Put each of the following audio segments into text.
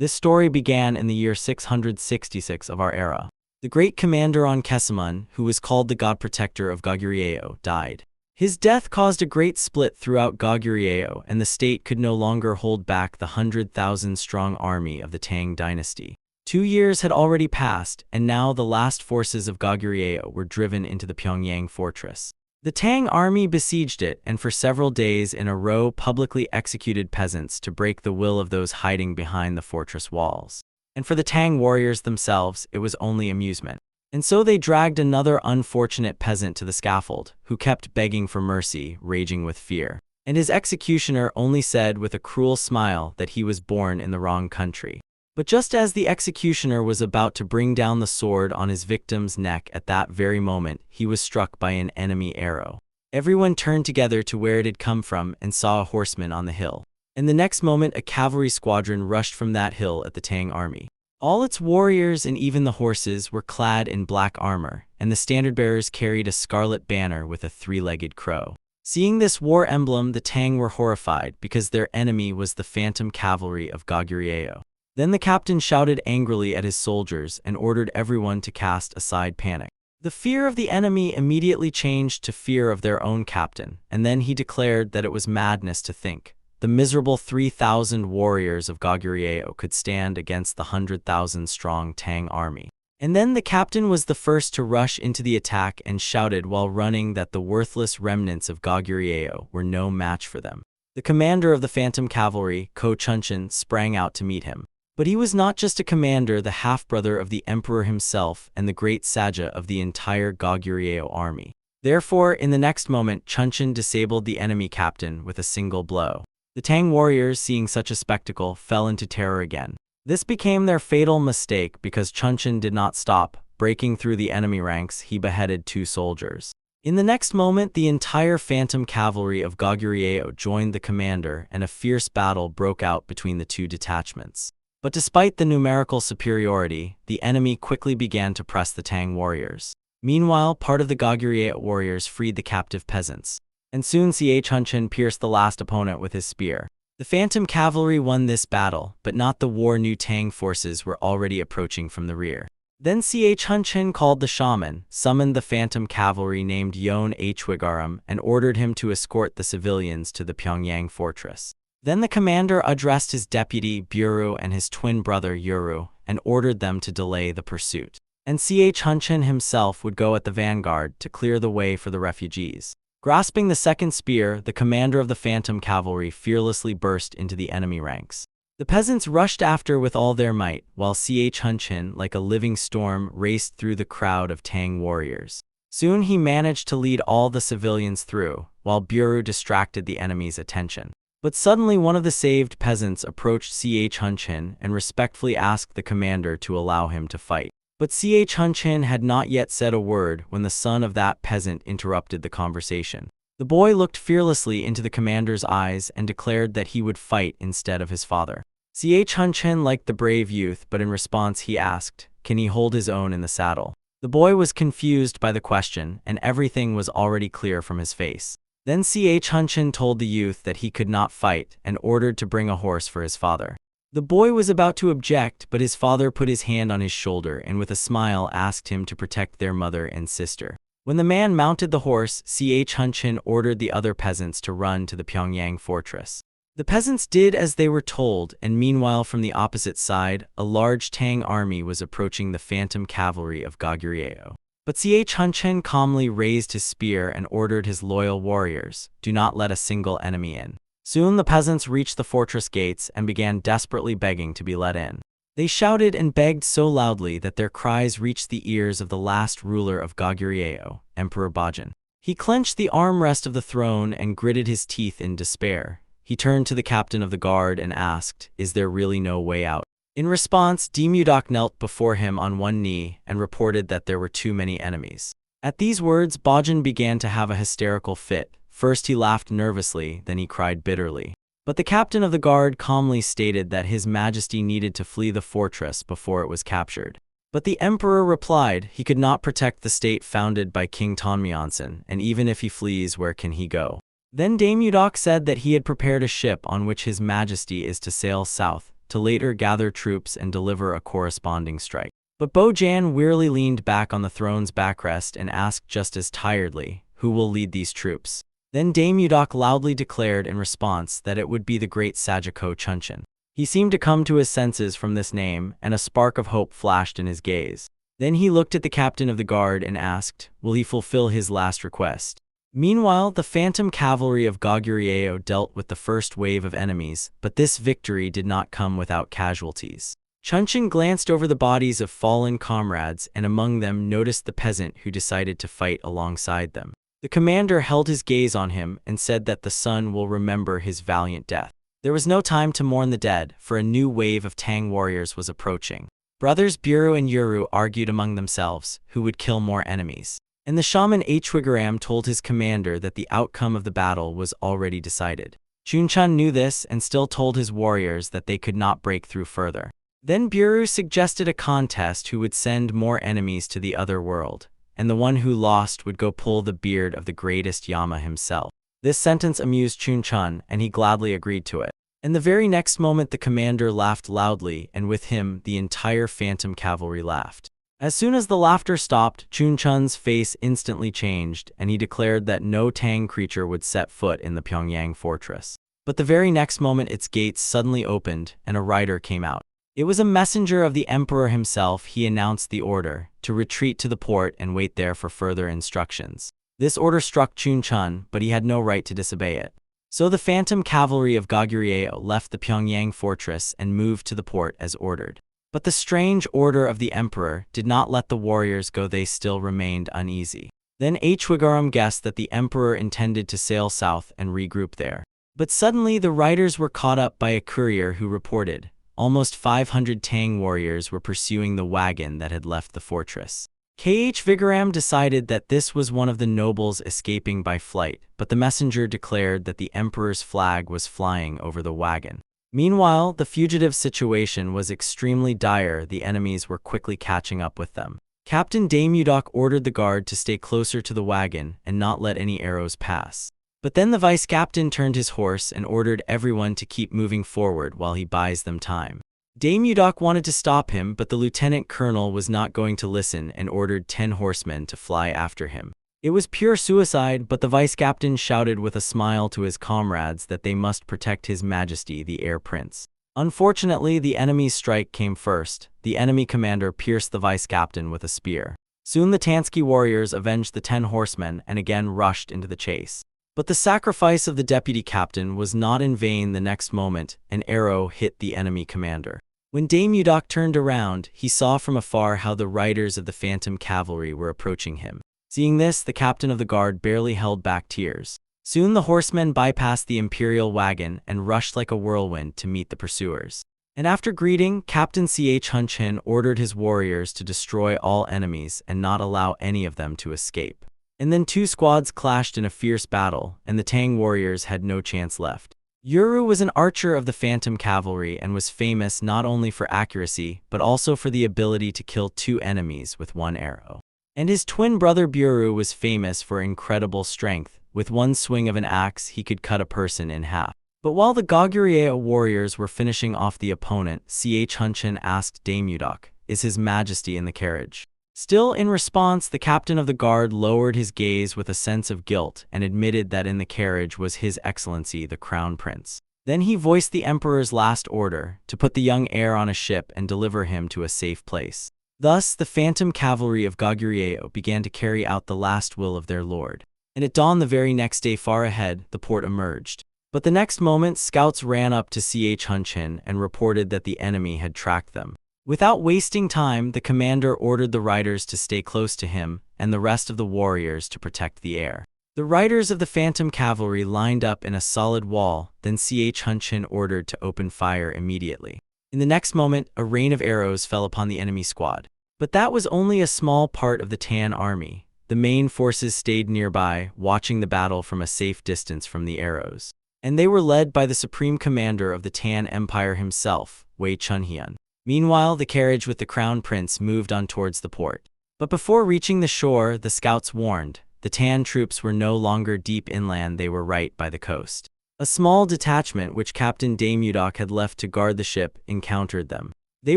This story began in the year 666 of our era. The great commander on Kesamon, who was called the god protector of Goguryeo, died. His death caused a great split throughout Goguryeo, and the state could no longer hold back the 100,000-strong army of the Tang dynasty. 2 years had already passed, and now the last forces of Goguryeo were driven into the Pyongyang fortress. The Tang army besieged it, and for several days in a row publicly executed peasants to break the will of those hiding behind the fortress walls. And for the Tang warriors themselves, it was only amusement. And so they dragged another unfortunate peasant to the scaffold, who kept begging for mercy, raging with fear. And his executioner only said with a cruel smile that he was born in the wrong country. But just as the executioner was about to bring down the sword on his victim's neck, at that very moment, he was struck by an enemy arrow. Everyone turned together to where it had come from and saw a horseman on the hill. And the next moment, a cavalry squadron rushed from that hill at the Tang army. All its warriors and even the horses were clad in black armor, and the standard-bearers carried a scarlet banner with a 3-legged crow. Seeing this war emblem, the Tang were horrified because their enemy was the phantom cavalry of Goguryeo. Then the captain shouted angrily at his soldiers and ordered everyone to cast aside panic. The fear of the enemy immediately changed to fear of their own captain, and then he declared that it was madness to think the miserable 3,000 warriors of Goguryeo could stand against the 100,000-strong Tang army. And then the captain was the first to rush into the attack and shouted while running that the worthless remnants of Goguryeo were no match for them. The commander of the phantom cavalry, Ko Chunchin, sprang out to meet him. But he was not just a commander, the half-brother of the emperor himself and the great Saja of the entire Goguryeo army. Therefore, in the next moment, Chunchin disabled the enemy captain with a single blow. The Tang warriors, seeing such a spectacle, fell into terror again. This became their fatal mistake because Chunchin did not stop. Breaking through the enemy ranks, he beheaded 2 soldiers. In the next moment, the entire phantom cavalry of Goguryeo joined the commander, and a fierce battle broke out between the 2 detachments. But despite the numerical superiority, the enemy quickly began to press the Tang warriors. Meanwhile, part of the Goguryeo warriors freed the captive peasants. And soon Chunchin pierced the last opponent with his spear. The phantom cavalry won this battle, but not the war-new Tang forces were already approaching from the rear. Then Chunchin called the shaman, summoned the phantom cavalry named Yon Hwigaram, and ordered him to escort the civilians to the Pyongyang fortress. Then the commander addressed his deputy, Buru, and his twin brother, Yuru, and ordered them to delay the pursuit. And Chunchin himself would go at the vanguard to clear the way for the refugees. Grasping the second spear, the commander of the phantom cavalry fearlessly burst into the enemy ranks. The peasants rushed after with all their might, while Chunchin, like a living storm, raced through the crowd of Tang warriors. Soon he managed to lead all the civilians through, while Buru distracted the enemy's attention. But suddenly one of the saved peasants approached Chunchin and respectfully asked the commander to allow him to fight. But Chunchin had not yet said a word when the son of that peasant interrupted the conversation. The boy looked fearlessly into the commander's eyes and declared that he would fight instead of his father. Chunchin liked the brave youth, but in response he asked, "Can he hold his own in the saddle?" The boy was confused by the question, and everything was already clear from his face. Then Chunchin told the youth that he could not fight and ordered to bring a horse for his father. The boy was about to object, but his father put his hand on his shoulder and with a smile asked him to protect their mother and sister. When the man mounted the horse, Chunchin ordered the other peasants to run to the Pyongyang fortress. The peasants did as they were told, and meanwhile from the opposite side, a large Tang army was approaching the phantom cavalry of Goguryeo. But Chunchin calmly raised his spear and ordered his loyal warriors, "Do not let a single enemy in." Soon the peasants reached the fortress gates and began desperately begging to be let in. They shouted and begged so loudly that their cries reached the ears of the last ruler of Goguryeo, Emperor Bajin. He clenched the armrest of the throne and gritted his teeth in despair. He turned to the captain of the guard and asked, "Is there really no way out?" In response, Demudok knelt before him on one knee and reported that there were too many enemies. At these words, Bajin began to have a hysterical fit. First he laughed nervously, then he cried bitterly. But the captain of the guard calmly stated that His Majesty needed to flee the fortress before it was captured. But the emperor replied he could not protect the state founded by King Tonmyeonsan, and even if he flees, where can he go? Then Demudok said that he had prepared a ship on which His Majesty is to sail south, to later gather troops and deliver a corresponding strike. But Bojan wearily leaned back on the throne's backrest and asked just as tiredly, "Who will lead these troops?" Then Dame Yudok loudly declared in response that it would be the great Sajiko Chunchin. He seemed to come to his senses from this name, and a spark of hope flashed in his gaze. Then he looked at the captain of the guard and asked, will he fulfill his last request? Meanwhile, the phantom cavalry of Goguryeo dealt with the first wave of enemies, but this victory did not come without casualties. Chunchin glanced over the bodies of fallen comrades and among them noticed the peasant who decided to fight alongside them. The commander held his gaze on him and said that the sun will remember his valiant death. There was no time to mourn the dead, for a new wave of Tang warriors was approaching. Brothers Buru and Yuru argued among themselves who would kill more enemies. And the shaman Hwigaram told his commander that the outcome of the battle was already decided. Chunchan knew this and still told his warriors that they could not break through further. Then Buru suggested a contest who would send more enemies to the other world, and the one who lost would go pull the beard of the greatest Yama himself. This sentence amused Chunchan, and he gladly agreed to it. And the very next moment the commander laughed loudly, and with him the entire phantom cavalry laughed. As soon as the laughter stopped, Chunchan's face instantly changed, and he declared that no Tang creature would set foot in the Pyongyang fortress. But the very next moment its gates suddenly opened, and a rider came out. It was a messenger of the emperor himself. He announced the order to retreat to the port and wait there for further instructions. This order struck Chunchan, but he had no right to disobey it. So the phantom cavalry of Goguryeo left the Pyongyang fortress and moved to the port as ordered. But the strange order of the emperor did not let the warriors go. They still remained uneasy. Then Hwigaram guessed that the emperor intended to sail south and regroup there. But suddenly the riders were caught up by a courier who reported almost 500 Tang warriors were pursuing the wagon that had left the fortress. Hwigaram decided that this was one of the nobles escaping by flight, but the messenger declared that the emperor's flag was flying over the wagon. Meanwhile, the fugitive situation was extremely dire. The enemies were quickly catching up with them. Captain Dame Yudok ordered the guard to stay closer to the wagon and not let any arrows pass. But then the vice-captain turned his horse and ordered everyone to keep moving forward while he buys them time. Dame Yudok wanted to stop him, but the lieutenant colonel was not going to listen and ordered 10 horsemen to fly after him. It was pure suicide, but the vice-captain shouted with a smile to his comrades that they must protect His Majesty the Air Prince. Unfortunately, the enemy's strike came first. The enemy commander pierced the vice-captain with a spear. Soon the Tansky warriors avenged the 10 horsemen and again rushed into the chase. But the sacrifice of the deputy captain was not in vain. The next moment, an arrow hit the enemy commander. When Dame Yudok turned around, he saw from afar how the riders of the phantom cavalry were approaching him. Seeing this, the captain of the guard barely held back tears. Soon the horsemen bypassed the imperial wagon and rushed like a whirlwind to meet the pursuers. And after greeting, Captain Chunchin ordered his warriors to destroy all enemies and not allow any of them to escape. And then 2 squads clashed in a fierce battle, and the Tang warriors had no chance left. Yuru was an archer of the phantom cavalry and was famous not only for accuracy, but also for the ability to kill 2 enemies with 1 arrow. And his twin brother Buru was famous for incredible strength. With 1 swing of an axe, he could cut a person in half. But while the Goguryeo warriors were finishing off the opponent, Chunchin asked Dame Yudok, "Is His Majesty in the carriage?" Still in response, the captain of the guard lowered his gaze with a sense of guilt and admitted that in the carriage was His Excellency the Crown Prince. Then he voiced the emperor's last order, to put the young heir on a ship and deliver him to a safe place. Thus, the phantom cavalry of Goguryeo began to carry out the last will of their lord. And at dawn the very next day, far ahead, the port emerged. But the next moment, scouts ran up to Chunchin and reported that the enemy had tracked them. Without wasting time, the commander ordered the riders to stay close to him and the rest of the warriors to protect the air. The riders of the phantom cavalry lined up in a solid wall, then Chunchin ordered to open fire immediately. In the next moment, a rain of arrows fell upon the enemy squad. But that was only a small part of the Tan army. The main forces stayed nearby, watching the battle from a safe distance from the arrows. And they were led by the supreme commander of the Tan Empire himself, Wei Chunhyun. Meanwhile, the carriage with the crown prince moved on towards the port. But before reaching the shore, the scouts warned, the Tan troops were no longer deep inland, they were right by the coast. A small detachment which Captain Damudok had left to guard the ship encountered them. They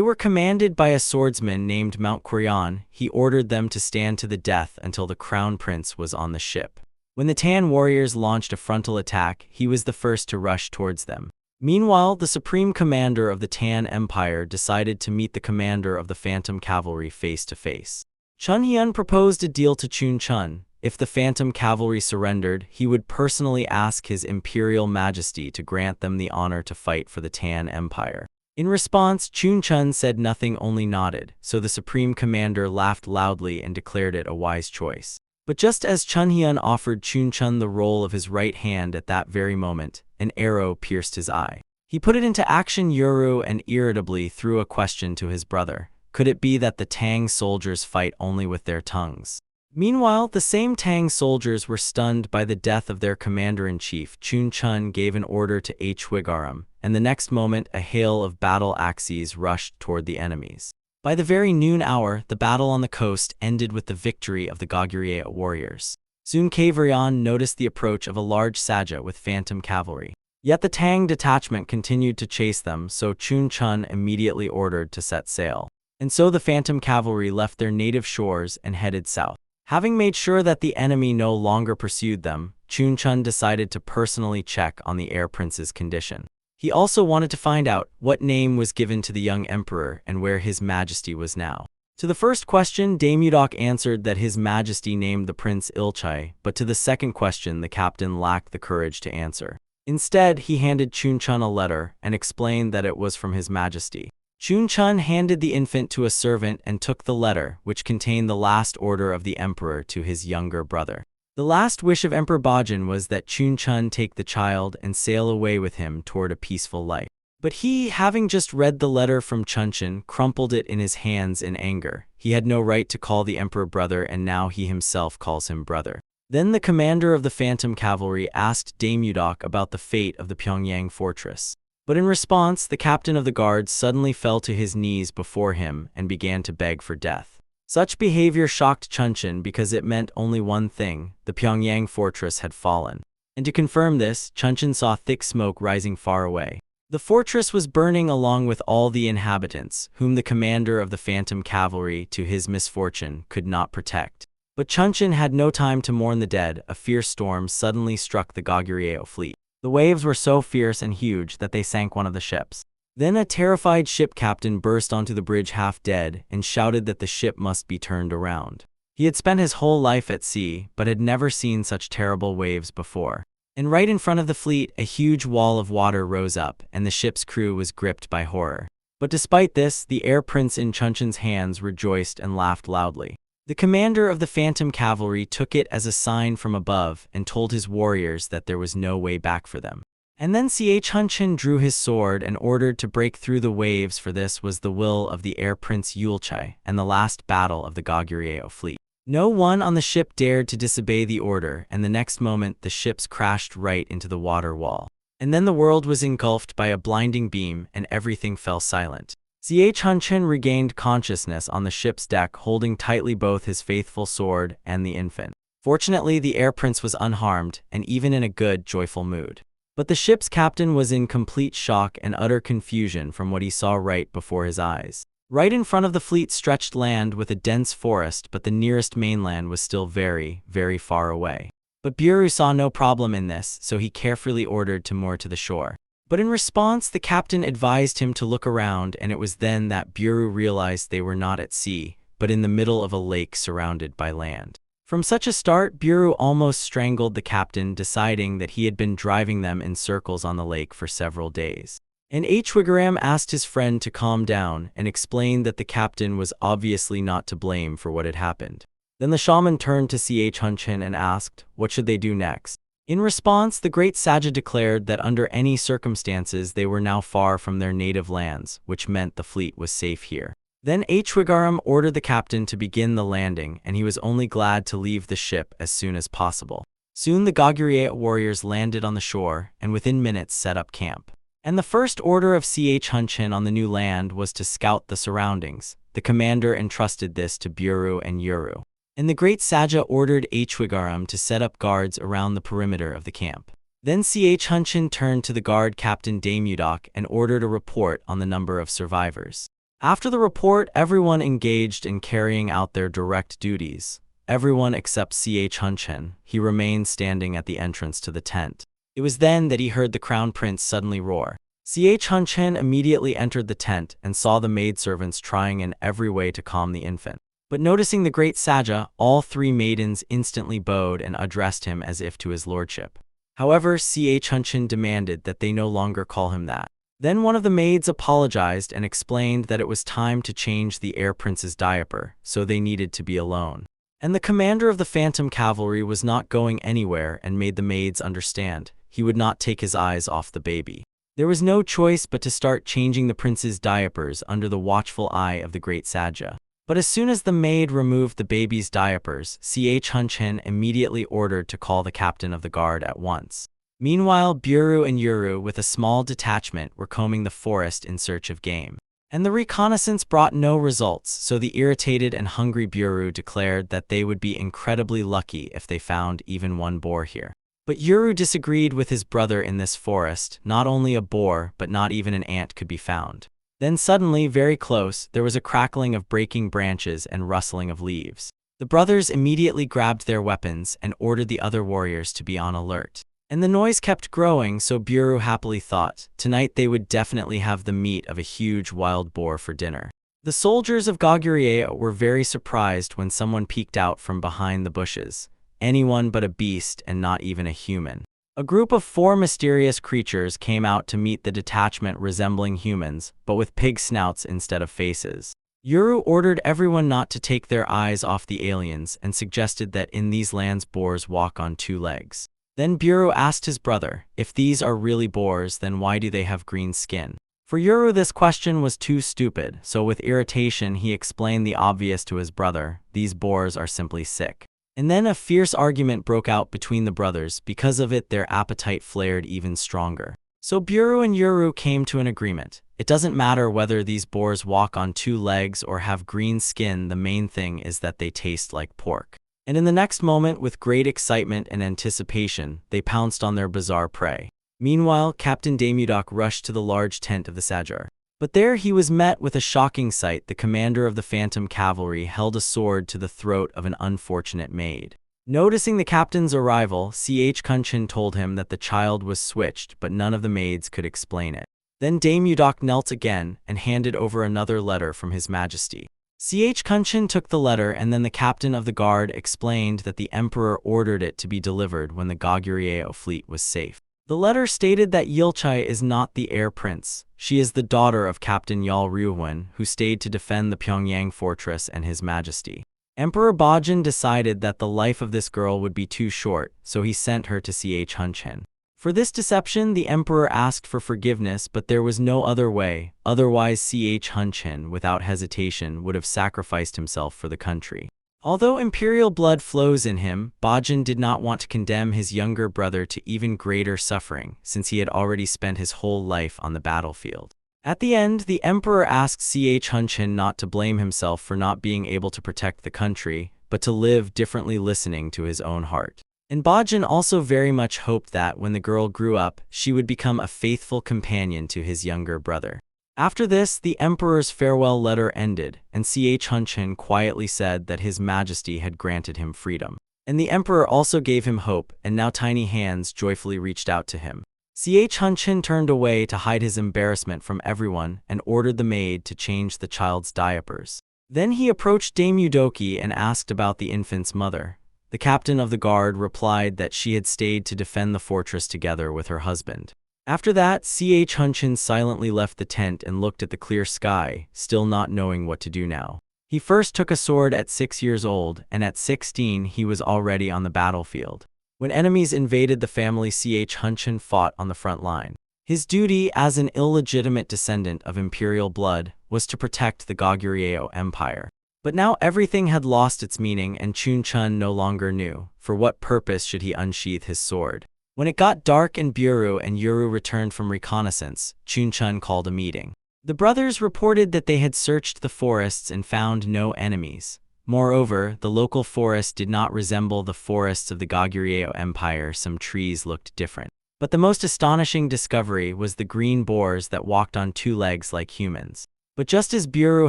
were commanded by a swordsman named Mount Quirion. He ordered them to stand to the death until the Crown Prince was on the ship. When the Tan warriors launched a frontal attack, he was the first to rush towards them. Meanwhile, the supreme commander of the Tan Empire decided to meet the commander of the Phantom Cavalry face to face. Chun Hyun proposed a deal to Chun Chun. If the Phantom Cavalry surrendered, he would personally ask His Imperial Majesty to grant them the honor to fight for the Tan Empire. In response, Chun Chun said nothing, only nodded, so the Supreme Commander laughed loudly and declared it a wise choice. But just as Chun Hyun offered Chun Chun the role of his right hand at that very moment, an arrow pierced his eye. He put it into action Yuru and irritably threw a question to his brother. Could it be that the Tang soldiers fight only with their tongues? Meanwhile, the same Tang soldiers were stunned by the death of their commander-in-chief. Chun Chun gave an order to Hwigaram, and the next moment a hail of battle axes rushed toward the enemies. By the very noon hour, the battle on the coast ended with the victory of the Goguryeo warriors. Soon Kavrion noticed the approach of a large saja with Phantom Cavalry. Yet the Tang detachment continued to chase them, so Chun Chun immediately ordered to set sail. And so the Phantom Cavalry left their native shores and headed south. Having made sure that the enemy no longer pursued them, Chun Chun decided to personally check on the Air Prince's condition. He also wanted to find out what name was given to the young emperor and where His Majesty was now. To the first question, Damudok answered that His Majesty named the prince Ilchai, but to the second question the captain lacked the courage to answer. Instead, he handed Chun Chun a letter and explained that it was from His Majesty. Chun Chun handed the infant to a servant and took the letter, which contained the last order of the emperor to his younger brother. The last wish of Emperor Bajin was that Chun Chun take the child and sail away with him toward a peaceful life. But he, having just read the letter from Chun Chun, crumpled it in his hands in anger. He had no right to call the emperor brother, and now he himself calls him brother. Then the commander of the Phantom Cavalry asked Damudok about the fate of the Pyongyang fortress. But in response, the captain of the guards suddenly fell to his knees before him and began to beg for death. Such behavior shocked Chun Chun because it meant only one thing: the Pyongyang fortress had fallen. And to confirm this, Chun Chun saw thick smoke rising far away. The fortress was burning along with all the inhabitants, whom the commander of the Phantom Cavalry, to his misfortune, could not protect. But Chun Chun had no time to mourn the dead. A fierce storm suddenly struck the Goguryeo fleet. The waves were so fierce and huge that they sank one of the ships. Then a terrified ship captain burst onto the bridge half dead and shouted that the ship must be turned around. He had spent his whole life at sea, but had never seen such terrible waves before. And right in front of the fleet, a huge wall of water rose up, and the ship's crew was gripped by horror. But despite this, the Air Prince in Chun Chun's hands rejoiced and laughed loudly. The commander of the Phantom Cavalry took it as a sign from above and told his warriors that there was no way back for them. And then Chun Chun drew his sword and ordered to break through the waves, for this was the will of the Air Prince Yulchai and the last battle of the Goguryeo fleet. No one on the ship dared to disobey the order, and the next moment the ships crashed right into the water wall. And then the world was engulfed by a blinding beam and everything fell silent. Chun Chun regained consciousness on the ship's deck, holding tightly both his faithful sword and the infant. Fortunately, the Air Prince was unharmed, and even in a good, joyful mood. But the ship's captain was in complete shock and utter confusion from what he saw right before his eyes. Right in front of the fleet stretched land with a dense forest, but the nearest mainland was still very, very far away. But Buru saw no problem in this, so he carefully ordered to moor to the shore. But in response, the captain advised him to look around, and it was then that Buru realized they were not at sea, but in the middle of a lake surrounded by land. From such a start, Buru almost strangled the captain, deciding that he had been driving them in circles on the lake for several days. And Hwigaram asked his friend to calm down and explained that the captain was obviously not to blame for what had happened. Then the shaman turned to Chun Chun and asked, what should they do next? In response, the great Saja declared that under any circumstances they were now far from their native lands, which meant the fleet was safe here. Then Hwigaram ordered the captain to begin the landing, and he was only glad to leave the ship as soon as possible. Soon the Goguryeo warriors landed on the shore, and within minutes set up camp. And the first order of Chun Chun on the new land was to scout the surroundings. The commander entrusted this to Buru and Yuru. And the great Saja ordered Hwigaram to set up guards around the perimeter of the camp. Then Ch Hunchin turned to the guard Captain Damudok and ordered a report on the number of survivors. After the report, everyone engaged in carrying out their direct duties. Everyone except Ch Hunchin. He remained standing at the entrance to the tent. It was then that he heard the crown prince suddenly roar. Ch Hunchin immediately entered the tent and saw the maidservants trying in every way to calm the infant. But noticing the great Saja, all three maidens instantly bowed and addressed him as if to his lordship. However, Ch Hunchin demanded that they no longer call him that. Then one of the maids apologized and explained that it was time to change the heir prince's diaper, so they needed to be alone. And the commander of the Phantom Cavalry was not going anywhere and made the maids understand he would not take his eyes off the baby. There was no choice but to start changing the prince's diapers under the watchful eye of the great Saja. But as soon as the maid removed the baby's diapers, Ch Hunchin immediately ordered to call the captain of the guard at once. Meanwhile, Buru and Yuru with a small detachment were combing the forest in search of game. And the reconnaissance brought no results, so the irritated and hungry Buru declared that they would be incredibly lucky if they found even one boar here. But Yuru disagreed with his brother. In this forest, not only a boar but not even an ant could be found. Then suddenly, very close, there was a crackling of breaking branches and rustling of leaves. The brothers immediately grabbed their weapons and ordered the other warriors to be on alert. And the noise kept growing, so Buru happily thought, tonight they would definitely have the meat of a huge wild boar for dinner. The soldiers of Goguryeo were very surprised when someone peeked out from behind the bushes. Anyone but a beast and not even a human. A group of 4 mysterious creatures came out to meet the detachment resembling humans, but with pig snouts instead of faces. Yuru ordered everyone not to take their eyes off the aliens and suggested that in these lands boars walk on 2 legs. Then Buru asked his brother, if these are really boars, then why do they have green skin? For Yuru, this question was too stupid, so with irritation he explained the obvious to his brother: these boars are simply sick. And then a fierce argument broke out between the brothers. Because of it, their appetite flared even stronger. So Buru and Yuru came to an agreement. It doesn't matter whether these boars walk on 2 legs or have green skin, the main thing is that they taste like pork. And in the next moment, with great excitement and anticipation, they pounced on their bizarre prey. Meanwhile, Captain Damudok rushed to the large tent of the Sajar. But there he was met with a shocking sight. The commander of the Phantom Cavalry held a sword to the throat of an unfortunate maid. Noticing the captain's arrival, Ch Hunchin told him that the child was switched, but none of the maids could explain it. Then Damudok knelt again and handed over another letter from His Majesty. Ch Hunchin took the letter, and then the captain of the guard explained that the emperor ordered it to be delivered when the Goguryeo fleet was safe. The letter stated that Yilchai is not the heir prince. She is the daughter of Captain Yal Ryuhwan, who stayed to defend the Pyongyang fortress and His Majesty. Emperor Bajin decided that the life of this girl would be too short, so he sent her to Ch Hunchin. For this deception, the emperor asked for forgiveness, but there was no other way. Otherwise, Ch Hunchin, without hesitation, would have sacrificed himself for the country. Although imperial blood flows in him, Bajin did not want to condemn his younger brother to even greater suffering, since he had already spent his whole life on the battlefield. At the end, the emperor asked Ch Hunchin not to blame himself for not being able to protect the country, but to live differently, listening to his own heart. And Bajin also very much hoped that when the girl grew up, she would become a faithful companion to his younger brother. After this, the emperor's farewell letter ended, and Ch Hunchin quietly said that His Majesty had granted him freedom. And the emperor also gave him hope, and now tiny hands joyfully reached out to him. Ch Hunchin turned away to hide his embarrassment from everyone and ordered the maid to change the child's diapers. Then he approached Dame Yudoki and asked about the infant's mother. The captain of the guard replied that she had stayed to defend the fortress together with her husband. After that, Ch Hunchin silently left the tent and looked at the clear sky, still not knowing what to do now. He first took a sword at 6 years old, and at 16 he was already on the battlefield. When enemies invaded the family, Ch Hunchin fought on the front line. His duty as an illegitimate descendant of imperial blood was to protect the Goguryeo Empire. But now everything had lost its meaning, and Chun Chun no longer knew for what purpose should he unsheath his sword. When it got dark and Buru and Yuru returned from reconnaissance, Chun Chun called a meeting. The brothers reported that they had searched the forests and found no enemies. Moreover, the local forest did not resemble the forests of the Goguryeo Empire. Some trees looked different. But the most astonishing discovery was the green boars that walked on two legs like humans. But just as Buru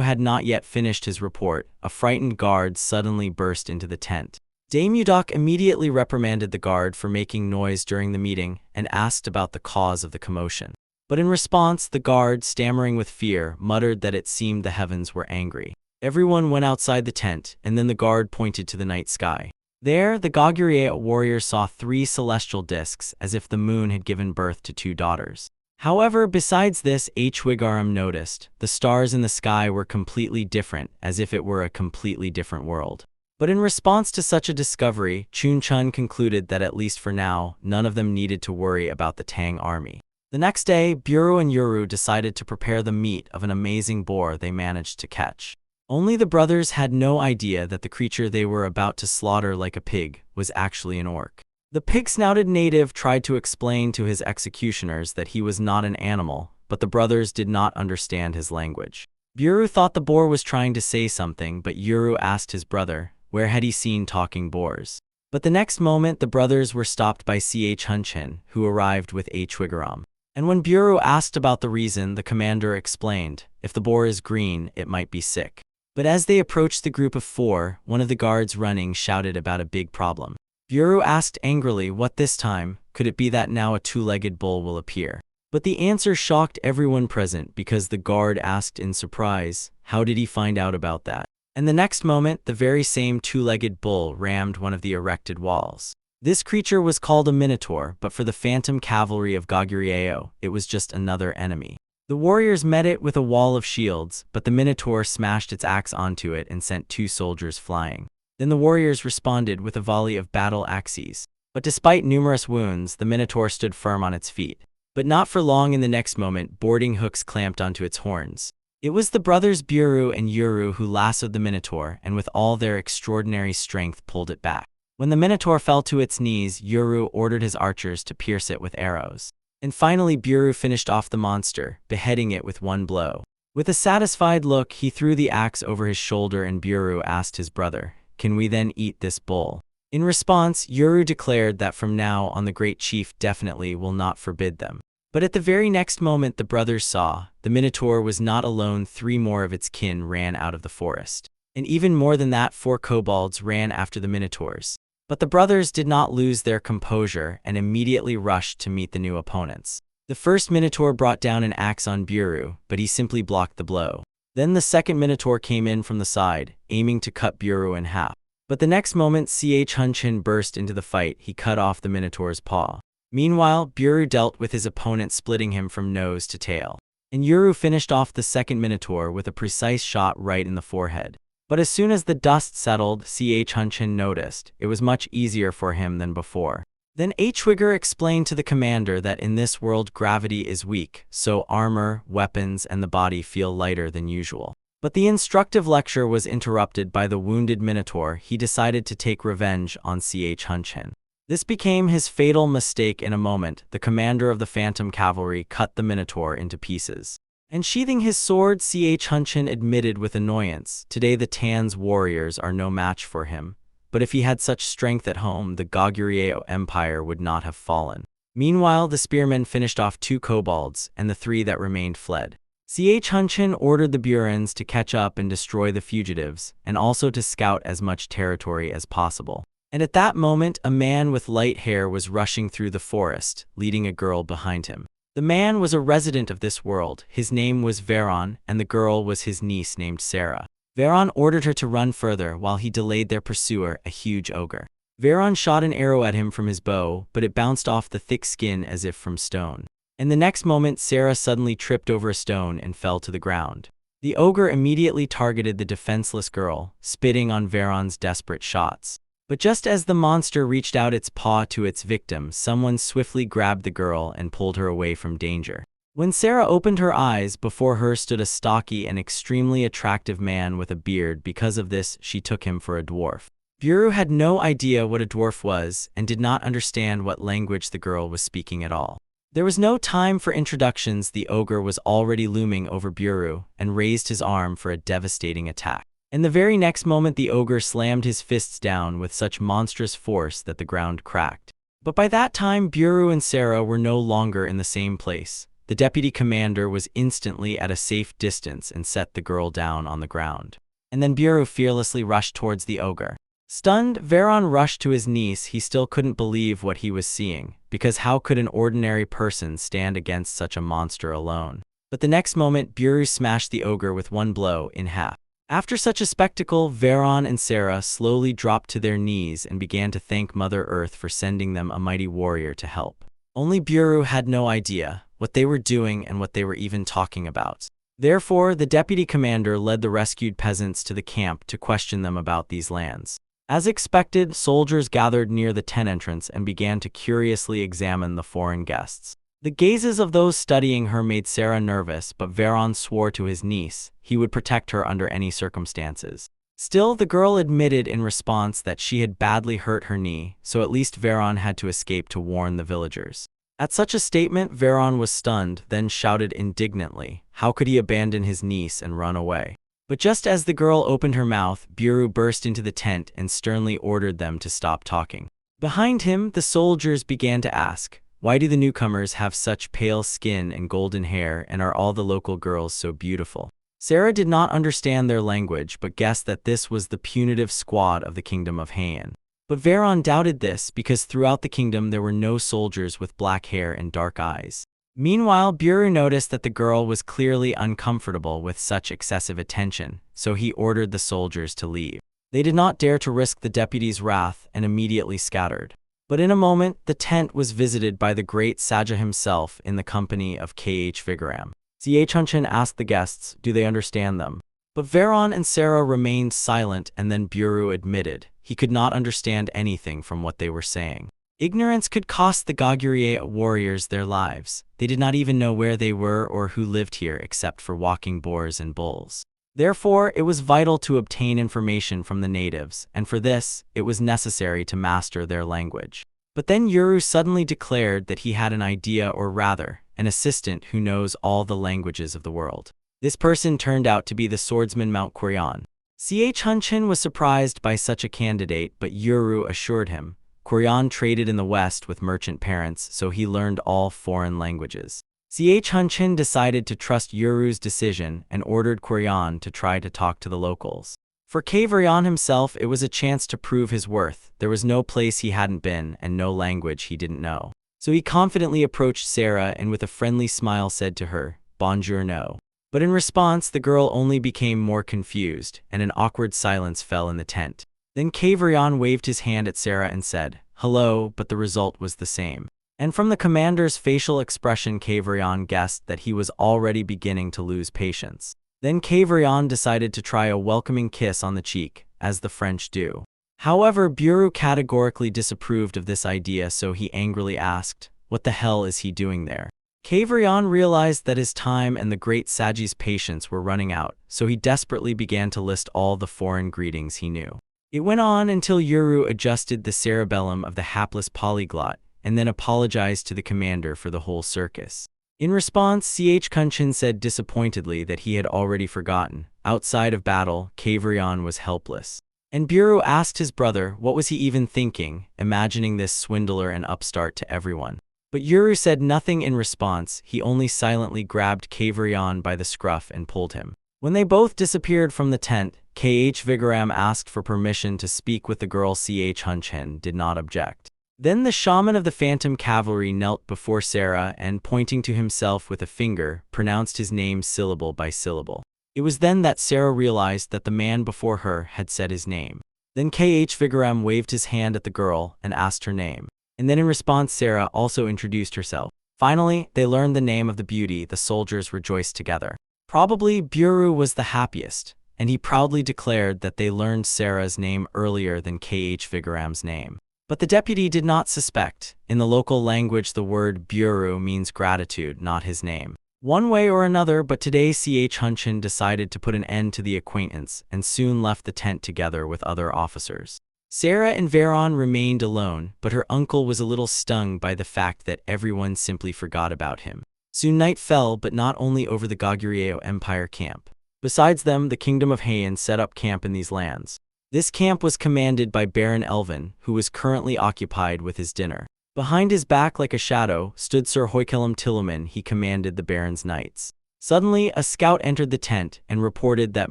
had not yet finished his report, a frightened guard suddenly burst into the tent. Dame Udok immediately reprimanded the guard for making noise during the meeting and asked about the cause of the commotion. But in response, the guard, stammering with fear, muttered that it seemed the heavens were angry. Everyone went outside the tent, and then the guard pointed to the night sky. There, the Goguryeo warriors saw 3 celestial discs, as if the moon had given birth to 2 daughters. However, besides this, Hwigaram noticed, the stars in the sky were completely different, as if it were a completely different world. But in response to such a discovery, Chun concluded that at least for now, none of them needed to worry about the Tang army. The next day, Buru and Yuru decided to prepare the meat of an amazing boar they managed to catch. Only the brothers had no idea that the creature they were about to slaughter like a pig was actually an orc. The pig-snouted native tried to explain to his executioners that he was not an animal, but the brothers did not understand his language. Buru thought the boar was trying to say something, but Yuru asked his brother, where had he seen talking boars? But the next moment, the brothers were stopped by Hunchin, who arrived with Hwigaram. And when Buru asked about the reason, the commander explained, if the boar is green, it might be sick. But as they approached the group of 4, one of the guards running shouted about a big problem. Buru asked angrily what this time, could it be that now a 2-legged bull will appear? But the answer shocked everyone present because the guard asked in surprise, how did he find out about that? And the next moment, the very same 2-legged bull rammed one of the erected walls. This creature was called a minotaur, but for the phantom cavalry of Goguryeo, it was just another enemy. The warriors met it with a wall of shields, but the minotaur smashed its axe onto it and sent 2 soldiers flying. Then the warriors responded with a volley of battle axes. But despite numerous wounds, the minotaur stood firm on its feet. But not for long. In the next moment, boarding hooks clamped onto its horns. It was the brothers Buru and Yuru who lassoed the minotaur and with all their extraordinary strength pulled it back. When the minotaur fell to its knees, Yuru ordered his archers to pierce it with arrows. And finally Buru finished off the monster, beheading it with 1 blow. With a satisfied look, he threw the axe over his shoulder and Buru asked his brother, can we then eat this bull? In response, Yuru declared that from now on the great chief definitely will not forbid them. But at the very next moment the brothers saw, the minotaur was not alone. 3 more of its kin ran out of the forest. And even more than that, 4 kobolds ran after the minotaurs. But the brothers did not lose their composure and immediately rushed to meet the new opponents. The first minotaur brought down an axe on Buru, but he simply blocked the blow. Then the second minotaur came in from the side, aiming to cut Buru in half. But the next moment Hunchin burst into the fight. He cut off the minotaur's paw. Meanwhile, Buru dealt with his opponent, splitting him from nose to tail. And Yuru finished off the second minotaur with a precise shot right in the forehead. But as soon as the dust settled, Hunchin noticed it was much easier for him than before. Then Hwigaram explained to the commander that in this world gravity is weak, so armor, weapons, and the body feel lighter than usual. But the instructive lecture was interrupted by the wounded minotaur. He decided to take revenge on Hunchin. This became his fatal mistake. In a moment, the commander of the Phantom Cavalry cut the minotaur into pieces. And sheathing his sword, Hunchin admitted with annoyance, today the Tan's warriors are no match for him. But if he had such strength at home, the Goguryeo Empire would not have fallen. Meanwhile, the spearmen finished off 2 kobolds, and the 3 that remained fled. Hunchin ordered the Burans to catch up and destroy the fugitives, and also to scout as much territory as possible. And at that moment, a man with light hair was rushing through the forest, leading a girl behind him. The man was a resident of this world. His name was Veron, and the girl was his niece named Sarah. Veron ordered her to run further while he delayed their pursuer, a huge ogre. Veron shot an arrow at him from his bow, but it bounced off the thick skin as if from stone. And the next moment, Sarah suddenly tripped over a stone and fell to the ground. The ogre immediately targeted the defenseless girl, spitting on Veron's desperate shots. But just as the monster reached out its paw to its victim, someone swiftly grabbed the girl and pulled her away from danger. When Sarah opened her eyes, before her stood a stocky and extremely attractive man with a beard. Because of this, she took him for a dwarf. Buru had no idea what a dwarf was and did not understand what language the girl was speaking at all. There was no time for introductions. The ogre was already looming over Buru and raised his arm for a devastating attack. In the very next moment, the ogre slammed his fists down with such monstrous force that the ground cracked. But by that time, Buru and Sarah were no longer in the same place. The deputy commander was instantly at a safe distance and set the girl down on the ground. And then Buru fearlessly rushed towards the ogre. Stunned, Veron rushed to his niece. He still couldn't believe what he was seeing, because how could an ordinary person stand against such a monster alone? But the next moment, Buru smashed the ogre with one blow in half. After such a spectacle, Veron and Sarah slowly dropped to their knees and began to thank Mother Earth for sending them a mighty warrior to help. Only Buru had no idea what they were doing and what they were even talking about. Therefore, the deputy commander led the rescued peasants to the camp to question them about these lands. As expected, soldiers gathered near the tent entrance and began to curiously examine the foreign guests. The gazes of those studying her made Sarah nervous, but Veron swore to his niece he would protect her under any circumstances. Still, the girl admitted in response that she had badly hurt her knee, so at least Veron had to escape to warn the villagers. At such a statement, Veron was stunned, then shouted indignantly, how could he abandon his niece and run away? But just as the girl opened her mouth, Buru burst into the tent and sternly ordered them to stop talking. Behind him, the soldiers began to ask, why do the newcomers have such pale skin and golden hair, and are all the local girls so beautiful? Sarah did not understand their language, but guessed that this was the punitive squad of the kingdom of Heian. But Veron doubted this because throughout the kingdom there were no soldiers with black hair and dark eyes. Meanwhile, Buru noticed that the girl was clearly uncomfortable with such excessive attention, so he ordered the soldiers to leave. They did not dare to risk the deputy's wrath and immediately scattered. But in a moment, the tent was visited by the great Saja himself in the company of K.H. Vigaram. C.H. Hunchin asked the guests, do they understand them? But Veron and Sarah remained silent, and then Buru admitted he could not understand anything from what they were saying. Ignorance could cost the Goguryeo warriors their lives. They did not even know where they were or who lived here except for walking boars and bulls. Therefore, it was vital to obtain information from the natives, and for this, it was necessary to master their language. But then Yuru suddenly declared that he had an idea, or rather, an assistant who knows all the languages of the world. This person turned out to be the swordsman Mount Koryan. C.H. Hunchin was surprised by such a candidate, but Yuru assured him Koryan traded in the West with merchant parents, so he learned all foreign languages. C.H. Hunchin decided to trust Yuru's decision and ordered Koryan to try to talk to the locals. For Kavrion himself, it was a chance to prove his worth. There was no place he hadn't been and no language he didn't know. So he confidently approached Sarah and with a friendly smile said to her, Bonjour no. But in response, the girl only became more confused, and an awkward silence fell in the tent. Then Kavrion waved his hand at Sarah and said, hello, but the result was the same. And from the commander's facial expression, Kavrion guessed that he was already beginning to lose patience. Then Kavrion decided to try a welcoming kiss on the cheek, as the French do. However, Buru categorically disapproved of this idea, so he angrily asked, what the hell is he doing there? Kavrion realized that his time and the great Saji's patience were running out, so he desperately began to list all the foreign greetings he knew. It went on until Yuru adjusted the cerebellum of the hapless polyglot, and then apologized to the commander for the whole circus. In response, C.H. Hunchin said disappointedly that he had already forgotten. Outside of battle, Kavrion was helpless. And Buru asked his brother what was he even thinking, imagining this swindler and upstart to everyone. But Yuru said nothing in response. He only silently grabbed Kavrion by the scruff and pulled him. When they both disappeared from the tent, K.H. Vigaram asked for permission to speak with the girl. C.H. Hunchin did not object. Then the shaman of the Phantom Cavalry knelt before Sarah and, pointing to himself with a finger, pronounced his name syllable by syllable. It was then that Sarah realized that the man before her had said his name. Then K.H. Vigaram waved his hand at the girl and asked her name. And then in response, Sarah also introduced herself. Finally, they learned the name of the beauty. The soldiers rejoiced together. Probably Buru was the happiest, and he proudly declared that they learned Sarah's name earlier than K.H. Vigaram's name. But the deputy did not suspect. In the local language, the word Buru means gratitude, not his name. One way or another, but today C.H. Hunchin decided to put an end to the acquaintance and soon left the tent together with other officers. Sarah and Veron remained alone, but her uncle was a little stung by the fact that everyone simply forgot about him. Soon night fell, but not only over the Goguryeo Empire camp. Besides them, the kingdom of Heian set up camp in these lands. This camp was commanded by Baron Elvin, who was currently occupied with his dinner. Behind his back like a shadow stood Sir Hoikelum Tiluman. He commanded the Baron's knights. Suddenly, a scout entered the tent and reported that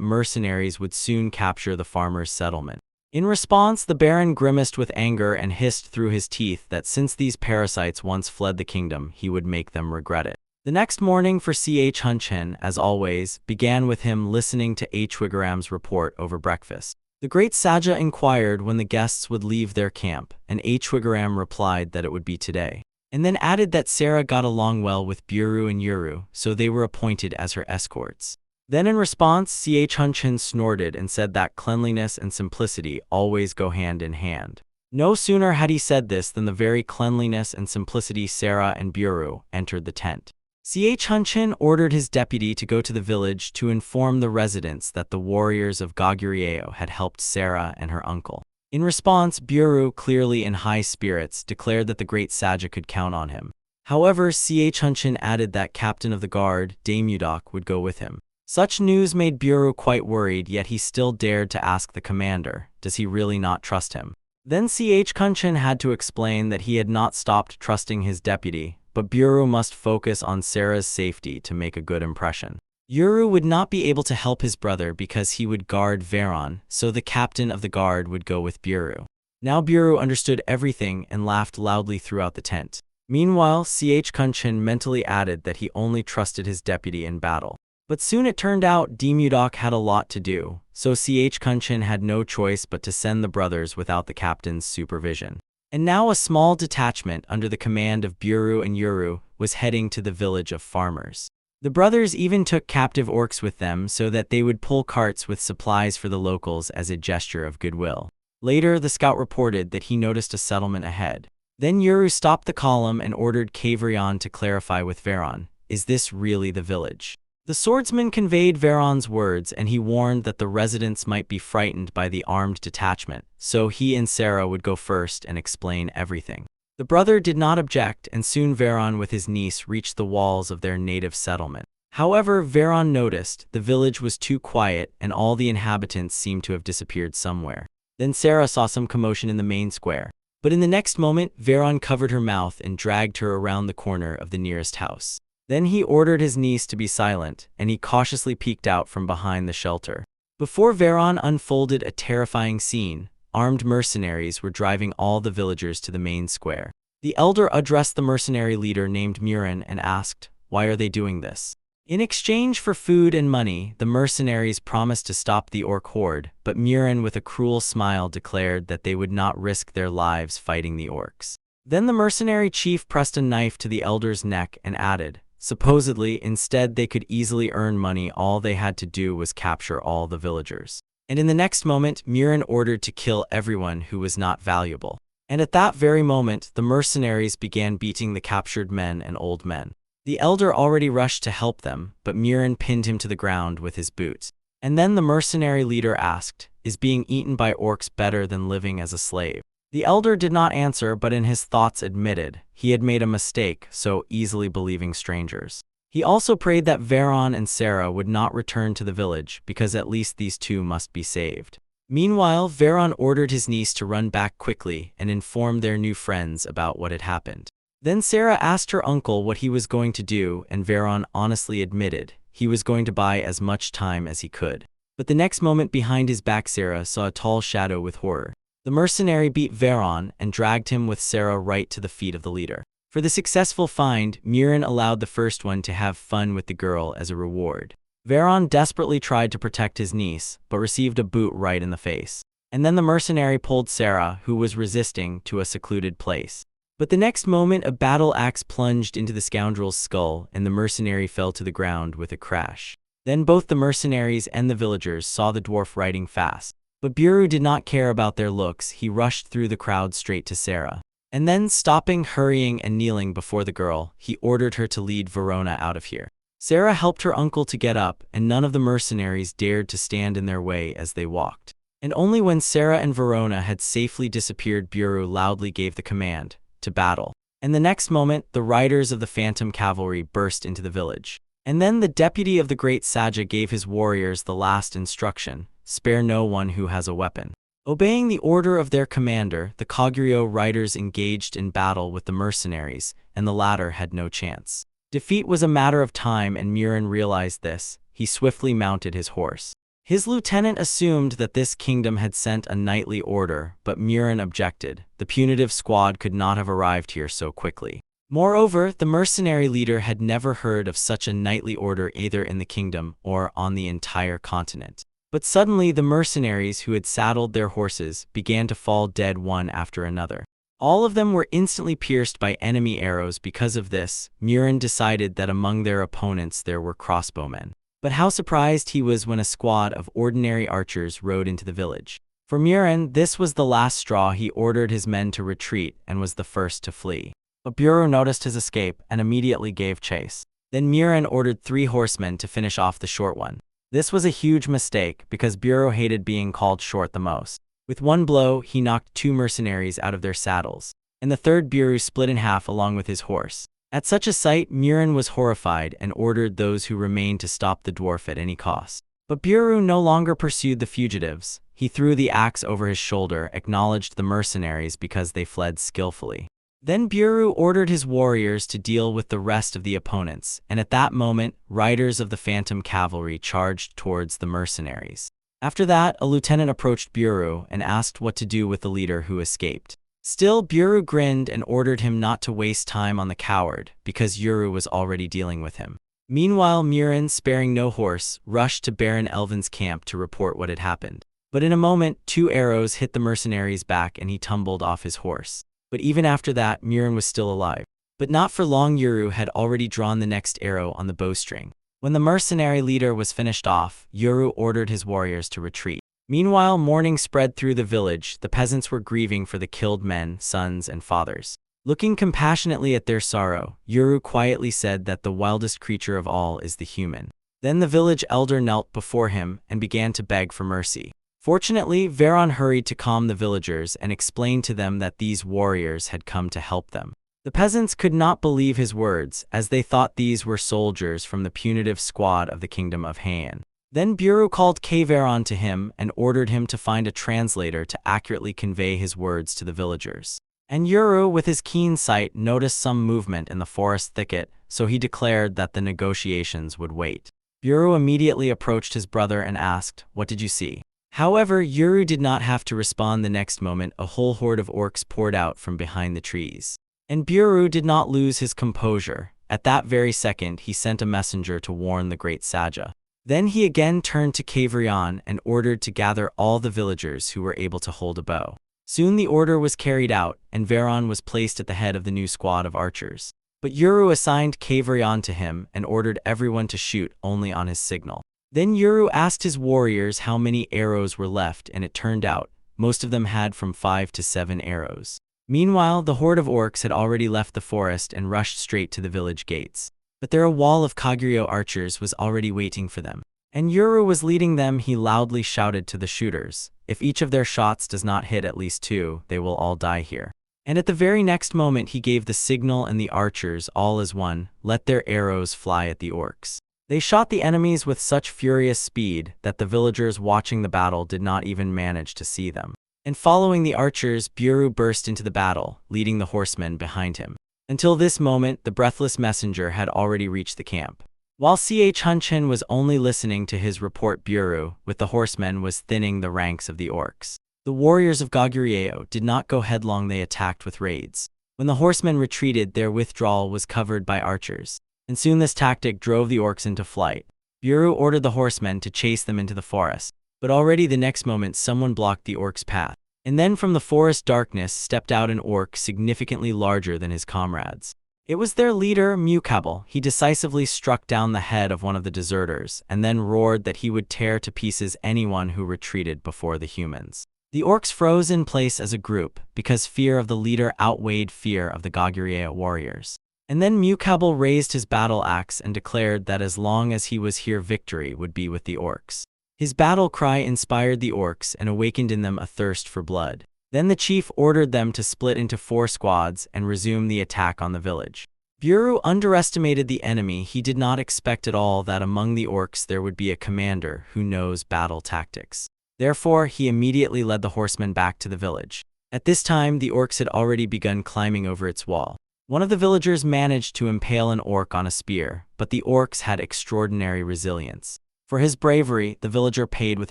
mercenaries would soon capture the farmer's settlement. In response, the Baron grimaced with anger and hissed through his teeth that since these parasites once fled the kingdom, he would make them regret it. The next morning for Ch Hunchen, as always, began with him listening to Hwigaram's report over breakfast. The great Saja inquired when the guests would leave their camp, and Hwigaram replied that it would be today, and then added that Sarah got along well with Buru and Yuru, so they were appointed as her escorts. Then in response, Ch Hunchen snorted and said that cleanliness and simplicity always go hand in hand. No sooner had he said this than the very cleanliness and simplicity Sarah and Buru entered the tent. Ch Hunchen ordered his deputy to go to the village to inform the residents that the warriors of Goguryeo had helped Sarah and her uncle. In response, Buru, clearly in high spirits, declared that the great Saja could count on him. However, Ch Hunchen added that captain of the guard, Damudok, would go with him. Such news made Buru quite worried, yet he still dared to ask the commander, does he really not trust him? Then Ch Hunchen had to explain that he had not stopped trusting his deputy, but Buru must focus on Sarah's safety to make a good impression. Yuru would not be able to help his brother because he would guard Veron, so the captain of the guard would go with Buru. Now Buru understood everything and laughed loudly throughout the tent. Meanwhile, Ch Hunchen mentally added that he only trusted his deputy in battle. But soon it turned out Damudok had a lot to do, so Ch Hunchen had no choice but to send the brothers without the captain's supervision. And now a small detachment under the command of Buru and Yuru was heading to the village of farmers. The brothers even took captive orcs with them so that they would pull carts with supplies for the locals as a gesture of goodwill. Later, the scout reported that he noticed a settlement ahead. Then Yuru stopped the column and ordered Kavrion to clarify with Veron, is this really the village? The swordsman conveyed Veron's words, and he warned that the residents might be frightened by the armed detachment, so he and Sarah would go first and explain everything. The brother did not object, and soon Veron with his niece reached the walls of their native settlement. However, Veron noticed the village was too quiet and all the inhabitants seemed to have disappeared somewhere. Then Sarah saw some commotion in the main square. But in the next moment, Veron covered her mouth and dragged her around the corner of the nearest house. Then he ordered his niece to be silent, and he cautiously peeked out from behind the shelter. Before Veron unfolded a terrifying scene, armed mercenaries were driving all the villagers to the main square. The elder addressed the mercenary leader named Murin and asked, why are they doing this? In exchange for food and money, the mercenaries promised to stop the orc horde, but Murin with a cruel smile declared that they would not risk their lives fighting the orcs. Then the mercenary chief pressed a knife to the elder's neck and added, supposedly, instead they could easily earn money, all they had to do was capture all the villagers. And in the next moment, Murin ordered to kill everyone who was not valuable. And at that very moment, the mercenaries began beating the captured men and old men. The elder already rushed to help them, but Murin pinned him to the ground with his boot. And then the mercenary leader asked, is being eaten by orcs better than living as a slave? The elder did not answer, but in his thoughts admitted he had made a mistake so easily believing strangers. He also prayed that Veron and Sarah would not return to the village because at least these two must be saved. Meanwhile, Veron ordered his niece to run back quickly and inform their new friends about what had happened. Then Sarah asked her uncle what he was going to do, and Veron honestly admitted he was going to buy as much time as he could. But the next moment behind his back Sarah saw a tall shadow with horror. The mercenary beat Veron and dragged him with Sarah right to the feet of the leader. For the successful find, Murin allowed the first one to have fun with the girl as a reward. Veron desperately tried to protect his niece, but received a boot right in the face. And then the mercenary pulled Sarah, who was resisting, to a secluded place. But the next moment a battle axe plunged into the scoundrel's skull and the mercenary fell to the ground with a crash. Then both the mercenaries and the villagers saw the dwarf riding fast. But Buru did not care about their looks, he rushed through the crowd straight to Sarah. And then, stopping, hurrying, and kneeling before the girl, he ordered her to lead Verona out of here. Sarah helped her uncle to get up, and none of the mercenaries dared to stand in their way as they walked. And only when Sarah and Verona had safely disappeared, Buru loudly gave the command, to battle. And the next moment, the riders of the Phantom Cavalry burst into the village. And then the deputy of the great Saja gave his warriors the last instruction, spare no one who has a weapon. Obeying the order of their commander, the Kaguryo riders engaged in battle with the mercenaries, and the latter had no chance. Defeat was a matter of time, and Murin realized this. He swiftly mounted his horse. His lieutenant assumed that this kingdom had sent a knightly order, but Murin objected. The punitive squad could not have arrived here so quickly. Moreover, the mercenary leader had never heard of such a knightly order either in the kingdom or on the entire continent. But suddenly the mercenaries who had saddled their horses began to fall dead one after another. All of them were instantly pierced by enemy arrows. Because of this, Murin decided that among their opponents there were crossbowmen. But how surprised he was when a squad of ordinary archers rode into the village. For Murin, this was the last straw. He ordered his men to retreat and was the first to flee. But Buru noticed his escape and immediately gave chase. Then Murin ordered 3 horsemen to finish off the short one. This was a huge mistake because Buru hated being called short the most. With one blow, he knocked 2 mercenaries out of their saddles, and the third Buru split in half along with his horse. At such a sight, Murin was horrified and ordered those who remained to stop the dwarf at any cost. But Buru no longer pursued the fugitives. He threw the axe over his shoulder, acknowledged the mercenaries because they fled skillfully. Then Buru ordered his warriors to deal with the rest of the opponents, and at that moment, riders of the phantom cavalry charged towards the mercenaries. After that, a lieutenant approached Buru and asked what to do with the leader who escaped. Still, Buru grinned and ordered him not to waste time on the coward, because Yuru was already dealing with him. Meanwhile, Murin, sparing no horse, rushed to Baron Elvin's camp to report what had happened. But in a moment, 2 arrows hit the mercenary's back and he tumbled off his horse. But even after that, Murin was still alive. But not for long. Yuru had already drawn the next arrow on the bowstring. When the mercenary leader was finished off, Yuru ordered his warriors to retreat. Meanwhile, mourning spread through the village. The peasants were grieving for the killed men, sons, and fathers. Looking compassionately at their sorrow, Yuru quietly said that the wildest creature of all is the human. Then the village elder knelt before him and began to beg for mercy. Fortunately, Veron hurried to calm the villagers and explained to them that these warriors had come to help them. The peasants could not believe his words, as they thought these were soldiers from the punitive squad of the kingdom of Heian. Then Buru called Veron to him and ordered him to find a translator to accurately convey his words to the villagers. And Yuru, with his keen sight, noticed some movement in the forest thicket, so he declared that the negotiations would wait. Buru immediately approached his brother and asked, "What did you see?" However, Yuru did not have to respond. The next moment, a whole horde of orcs poured out from behind the trees. And Buru did not lose his composure. At that very second, he sent a messenger to warn the great Saja. Then he again turned to Kavrion and ordered to gather all the villagers who were able to hold a bow. Soon the order was carried out, and Veron was placed at the head of the new squad of archers. But Yuru assigned Kavrion to him and ordered everyone to shoot only on his signal. Then Yuru asked his warriors how many arrows were left, and it turned out most of them had from 5 to 7 arrows. Meanwhile, the horde of orcs had already left the forest and rushed straight to the village gates. But there a wall of Kaguryo archers was already waiting for them. And Yuru was leading them. He loudly shouted to the shooters, "If each of their shots does not hit at least 2, they will all die here." And at the very next moment he gave the signal, and the archers, all as one, let their arrows fly at the orcs. They shot the enemies with such furious speed that the villagers watching the battle did not even manage to see them. And following the archers, Buru burst into the battle, leading the horsemen behind him. Until this moment, the breathless messenger had already reached the camp. While Hunchen was only listening to his report, Buru, with the horsemen, was thinning the ranks of the orcs. The warriors of Goguryeo did not go headlong. They attacked with raids. When the horsemen retreated, their withdrawal was covered by archers. And soon this tactic drove the orcs into flight. Buru ordered the horsemen to chase them into the forest. But already the next moment someone blocked the orcs' path. And then from the forest darkness stepped out an orc significantly larger than his comrades. It was their leader, Mukabel. He decisively struck down the head of one of the deserters, and then roared that he would tear to pieces anyone who retreated before the humans. The orcs froze in place as a group, because fear of the leader outweighed fear of the Goguryeo warriors. And then Mukabel raised his battle axe and declared that as long as he was here, victory would be with the orcs. His battle cry inspired the orcs and awakened in them a thirst for blood. Then the chief ordered them to split into 4 squads and resume the attack on the village. Buru underestimated the enemy. He did not expect at all that among the orcs there would be a commander who knows battle tactics. Therefore, he immediately led the horsemen back to the village. At this time, the orcs had already begun climbing over its wall. One of the villagers managed to impale an orc on a spear, but the orcs had extraordinary resilience. For his bravery, the villager paid with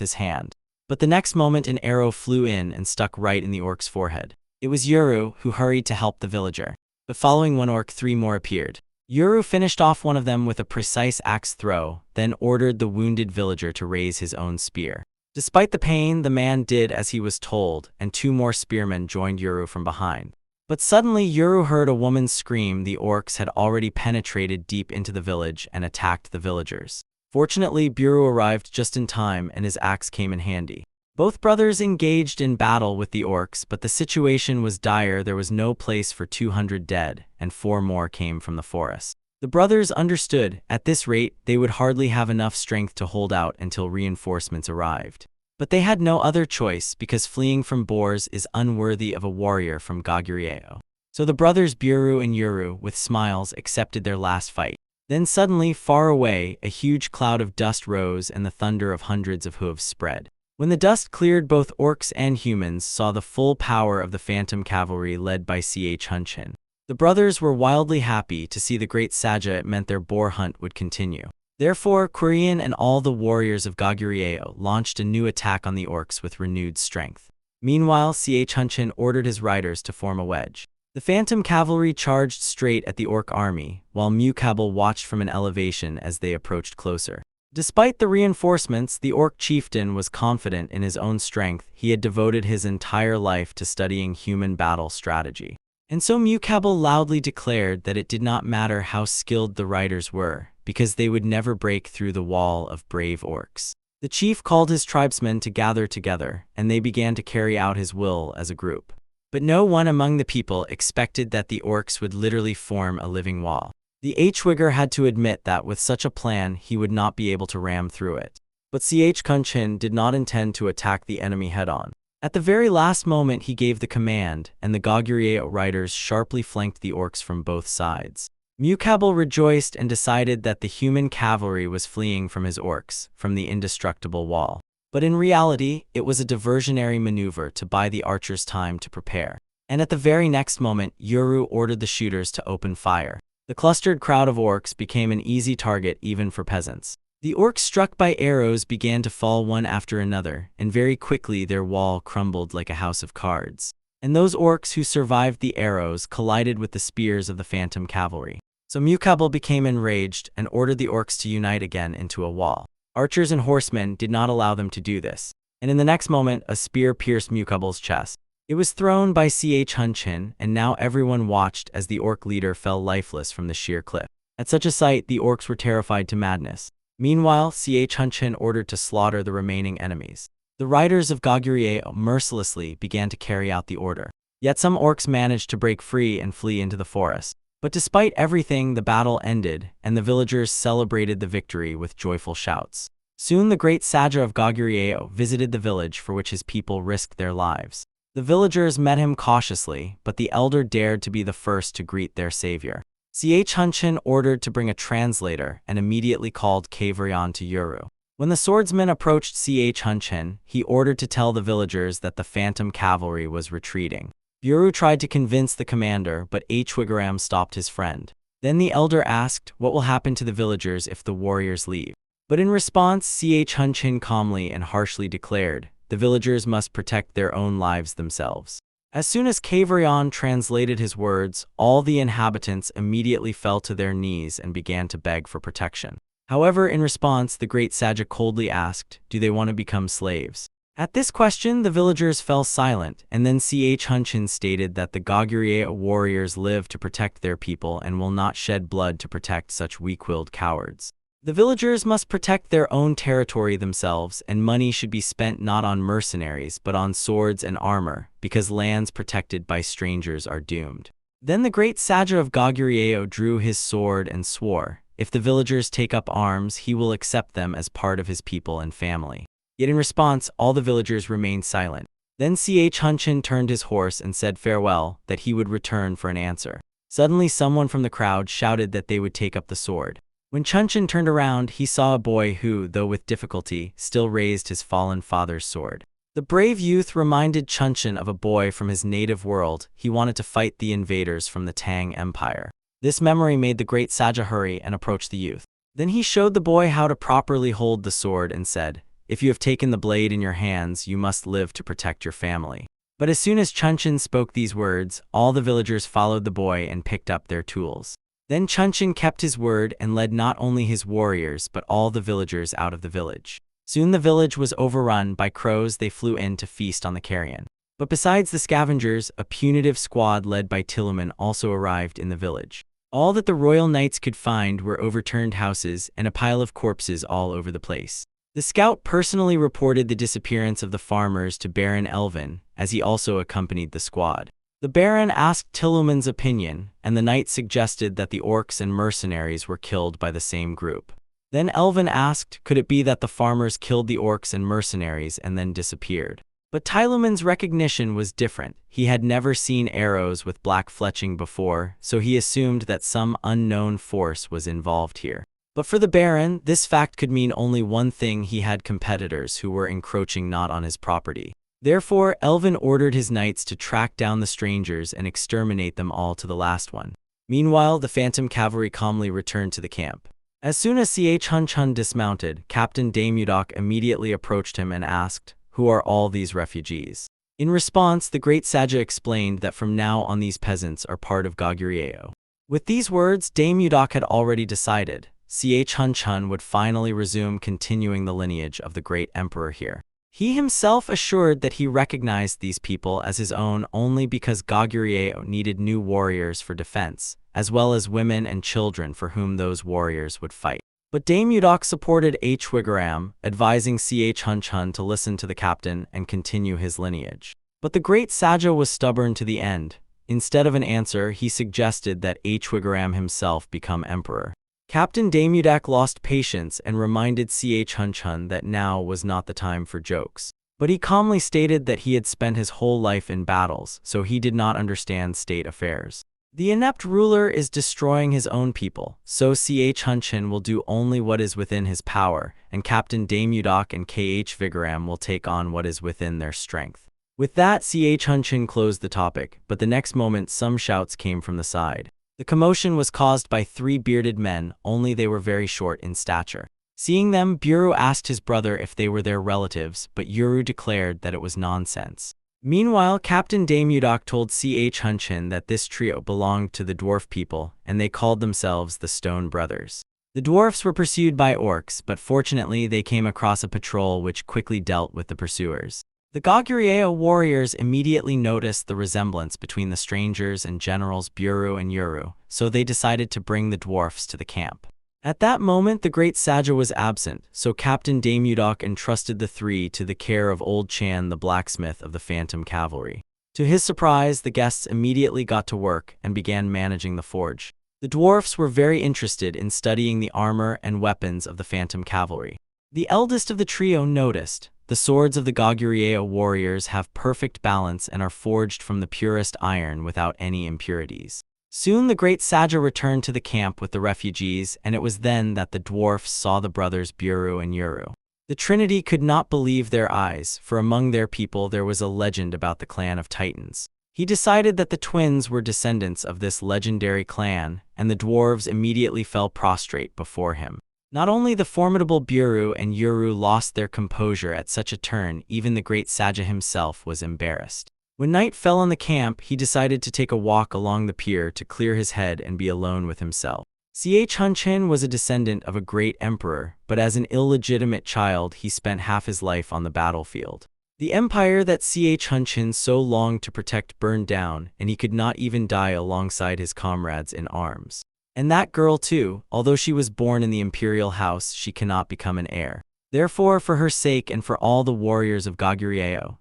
his hand. But the next moment an arrow flew in and stuck right in the orc's forehead. It was Yuru, who hurried to help the villager. But following one orc, 3 more appeared. Yuru finished off one of them with a precise axe throw, then ordered the wounded villager to raise his own spear. Despite the pain, the man did as he was told, and 2 more spearmen joined Yuru from behind. But suddenly Yuru heard a woman scream. The orcs had already penetrated deep into the village and attacked the villagers. Fortunately, Buru arrived just in time and his axe came in handy. Both brothers engaged in battle with the orcs, but the situation was dire. There was no place for 200 dead, and 4 more came from the forest. The brothers understood, at this rate, they would hardly have enough strength to hold out until reinforcements arrived. But they had no other choice, because fleeing from boars is unworthy of a warrior from Goguryeo. So the brothers Buru and Yuru, with smiles, accepted their last fight. Then suddenly, far away, a huge cloud of dust rose and the thunder of hundreds of hooves spread. When the dust cleared, both orcs and humans saw the full power of the phantom cavalry led by Hunchin. The brothers were wildly happy to see the great Saja. It meant their boar hunt would continue. Therefore, Korean and all the warriors of Goguryeo launched a new attack on the orcs with renewed strength. Meanwhile, Hunchin ordered his riders to form a wedge. The phantom cavalry charged straight at the orc army, while Mukabel watched from an elevation as they approached closer. Despite the reinforcements, the orc chieftain was confident in his own strength. He had devoted his entire life to studying human battle strategy. And so Mukabel loudly declared that it did not matter how skilled the riders were, because they would never break through the wall of brave orcs. The chief called his tribesmen to gather together, and they began to carry out his will as a group. But no one among the people expected that the orcs would literally form a living wall. The Hwigger had to admit that with such a plan he would not be able to ram through it. But Kunchin did not intend to attack the enemy head-on. At the very last moment he gave the command, and the Goguryeo riders sharply flanked the orcs from both sides. Mukabel rejoiced and decided that the human cavalry was fleeing from his orcs, from the indestructible wall. But in reality, it was a diversionary maneuver to buy the archers time to prepare. And at the very next moment, Yuru ordered the shooters to open fire. The clustered crowd of orcs became an easy target even for peasants. The orcs struck by arrows began to fall one after another, and very quickly their wall crumbled like a house of cards. And those orcs who survived the arrows collided with the spears of the phantom cavalry. So Mukabel became enraged and ordered the orcs to unite again into a wall. Archers and horsemen did not allow them to do this, and in the next moment a spear pierced Mukabel's chest. It was thrown by Hunchin, and now everyone watched as the orc leader fell lifeless from the sheer cliff. At such a sight, the orcs were terrified to madness. Meanwhile, Hunchin ordered to slaughter the remaining enemies. The riders of Goguryeo mercilessly began to carry out the order. Yet some orcs managed to break free and flee into the forest. But despite everything, the battle ended, and the villagers celebrated the victory with joyful shouts. Soon the great Saja of Goguryeo visited the village for which his people risked their lives. The villagers met him cautiously, but the elder dared to be the first to greet their savior. Hunchin ordered to bring a translator and immediately called Kavrion to Yuru. When the swordsman approached Hunchin, he ordered to tell the villagers that the phantom cavalry was retreating. Yuru tried to convince the commander, but Hwiggeram stopped his friend. Then the elder asked what will happen to the villagers if the warriors leave. But in response, Hunchin calmly and harshly declared, the villagers must protect their own lives themselves. As soon as Kavrion translated his words, all the inhabitants immediately fell to their knees and began to beg for protection. However, in response, the great Saja coldly asked, do they want to become slaves? At this question, the villagers fell silent, and then Hunchin stated that the Goguryeo warriors live to protect their people and will not shed blood to protect such weak-willed cowards. The villagers must protect their own territory themselves, and money should be spent not on mercenaries but on swords and armor, because lands protected by strangers are doomed. Then the great Saja of Goguryeo drew his sword and swore, if the villagers take up arms, he will accept them as part of his people and family. Yet in response, all the villagers remained silent. Then Hunchin turned his horse and said farewell, that he would return for an answer. Suddenly someone from the crowd shouted that they would take up the sword. When Chunchin turned around, he saw a boy who, though with difficulty, still raised his fallen father's sword. The brave youth reminded Chunchin of a boy from his native world. He wanted to fight the invaders from the Tang Empire. This memory made the great Saja hurry and approach the youth. Then he showed the boy how to properly hold the sword and said, "If you have taken the blade in your hands, you must live to protect your family." But as soon as Chunchin spoke these words, all the villagers followed the boy and picked up their tools. Then Chunchin kept his word and led not only his warriors but all the villagers out of the village. Soon the village was overrun by crows. They flew in to feast on the carrion. But besides the scavengers, a punitive squad led by Tiluman also arrived in the village. All that the royal knights could find were overturned houses and a pile of corpses all over the place. The scout personally reported the disappearance of the farmers to Baron Elvin, as he also accompanied the squad. The Baron asked Tiluman's opinion, and the knight suggested that the orcs and mercenaries were killed by the same group. Then Elvin asked, could it be that the farmers killed the orcs and mercenaries and then disappeared? But Tiluman's recognition was different. He had never seen arrows with black fletching before, so he assumed that some unknown force was involved here. But for the Baron, this fact could mean only one thing: he had competitors who were encroaching not on his property. Therefore, Elvin ordered his knights to track down the strangers and exterminate them all to the last one. Meanwhile, the phantom cavalry calmly returned to the camp. As soon as Chun dismounted, Captain Damudok immediately approached him and asked, "Who are all these refugees?" In response, the great Saja explained that from now on these peasants are part of Goguryeo. With these words, Damudok had already decided. Chun would finally resume continuing the lineage of the great emperor here. He himself assured that he recognized these people as his own only because Goguryeo needed new warriors for defense, as well as women and children for whom those warriors would fight. But Damudok supported Wigaram, advising Chun to listen to the captain and continue his lineage. But the great Saja was stubborn to the end. Instead of an answer, he suggested that Wigaram himself become emperor. Captain Damudok lost patience and reminded Chun that now was not the time for jokes. But he calmly stated that he had spent his whole life in battles, so he did not understand state affairs. The inept ruler is destroying his own people, so Chun will do only what is within his power, and Captain Damudok and Vigaram will take on what is within their strength. With that, Chun closed the topic, but the next moment some shouts came from the side. The commotion was caused by three bearded men, only they were very short in stature. Seeing them, Buru asked his brother if they were their relatives, but Yuru declared that it was nonsense. Meanwhile, Captain Damudok told Chun that this trio belonged to the dwarf people, and they called themselves the Stone Brothers. The dwarfs were pursued by orcs, but fortunately they came across a patrol which quickly dealt with the pursuers. The Goguryeo warriors immediately noticed the resemblance between the strangers and generals Buru and Yuru, so they decided to bring the dwarfs to the camp. At that moment, the great Saja was absent, so Captain Damudok entrusted the three to the care of Old Chan, the blacksmith of the Phantom Cavalry. To his surprise, the guests immediately got to work and began managing the forge. The dwarfs were very interested in studying the armor and weapons of the Phantom Cavalry. The eldest of the trio noticed, the swords of the Goguryeo warriors have perfect balance and are forged from the purest iron without any impurities. Soon the great Saja returned to the camp with the refugees, and it was then that the dwarfs saw the brothers Buru and Yuru. The Trinity could not believe their eyes, for among their people there was a legend about the clan of Titans. He decided that the twins were descendants of this legendary clan, and the dwarves immediately fell prostrate before him. Not only the formidable Buru and Yuru lost their composure at such a turn, even the great Saja himself was embarrassed. When night fell on the camp, he decided to take a walk along the pier to clear his head and be alone with himself. Chun was a descendant of a great emperor, but as an illegitimate child he spent half his life on the battlefield. The empire that Chun so longed to protect burned down, and he could not even die alongside his comrades in arms. And that girl too, although she was born in the imperial house, she cannot become an heir. Therefore, for her sake and for all the warriors of Goguryeo,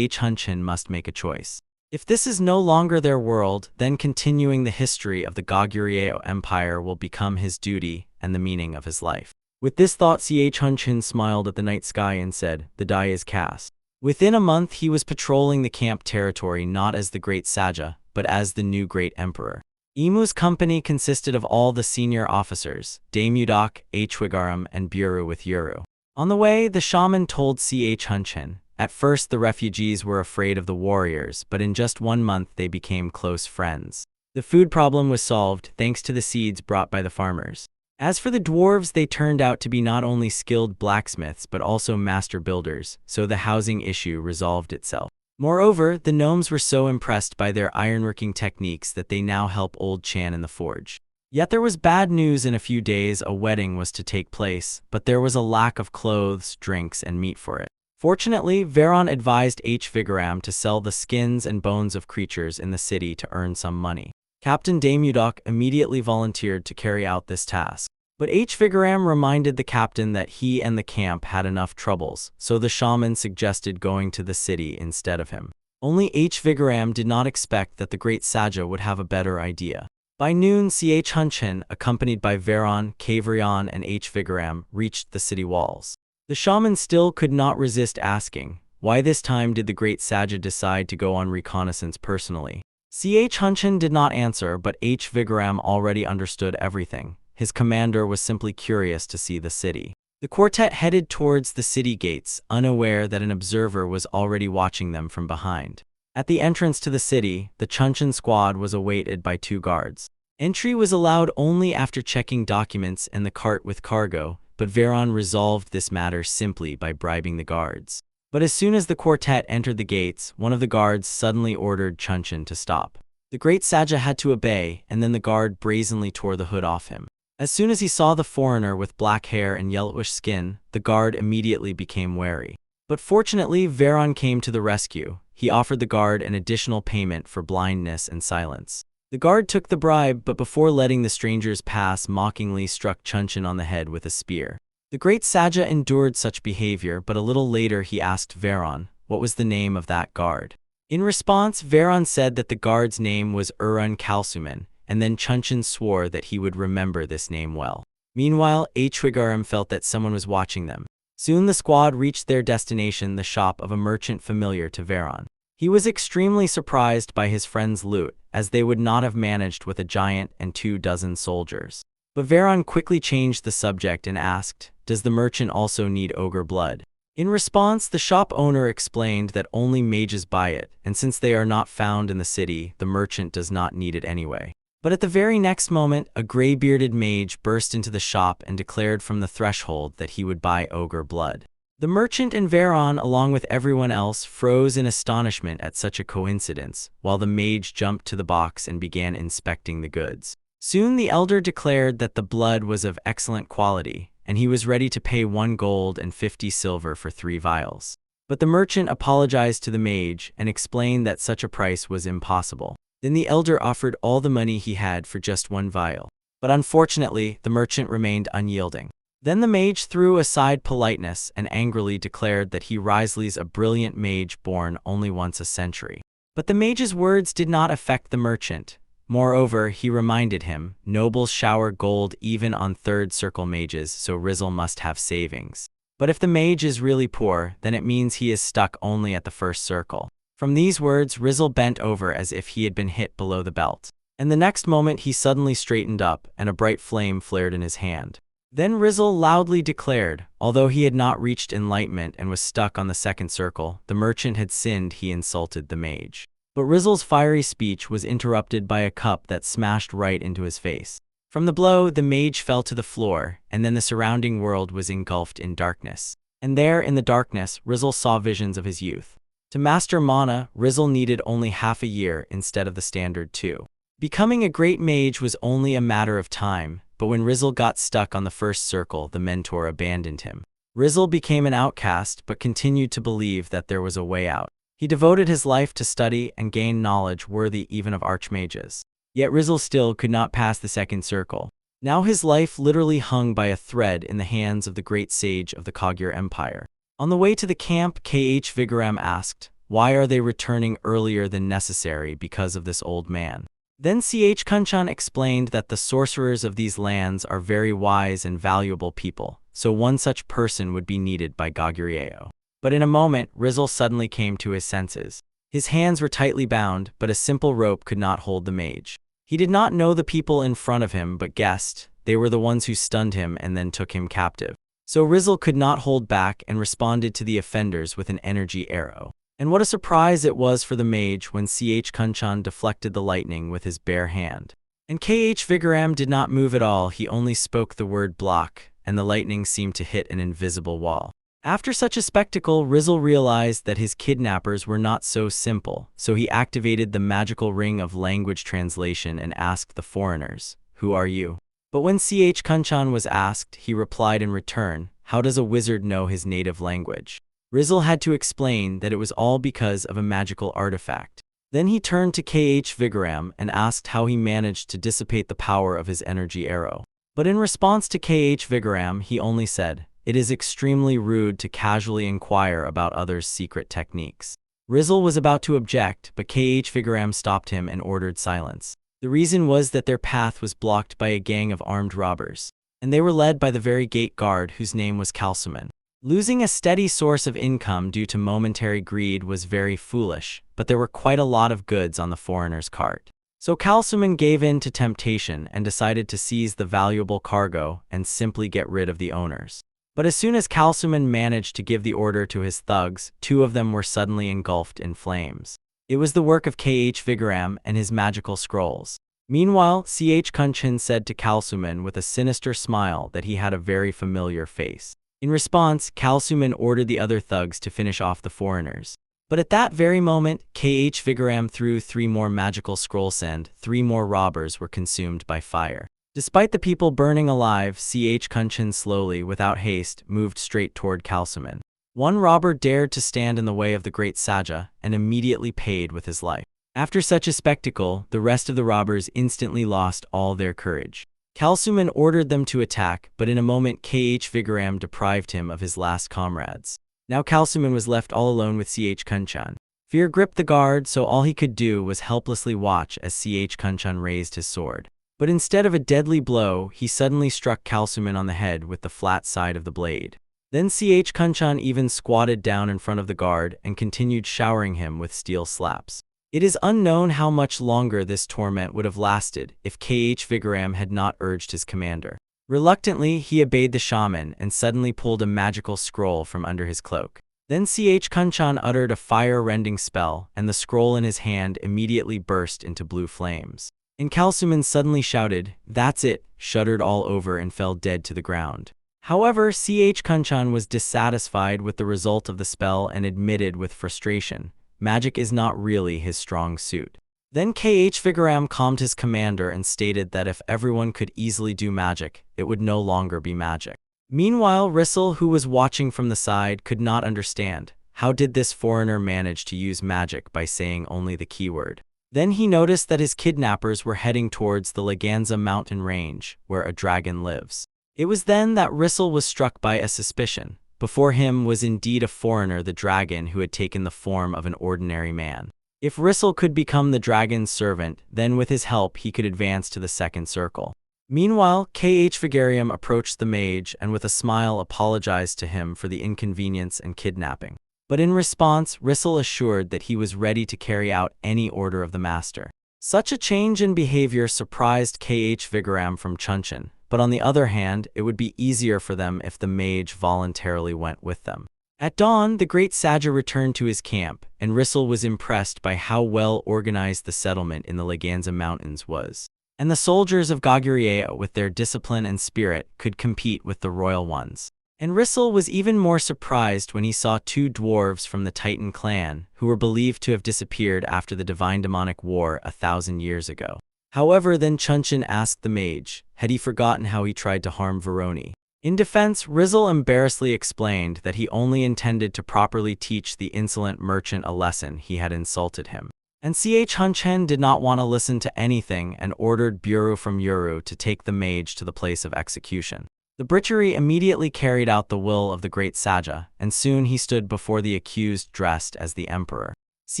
Chun must make a choice. If this is no longer their world, then continuing the history of the Goguryeo Empire will become his duty and the meaning of his life. With this thought, Chun smiled at the night sky and said, "The die is cast." Within a month, he was patrolling the camp territory not as the great Saja, but as the new great emperor. Imu's company consisted of all the senior officers, Daemudok, Hwigaram, and Buru with Yuru. On the way, the shaman told Ch Hunchin. At first, the refugees were afraid of the warriors, but in just 1 month they became close friends. The food problem was solved thanks to the seeds brought by the farmers. As for the dwarves, they turned out to be not only skilled blacksmiths but also master builders, so the housing issue resolved itself. Moreover, the gnomes were so impressed by their ironworking techniques that they now help old Chan in the forge. Yet there was bad news. In a few days a wedding was to take place, but there was a lack of clothes, drinks, and meat for it. Fortunately, Veron advised Hwigaram to sell the skins and bones of creatures in the city to earn some money. Captain Daemudok immediately volunteered to carry out this task. But Hwigaram reminded the captain that he and the camp had enough troubles, so the shaman suggested going to the city instead of him. Only Hwigaram did not expect that the great Saja would have a better idea. By noon, Ch Hunchin, accompanied by Veron, Kavrion, and Hwigaram, reached the city walls. The shaman still could not resist asking, why this time did the great Saja decide to go on reconnaissance personally? Ch Hunchin did not answer, but Hwigaram already understood everything. His commander was simply curious to see the city. The quartet headed towards the city gates, unaware that an observer was already watching them from behind. At the entrance to the city, the Chunchin squad was awaited by 2 guards. Entry was allowed only after checking documents and the cart with cargo, but Veron resolved this matter simply by bribing the guards. But as soon as the quartet entered the gates, one of the guards suddenly ordered Chunchin to stop. The great Saja had to obey, and then the guard brazenly tore the hood off him. As soon as he saw the foreigner with black hair and yellowish skin, the guard immediately became wary. But fortunately, Veron came to the rescue. He offered the guard an additional payment for blindness and silence. The guard took the bribe, but before letting the strangers pass, mockingly struck Chunchin on the head with a spear. The great Saja endured such behavior, but a little later he asked Veron, what was the name of that guard? In response, Veron said that the guard's name was Urun Kalsuman, and then Chunchin swore that he would remember this name well. Meanwhile, Hwigaram felt that someone was watching them. Soon the squad reached their destination, the shop of a merchant familiar to Veron. He was extremely surprised by his friend's loot, as they would not have managed with a giant and 24 soldiers. But Veron quickly changed the subject and asked, does the merchant also need ogre blood? In response, the shop owner explained that only mages buy it, and since they are not found in the city, the merchant does not need it anyway. But at the very next moment, a gray-bearded mage burst into the shop and declared from the threshold that he would buy ogre blood. The merchant and Veron, along with everyone else, froze in astonishment at such a coincidence, while the mage jumped to the box and began inspecting the goods. Soon the elder declared that the blood was of excellent quality, and he was ready to pay 1 gold and 50 silver for 3 vials. But the merchant apologized to the mage and explained that such a price was impossible. Then the elder offered all the money he had for just 1 vial. But unfortunately, the merchant remained unyielding. Then the mage threw aside politeness and angrily declared that he Risley's a brilliant mage born only once a century. But the mage's words did not affect the merchant. Moreover, he reminded him, nobles shower gold even on 3rd circle mages, so Rizzle must have savings. But if the mage is really poor, then it means he is stuck only at the 1st circle. From these words, Rizzle bent over as if he had been hit below the belt. And the next moment he suddenly straightened up, and a bright flame flared in his hand. Then Rizzle loudly declared, although he had not reached enlightenment and was stuck on the 2nd circle, the merchant had sinned. He insulted the mage. But Rizzle's fiery speech was interrupted by a cup that smashed right into his face. From the blow, the mage fell to the floor, and then the surrounding world was engulfed in darkness. And there, in the darkness, Rizzle saw visions of his youth. To master mana, Rizzle needed only half a year instead of the standard 2. Becoming a great mage was only a matter of time, but when Rizzle got stuck on the 1st circle, the mentor abandoned him. Rizzle became an outcast, but continued to believe that there was a way out. He devoted his life to study and gain knowledge worthy even of archmages. Yet Rizzle still could not pass the 2nd circle. Now his life literally hung by a thread in the hands of the great sage of the Kagure Empire. On the way to the camp, Hwigaram asked, why are they returning earlier than necessary because of this old man? Then Ch Kunchan explained that the sorcerers of these lands are very wise and valuable people, so one such person would be needed by Goguryeo. But in a moment, Rizzle suddenly came to his senses. His hands were tightly bound, but a simple rope could not hold the mage. He did not know the people in front of him but guessed they were the ones who stunned him and then took him captive. So Rizal could not hold back and responded to the offenders with an energy arrow. And what a surprise it was for the mage when Ch Kunchan deflected the lightning with his bare hand. And Kh Vigaram did not move at all, he only spoke the word block, and the lightning seemed to hit an invisible wall. After such a spectacle, Rizal realized that his kidnappers were not so simple, so he activated the magical ring of language translation and asked the foreigners, "Who are you?" But when Ch Kunchan was asked, he replied in return, "How does a wizard know his native language?" Rizal had to explain that it was all because of a magical artifact. Then he turned to Kh Vigaram and asked how he managed to dissipate the power of his energy arrow. But in response to Kh Vigaram, he only said, "It is extremely rude to casually inquire about others' secret techniques." Rizal was about to object, but Kh Vigaram stopped him and ordered silence. The reason was that their path was blocked by a gang of armed robbers, and they were led by the very gate guard whose name was Kalsuman. Losing a steady source of income due to momentary greed was very foolish, but there were quite a lot of goods on the foreigner's cart. So Kalsuman gave in to temptation and decided to seize the valuable cargo and simply get rid of the owners. But as soon as Kalsuman managed to give the order to his thugs, two of them were suddenly engulfed in flames. It was the work of Kh Vigaram and his magical scrolls. Meanwhile, Ch Kunchan said to Kalsuman with a sinister smile that he had a very familiar face. In response, Kalsuman ordered the other thugs to finish off the foreigners. But at that very moment, Kh Vigaram threw 3 more magical scrolls and 3 more robbers were consumed by fire. Despite the people burning alive, Ch Kunchan slowly, without haste, moved straight toward Kalsuman. One robber dared to stand in the way of the great Saja and immediately paid with his life. After such a spectacle, the rest of the robbers instantly lost all their courage. Kalsuman ordered them to attack, but in a moment Kh Vigaram deprived him of his last comrades. Now Kalsuman was left all alone with Ch Kunchan. Fear gripped the guard, so all he could do was helplessly watch as Ch Kunchan raised his sword. But instead of a deadly blow, he suddenly struck Kalsuman on the head with the flat side of the blade. Then Ch Kunchan even squatted down in front of the guard and continued showering him with steel slaps. It is unknown how much longer this torment would have lasted if Kh Vigaram had not urged his commander. Reluctantly, he obeyed the shaman and suddenly pulled a magical scroll from under his cloak. Then Ch Kunchan uttered a fire-rending spell, and the scroll in his hand immediately burst into blue flames. And Kalsuman suddenly shouted, "That's it," shuddered all over and fell dead to the ground. However, Ch Kunchan was dissatisfied with the result of the spell and admitted with frustration, magic is not really his strong suit. Then Kh Vigaram calmed his commander and stated that if everyone could easily do magic, it would no longer be magic. Meanwhile, Rizal, who was watching from the side, could not understand. How did this foreigner manage to use magic by saying only the keyword? Then he noticed that his kidnappers were heading towards the Laganza mountain range, where a dragon lives. It was then that Rizal was struck by a suspicion. Before him was indeed a foreigner, the dragon, who had taken the form of an ordinary man. If Rizal could become the dragon's servant, then with his help he could advance to the second circle. Meanwhile, Kh Vigaram approached the mage and with a smile apologized to him for the inconvenience and kidnapping. But in response, Rizal assured that he was ready to carry out any order of the master. Such a change in behavior surprised Kh Vigaram from Chunchan, but on the other hand, it would be easier for them if the mage voluntarily went with them. At dawn, the great Saja returned to his camp, and Rizal was impressed by how well organized the settlement in the Laganza Mountains was. And the soldiers of Goguryeo, with their discipline and spirit, could compete with the royal ones. And Rizal was even more surprised when he saw 2 dwarves from the Titan clan, who were believed to have disappeared after the Divine Demonic War 1,000 years ago. However, then Chunchan asked the mage, had he forgotten how he tried to harm Veroni? In defense, Rizal embarrassedly explained that he only intended to properly teach the insolent merchant a lesson he had insulted him. And Ch Kunchan did not want to listen to anything and ordered Buru from Uru to take the mage to the place of execution. The Britchery immediately carried out the will of the great Saja, and soon he stood before the accused dressed as the emperor. Ch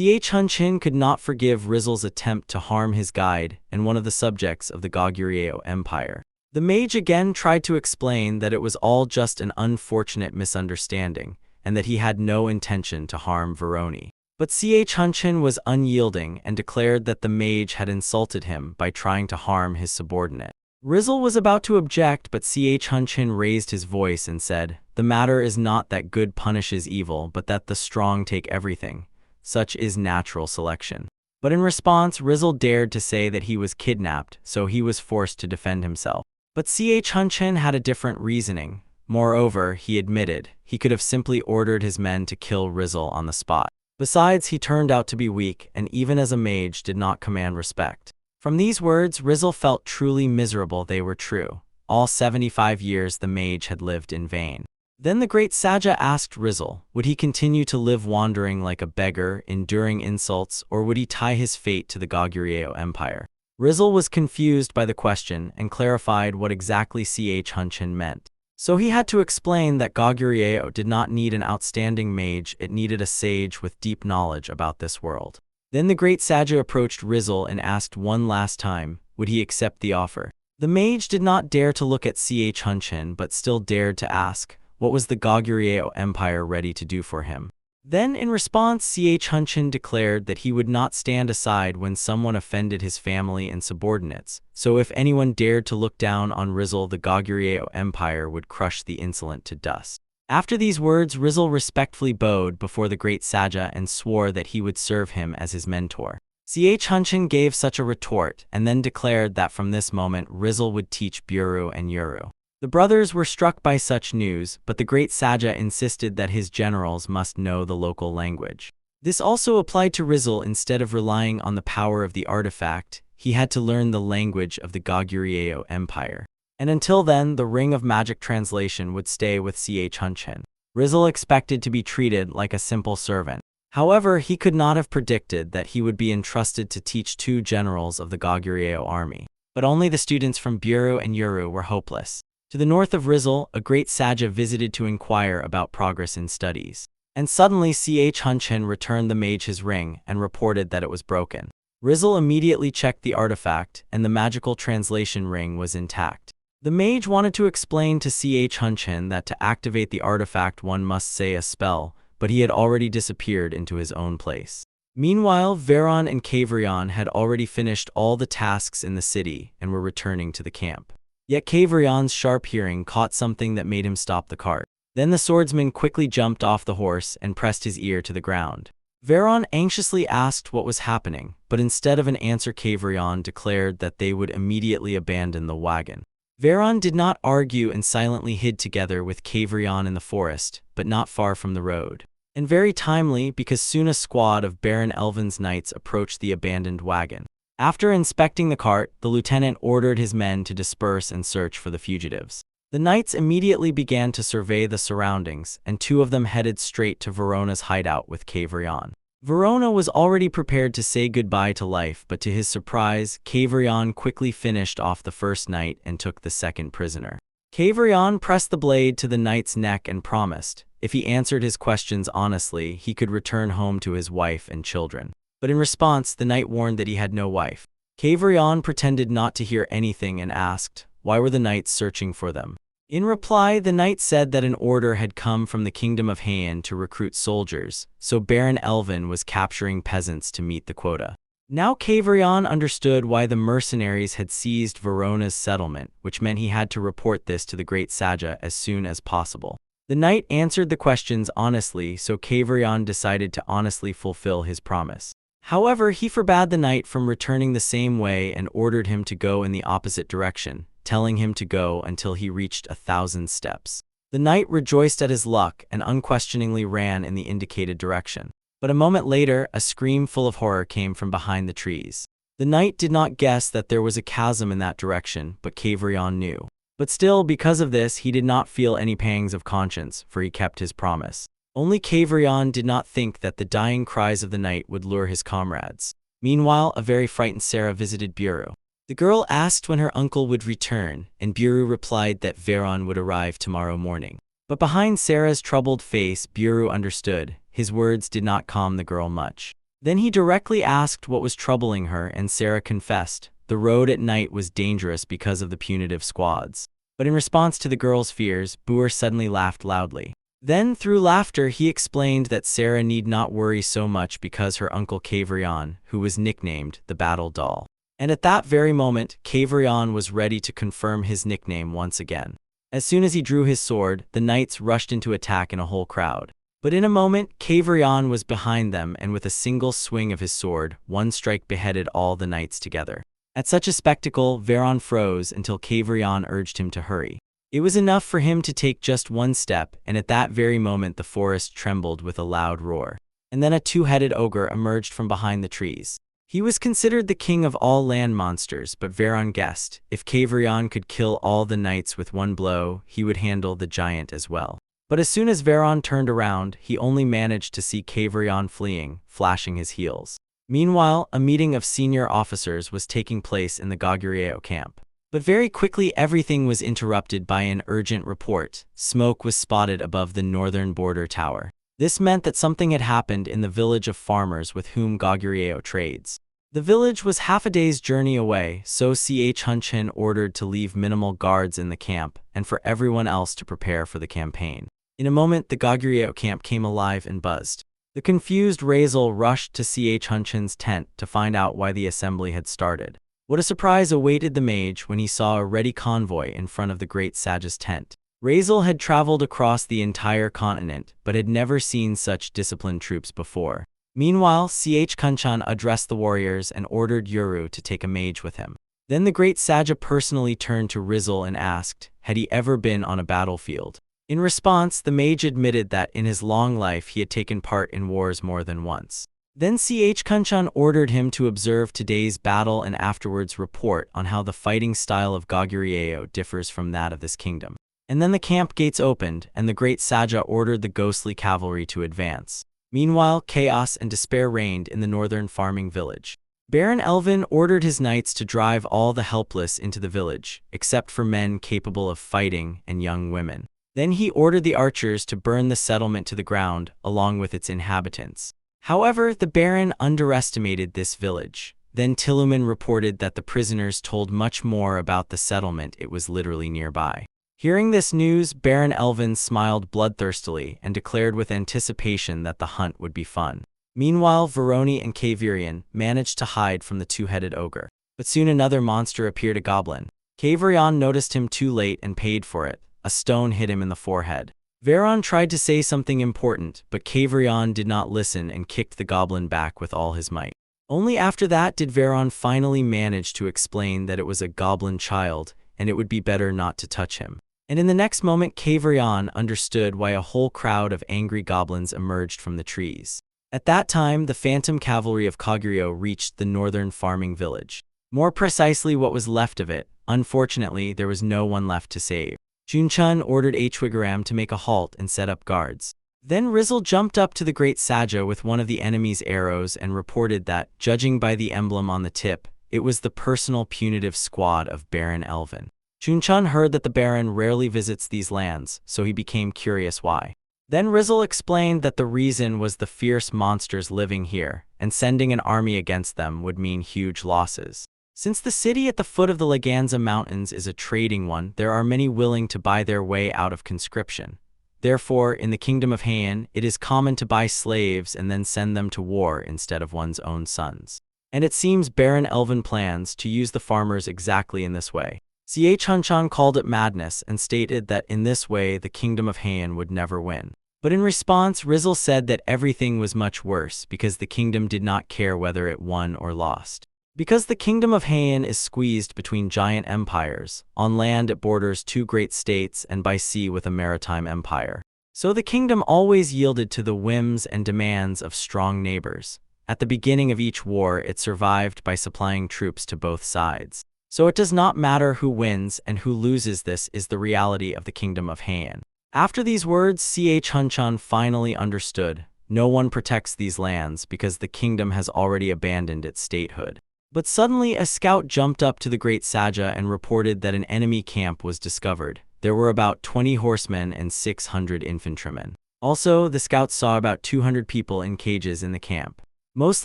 Kunchan could not forgive Rizal's attempt to harm his guide and one of the subjects of the Goguryeo Empire. The mage again tried to explain that it was all just an unfortunate misunderstanding, and that he had no intention to harm Veroni. But Hunchin was unyielding and declared that the mage had insulted him by trying to harm his subordinate. Rizzle was about to object, but Hunchin raised his voice and said, "The matter is not that good punishes evil, but that the strong take everything. Such is natural selection." But in response, Rizzle dared to say that he was kidnapped, so he was forced to defend himself. But Hunchin had a different reasoning. Moreover, he admitted, he could have simply ordered his men to kill Rizzle on the spot. Besides, he turned out to be weak, and even as a mage did not command respect. From these words, Rizzle felt truly miserable. They were true. All 75 years the mage had lived in vain. Then the great Saja asked Rizzle, would he continue to live wandering like a beggar, enduring insults, or would he tie his fate to the Goguryeo Empire? Rizzle was confused by the question and clarified what exactly Hunchin meant. So he had to explain that Goguryeo did not need an outstanding mage, it needed a sage with deep knowledge about this world. Then the great Saja approached Rizzle and asked one last time, would he accept the offer? The mage did not dare to look at Hunchin but still dared to ask, what was the Goguryeo Empire ready to do for him? Then in response, Hunchin declared that he would not stand aside when someone offended his family and subordinates, so if anyone dared to look down on Rizzle, the Goguryeo Empire would crush the insolent to dust. After these words, Rizzle respectfully bowed before the great Saja and swore that he would serve him as his mentor. Hunchin gave such a retort and then declared that from this moment Rizzle would teach Buru and Yuru. The brothers were struck by such news, but the great Saja insisted that his generals must know the local language. This also applied to Rizzle. Instead of relying on the power of the artifact, he had to learn the language of the Goguryeo Empire. And until then, the Ring of Magic translation would stay with Hunchin. Rizzle expected to be treated like a simple servant. However, he could not have predicted that he would be entrusted to teach 2 generals of the Goguryeo army. But only the students from Buru and Yuru were hopeless. To the north of Rizzle, a great Saja visited to inquire about progress in studies. And suddenly Hunchin returned the mage his ring and reported that it was broken. Rizzle immediately checked the artifact, and the magical translation ring was intact. The mage wanted to explain to Hunchin that to activate the artifact one must say a spell, but he had already disappeared into his own place. Meanwhile, Veron and Kavrion had already finished all the tasks in the city and were returning to the camp. Yet Kavrion's sharp hearing caught something that made him stop the cart. Then the swordsman quickly jumped off the horse and pressed his ear to the ground. Veron anxiously asked what was happening, but instead of an answer Kavrion declared that they would immediately abandon the wagon. Veron did not argue and silently hid together with Kavrion in the forest, but not far from the road. And very timely, because soon a squad of Baron Elvin's knights approached the abandoned wagon. After inspecting the cart, the lieutenant ordered his men to disperse and search for the fugitives. The knights immediately began to survey the surroundings, and 2 of them headed straight to Verona's hideout with Kavrion. Verona was already prepared to say goodbye to life, but to his surprise, Kavrion quickly finished off the first knight and took the second prisoner. Kavrion pressed the blade to the knight's neck and promised, if he answered his questions honestly, he could return home to his wife and children. But in response, the knight warned that he had no wife. Kavrion pretended not to hear anything and asked, why were the knights searching for them? In reply, the knight said that an order had come from the kingdom of Heian to recruit soldiers, so Baron Elvin was capturing peasants to meet the quota. Now Kavrion understood why the mercenaries had seized Verona's settlement, which meant he had to report this to the great Saja as soon as possible. The knight answered the questions honestly, so Kavrion decided to honestly fulfill his promise. However, he forbade the knight from returning the same way and ordered him to go in the opposite direction, telling him to go until he reached 1,000 steps. The knight rejoiced at his luck and unquestioningly ran in the indicated direction. But a moment later, a scream full of horror came from behind the trees. The knight did not guess that there was a chasm in that direction, but Kavrion knew. But still, because of this, he did not feel any pangs of conscience, for he kept his promise. Only Kavrion did not think that the dying cries of the knight would lure his comrades. Meanwhile, a very frightened Sarah visited Buru. The girl asked when her uncle would return, and Buru replied that Veron would arrive tomorrow morning. But behind Sarah's troubled face, Buru understood. His words did not calm the girl much. Then he directly asked what was troubling her, and Sarah confessed. The road at night was dangerous because of the punitive squads. But in response to the girl's fears, Buru suddenly laughed loudly. Then, through laughter, he explained that Sarah need not worry so much because her uncle Kavrion, who was nicknamed the Battle Doll. And at that very moment, Kavrion was ready to confirm his nickname once again. As soon as he drew his sword, the knights rushed into attack in a whole crowd. But in a moment, Kavrion was behind them, and with a single swing of his sword, one strike beheaded all the knights together. At such a spectacle, Veron froze until Kavrion urged him to hurry. It was enough for him to take just one step, and at that very moment the forest trembled with a loud roar. And then a two-headed ogre emerged from behind the trees. He was considered the king of all land monsters, but Veron guessed, if Kavrion could kill all the knights with one blow, he would handle the giant as well. But as soon as Veron turned around, he only managed to see Kavrion fleeing, flashing his heels. Meanwhile, a meeting of senior officers was taking place in the Goguryeo camp. But very quickly everything was interrupted by an urgent report. Smoke was spotted above the northern border tower. This meant that something had happened in the village of farmers with whom Goguryeo trades. The village was half a day's journey away, so Hunchin ordered to leave minimal guards in the camp, and for everyone else to prepare for the campaign. In a moment, the Goguryeo camp came alive and buzzed. The confused Razel rushed to Hunchin's tent to find out why the assembly had started. What a surprise awaited the mage when he saw a ready convoy in front of the great sage's tent. Razel had traveled across the entire continent, but had never seen such disciplined troops before. Meanwhile, Kanchan addressed the warriors and ordered Yuru to take a mage with him. Then the great Saja personally turned to Rizel and asked, had he ever been on a battlefield? In response, the mage admitted that in his long life he had taken part in wars more than once. Then Kanchan ordered him to observe today's battle and afterwards report on how the fighting style of Goguryeo differs from that of this kingdom. And then the camp gates opened, and the great Saja ordered the ghostly cavalry to advance. Meanwhile, chaos and despair reigned in the northern farming village. Baron Elvin ordered his knights to drive all the helpless into the village, except for men capable of fighting and young women. Then he ordered the archers to burn the settlement to the ground, along with its inhabitants. However, the Baron underestimated this village. Then Tiluman reported that the prisoners told much more about the settlement. It was literally nearby. Hearing this news, Baron Elvin smiled bloodthirstily and declared with anticipation that the hunt would be fun. Meanwhile, Veroni and Kavrion managed to hide from the two-headed ogre. But soon another monster appeared, a goblin. Kavrion noticed him too late and paid for it. A stone hit him in the forehead. Veron tried to say something important, but Kavrion did not listen and kicked the goblin back with all his might. Only after that did Veron finally manage to explain that it was a goblin child, and it would be better not to touch him. And in the next moment, Kavrion understood why a whole crowd of angry goblins emerged from the trees. At that time, the phantom cavalry of Koguryo reached the northern farming village. More precisely, what was left of it. Unfortunately, there was no one left to save. Junchun ordered Hwigaram to make a halt and set up guards. Then Rizel jumped up to the great Saja with one of the enemy's arrows and reported that, judging by the emblem on the tip, it was the personal punitive squad of Baron Elvin. Junchun heard that the Baron rarely visits these lands, so he became curious why. Then Rizel explained that the reason was the fierce monsters living here, and sending an army against them would mean huge losses. Since the city at the foot of the Laganza Mountains is a trading one, there are many willing to buy their way out of conscription. Therefore, in the kingdom of Heian, it is common to buy slaves and then send them to war instead of one's own sons. And it seems Baron Elvin plans to use the farmers exactly in this way. Hunchan called it madness and stated that in this way the kingdom of Heian would never win. But in response, Rizel said that everything was much worse because the kingdom did not care whether it won or lost. Because the kingdom of Heian is squeezed between giant empires, on land it borders two great states and by sea with a maritime empire. So the kingdom always yielded to the whims and demands of strong neighbors. At the beginning of each war, it survived by supplying troops to both sides. So it does not matter who wins and who loses. This is the reality of the kingdom of Heian. After these words, Hunchan finally understood. No one protects these lands because the kingdom has already abandoned its statehood. But suddenly a scout jumped up to the great Saja and reported that an enemy camp was discovered. There were about 20 horsemen and 600 infantrymen. Also, the scouts saw about 200 people in cages in the camp. Most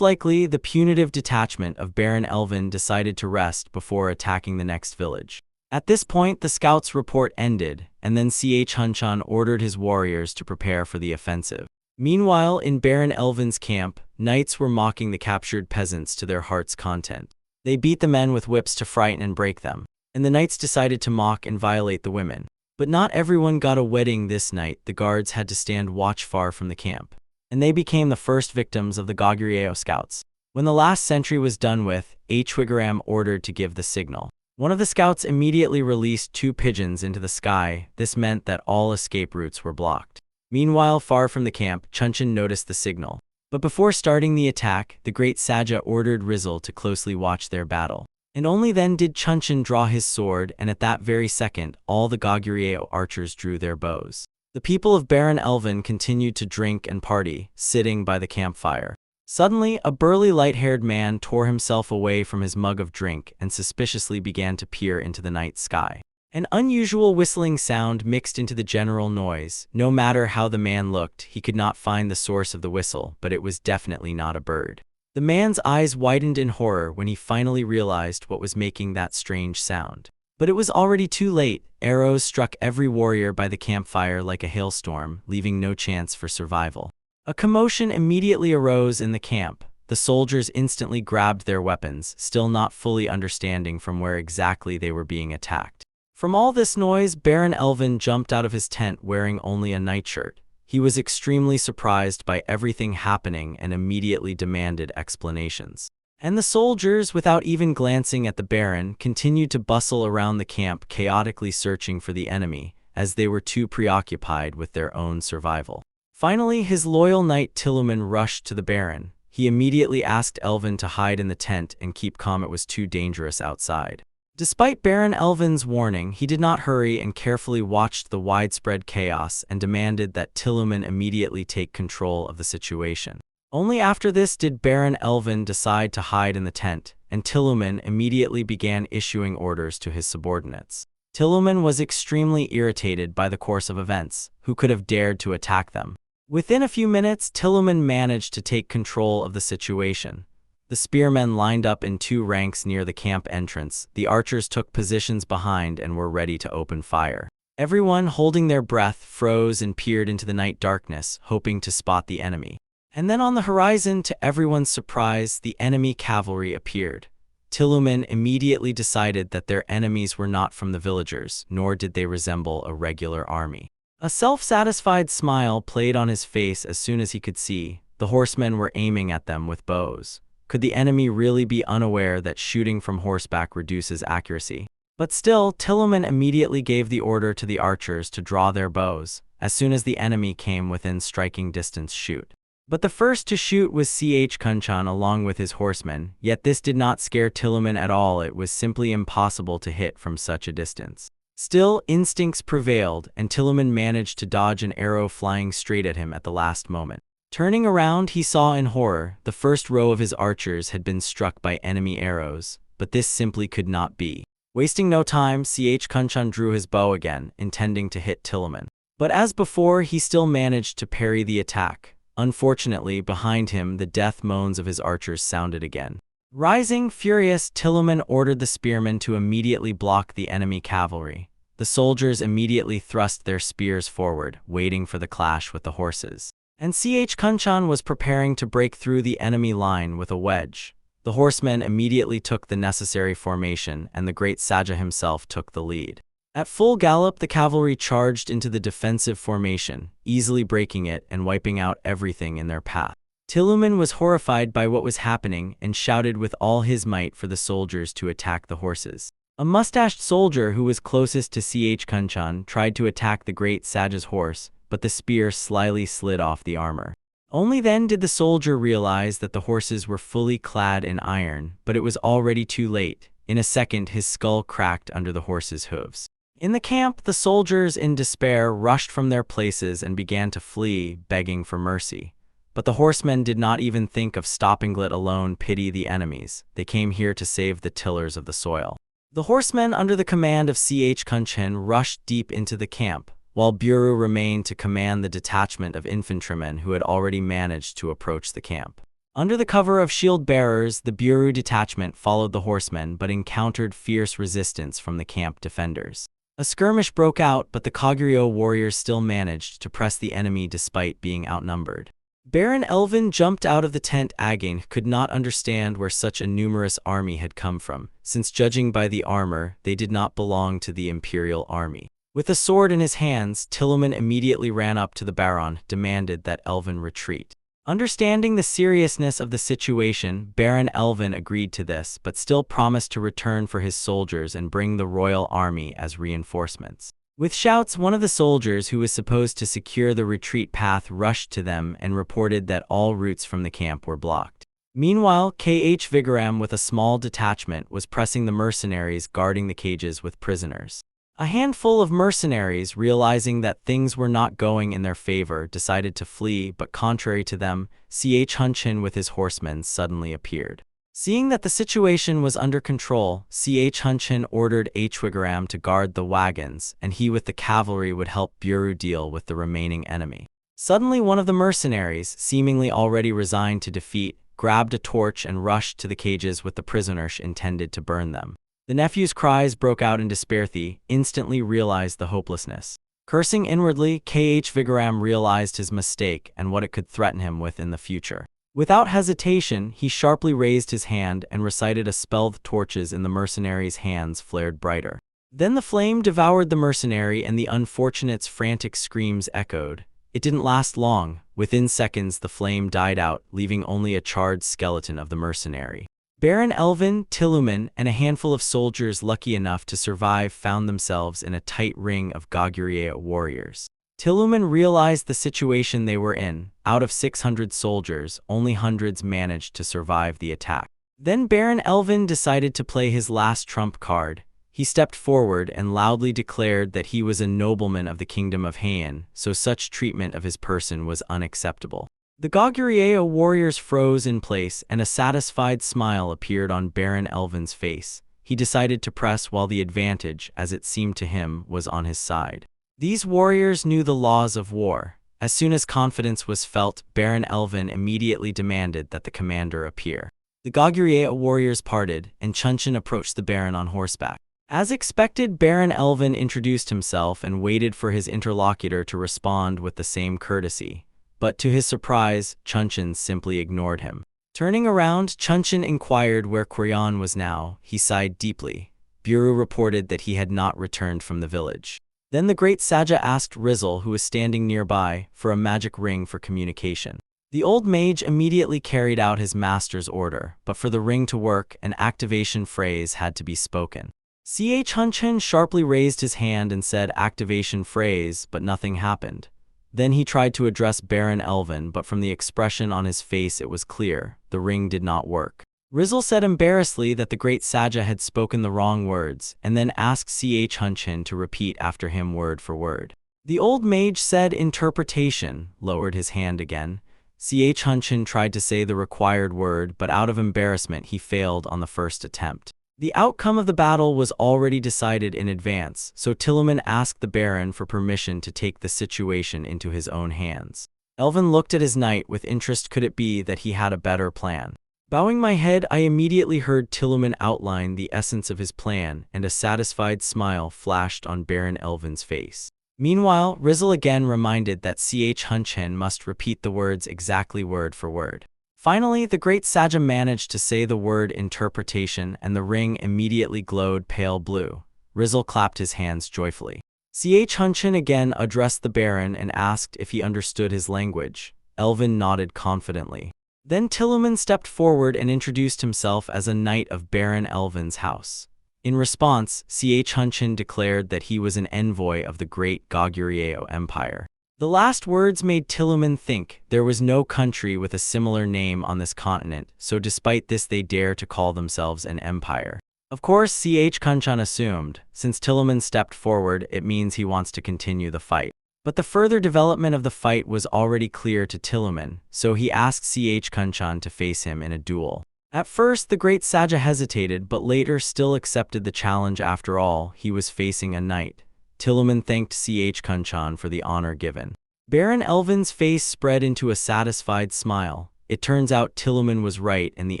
likely, the punitive detachment of Baron Elvin decided to rest before attacking the next village. At this point, the scouts' report ended, and then Ch Hunchan ordered his warriors to prepare for the offensive. Meanwhile, in Baron Elvin's camp, knights were mocking the captured peasants to their heart's content. They beat the men with whips to frighten and break them, and the knights decided to mock and violate the women. But not everyone got a wedding this night. The guards had to stand watch far from the camp, and they became the first victims of the Goguryeo scouts. When the last sentry was done with, Chwigaram ordered to give the signal. One of the scouts immediately released 2 pigeons into the sky. This meant that all escape routes were blocked. Meanwhile, far from the camp, Chunchin noticed the signal. But before starting the attack, the great Saja ordered Rizal to closely watch their battle. And only then did Chunchin draw his sword, and at that very second, all the Goguryeo archers drew their bows. The people of Baron Elvin continued to drink and party, sitting by the campfire. Suddenly, a burly light-haired man tore himself away from his mug of drink and suspiciously began to peer into the night sky. An unusual whistling sound mixed into the general noise. No matter how the man looked, he could not find the source of the whistle, but it was definitely not a bird. The man's eyes widened in horror when he finally realized what was making that strange sound. But it was already too late. Arrows struck every warrior by the campfire like a hailstorm, leaving no chance for survival. A commotion immediately arose in the camp. The soldiers instantly grabbed their weapons, still not fully understanding from where exactly they were being attacked. From all this noise, Baron Elvin jumped out of his tent wearing only a nightshirt. He was extremely surprised by everything happening and immediately demanded explanations. And the soldiers, without even glancing at the Baron, continued to bustle around the camp, chaotically searching for the enemy, as they were too preoccupied with their own survival. Finally, his loyal knight Tiluman rushed to the Baron. He immediately asked Elvin to hide in the tent and keep calm. It was too dangerous outside. Despite Baron Elvin's warning, he did not hurry and carefully watched the widespread chaos and demanded that Tiluman immediately take control of the situation. Only after this did Baron Elvin decide to hide in the tent, and Tiluman immediately began issuing orders to his subordinates. Tiluman was extremely irritated by the course of events. Who could have dared to attack them? Within a few minutes, Tiluman managed to take control of the situation. The spearmen lined up in 2 ranks near the camp entrance. The archers took positions behind and were ready to open fire. Everyone, holding their breath, froze and peered into the night darkness, hoping to spot the enemy. And then on the horizon, to everyone's surprise, the enemy cavalry appeared. Tiluman immediately decided that their enemies were not from the villagers, nor did they resemble a regular army. A self-satisfied smile played on his face as soon as he could see the horsemen were aiming at them with bows. Could the enemy really be unaware that shooting from horseback reduces accuracy? But still, Tiluman immediately gave the order to the archers to draw their bows. As soon as the enemy came within striking distance, shoot. But the first to shoot was Ch Kunchan along with his horsemen, yet this did not scare Tiluman at all. It was simply impossible to hit from such a distance. Still, instincts prevailed, and Tiluman managed to dodge an arrow flying straight at him at the last moment. Turning around, he saw in horror the first row of his archers had been struck by enemy arrows, but this simply could not be. Wasting no time, Ch Kunchan drew his bow again, intending to hit Tiluman. But as before, he still managed to parry the attack. Unfortunately, behind him, the death moans of his archers sounded again. Rising, furious, Tiluman ordered the spearmen to immediately block the enemy cavalry. The soldiers immediately thrust their spears forward, waiting for the clash with the horses. And Ch Kunchan was preparing to break through the enemy line with a wedge. The horsemen immediately took the necessary formation, and the great Saja himself took the lead. At full gallop, the cavalry charged into the defensive formation, easily breaking it and wiping out everything in their path. Tiluman was horrified by what was happening and shouted with all his might for the soldiers to attack the horses. A mustached soldier who was closest to Ch Kunchan tried to attack the great Saja's horse, but the spear slyly slid off the armor. Only then did the soldier realize that the horses were fully clad in iron, but it was already too late. In a second, his skull cracked under the horse's hooves. In the camp, the soldiers in despair rushed from their places and began to flee, begging for mercy. But the horsemen did not even think of stopping, let alone pity the enemies. They came here to save the tillers of the soil. The horsemen under the command of Ch Kunchan rushed deep into the camp, while Buru remained to command the detachment of infantrymen who had already managed to approach the camp. Under the cover of shield bearers, the Buru detachment followed the horsemen but encountered fierce resistance from the camp defenders. A skirmish broke out, but the Koguryo warriors still managed to press the enemy despite being outnumbered. Baron Elvin jumped out of the tent. Again could not understand where such a numerous army had come from, since judging by the armor, they did not belong to the imperial army. With a sword in his hands, Tillman immediately ran up to the Baron, demanded that Elvin retreat. Understanding the seriousness of the situation, Baron Elvin agreed to this, but still promised to return for his soldiers and bring the royal army as reinforcements. With shouts, one of the soldiers who was supposed to secure the retreat path rushed to them and reported that all routes from the camp were blocked. Meanwhile, K.H. Vigaram with a small detachment was pressing the mercenaries guarding the cages with prisoners. A handful of mercenaries, realizing that things were not going in their favor, decided to flee, but contrary to them, C.H. Hunchin with his horsemen suddenly appeared. Seeing that the situation was under control, C.H. Hunchin ordered H. Vigaram to guard the wagons, and he with the cavalry would help Buru deal with the remaining enemy. Suddenly one of the mercenaries, seemingly already resigned to defeat, grabbed a torch and rushed to the cages with the prisoners intended to burn them. The nephew's cries broke out in despair. He instantly realized the hopelessness. Cursing inwardly, K.H. Vigaram realized his mistake and what it could threaten him with in the future. Without hesitation, he sharply raised his hand and recited a spell. The torches in the mercenary's hands flared brighter. Then the flame devoured the mercenary and the unfortunate's frantic screams echoed. It didn't last long. Within seconds, the flame died out, leaving only a charred skeleton of the mercenary. Baron Elvin, Tillman, and a handful of soldiers lucky enough to survive found themselves in a tight ring of Goguryeo warriors. Tillman realized the situation they were in. Out of 600 soldiers, only hundreds managed to survive the attack. Then Baron Elvin decided to play his last trump card. He stepped forward and loudly declared that he was a nobleman of the kingdom of Heian, so such treatment of his person was unacceptable. The Goguryeo warriors froze in place, and a satisfied smile appeared on Baron Elvin's face. He decided to press while the advantage, as it seemed to him, was on his side. These warriors knew the laws of war. As soon as confidence was felt, Baron Elvin immediately demanded that the commander appear. The Goguryeo warriors parted, and Chunchin approached the Baron on horseback. As expected, Baron Elvin introduced himself and waited for his interlocutor to respond with the same courtesy. But to his surprise, Chunchin simply ignored him. Turning around, Chunchin inquired where Quiryon was now. He sighed deeply. Buru reported that he had not returned from the village. Then the great Saja asked Rizzle, who was standing nearby, for a magic ring for communication. The old mage immediately carried out his master's order, but for the ring to work, an activation phrase had to be spoken. C.H. Hunchin sharply raised his hand and said activation phrase, but nothing happened. Then he tried to address Baron Elvin, but from the expression on his face it was clear, the ring did not work. Rizzle said embarrassedly that the great Saja had spoken the wrong words, and then asked C.H. Hunchin to repeat after him word for word. The old mage said interpretation, lowered his hand again. C.H. Hunchin tried to say the required word, but out of embarrassment he failed on the first attempt. The outcome of the battle was already decided in advance, so Tillman asked the Baron for permission to take the situation into his own hands. Elvin looked at his knight with interest. Could it be that he had a better plan? Bowing my head, I immediately heard Tillman outline the essence of his plan, and a satisfied smile flashed on Baron Elvin's face. Meanwhile, Rizzle again reminded that C.H. Hunchin must repeat the words exactly word for word. Finally, the great Saja managed to say the word interpretation, and the ring immediately glowed pale blue. Rizzle clapped his hands joyfully. C.H. Hunchin again addressed the Baron and asked if he understood his language. Elvin nodded confidently. Then Tillman stepped forward and introduced himself as a knight of Baron Elvin's house. In response, C.H. Hunchin declared that he was an envoy of the great Goguryeo Empire. The last words made Tillman think. There was no country with a similar name on this continent, so despite this they dare to call themselves an empire. Of course, C.H. Hunchin assumed, since Tillman stepped forward, it means he wants to continue the fight. But the further development of the fight was already clear to Tillman, so he asked C.H. Hunchin to face him in a duel. At first, the great Saja hesitated, but later still accepted the challenge. After all, he was facing a knight. Tillman thanked C.H. Hunchin for the honor given. Baron Elvin's face spread into a satisfied smile. It turns out Tiliman was right and the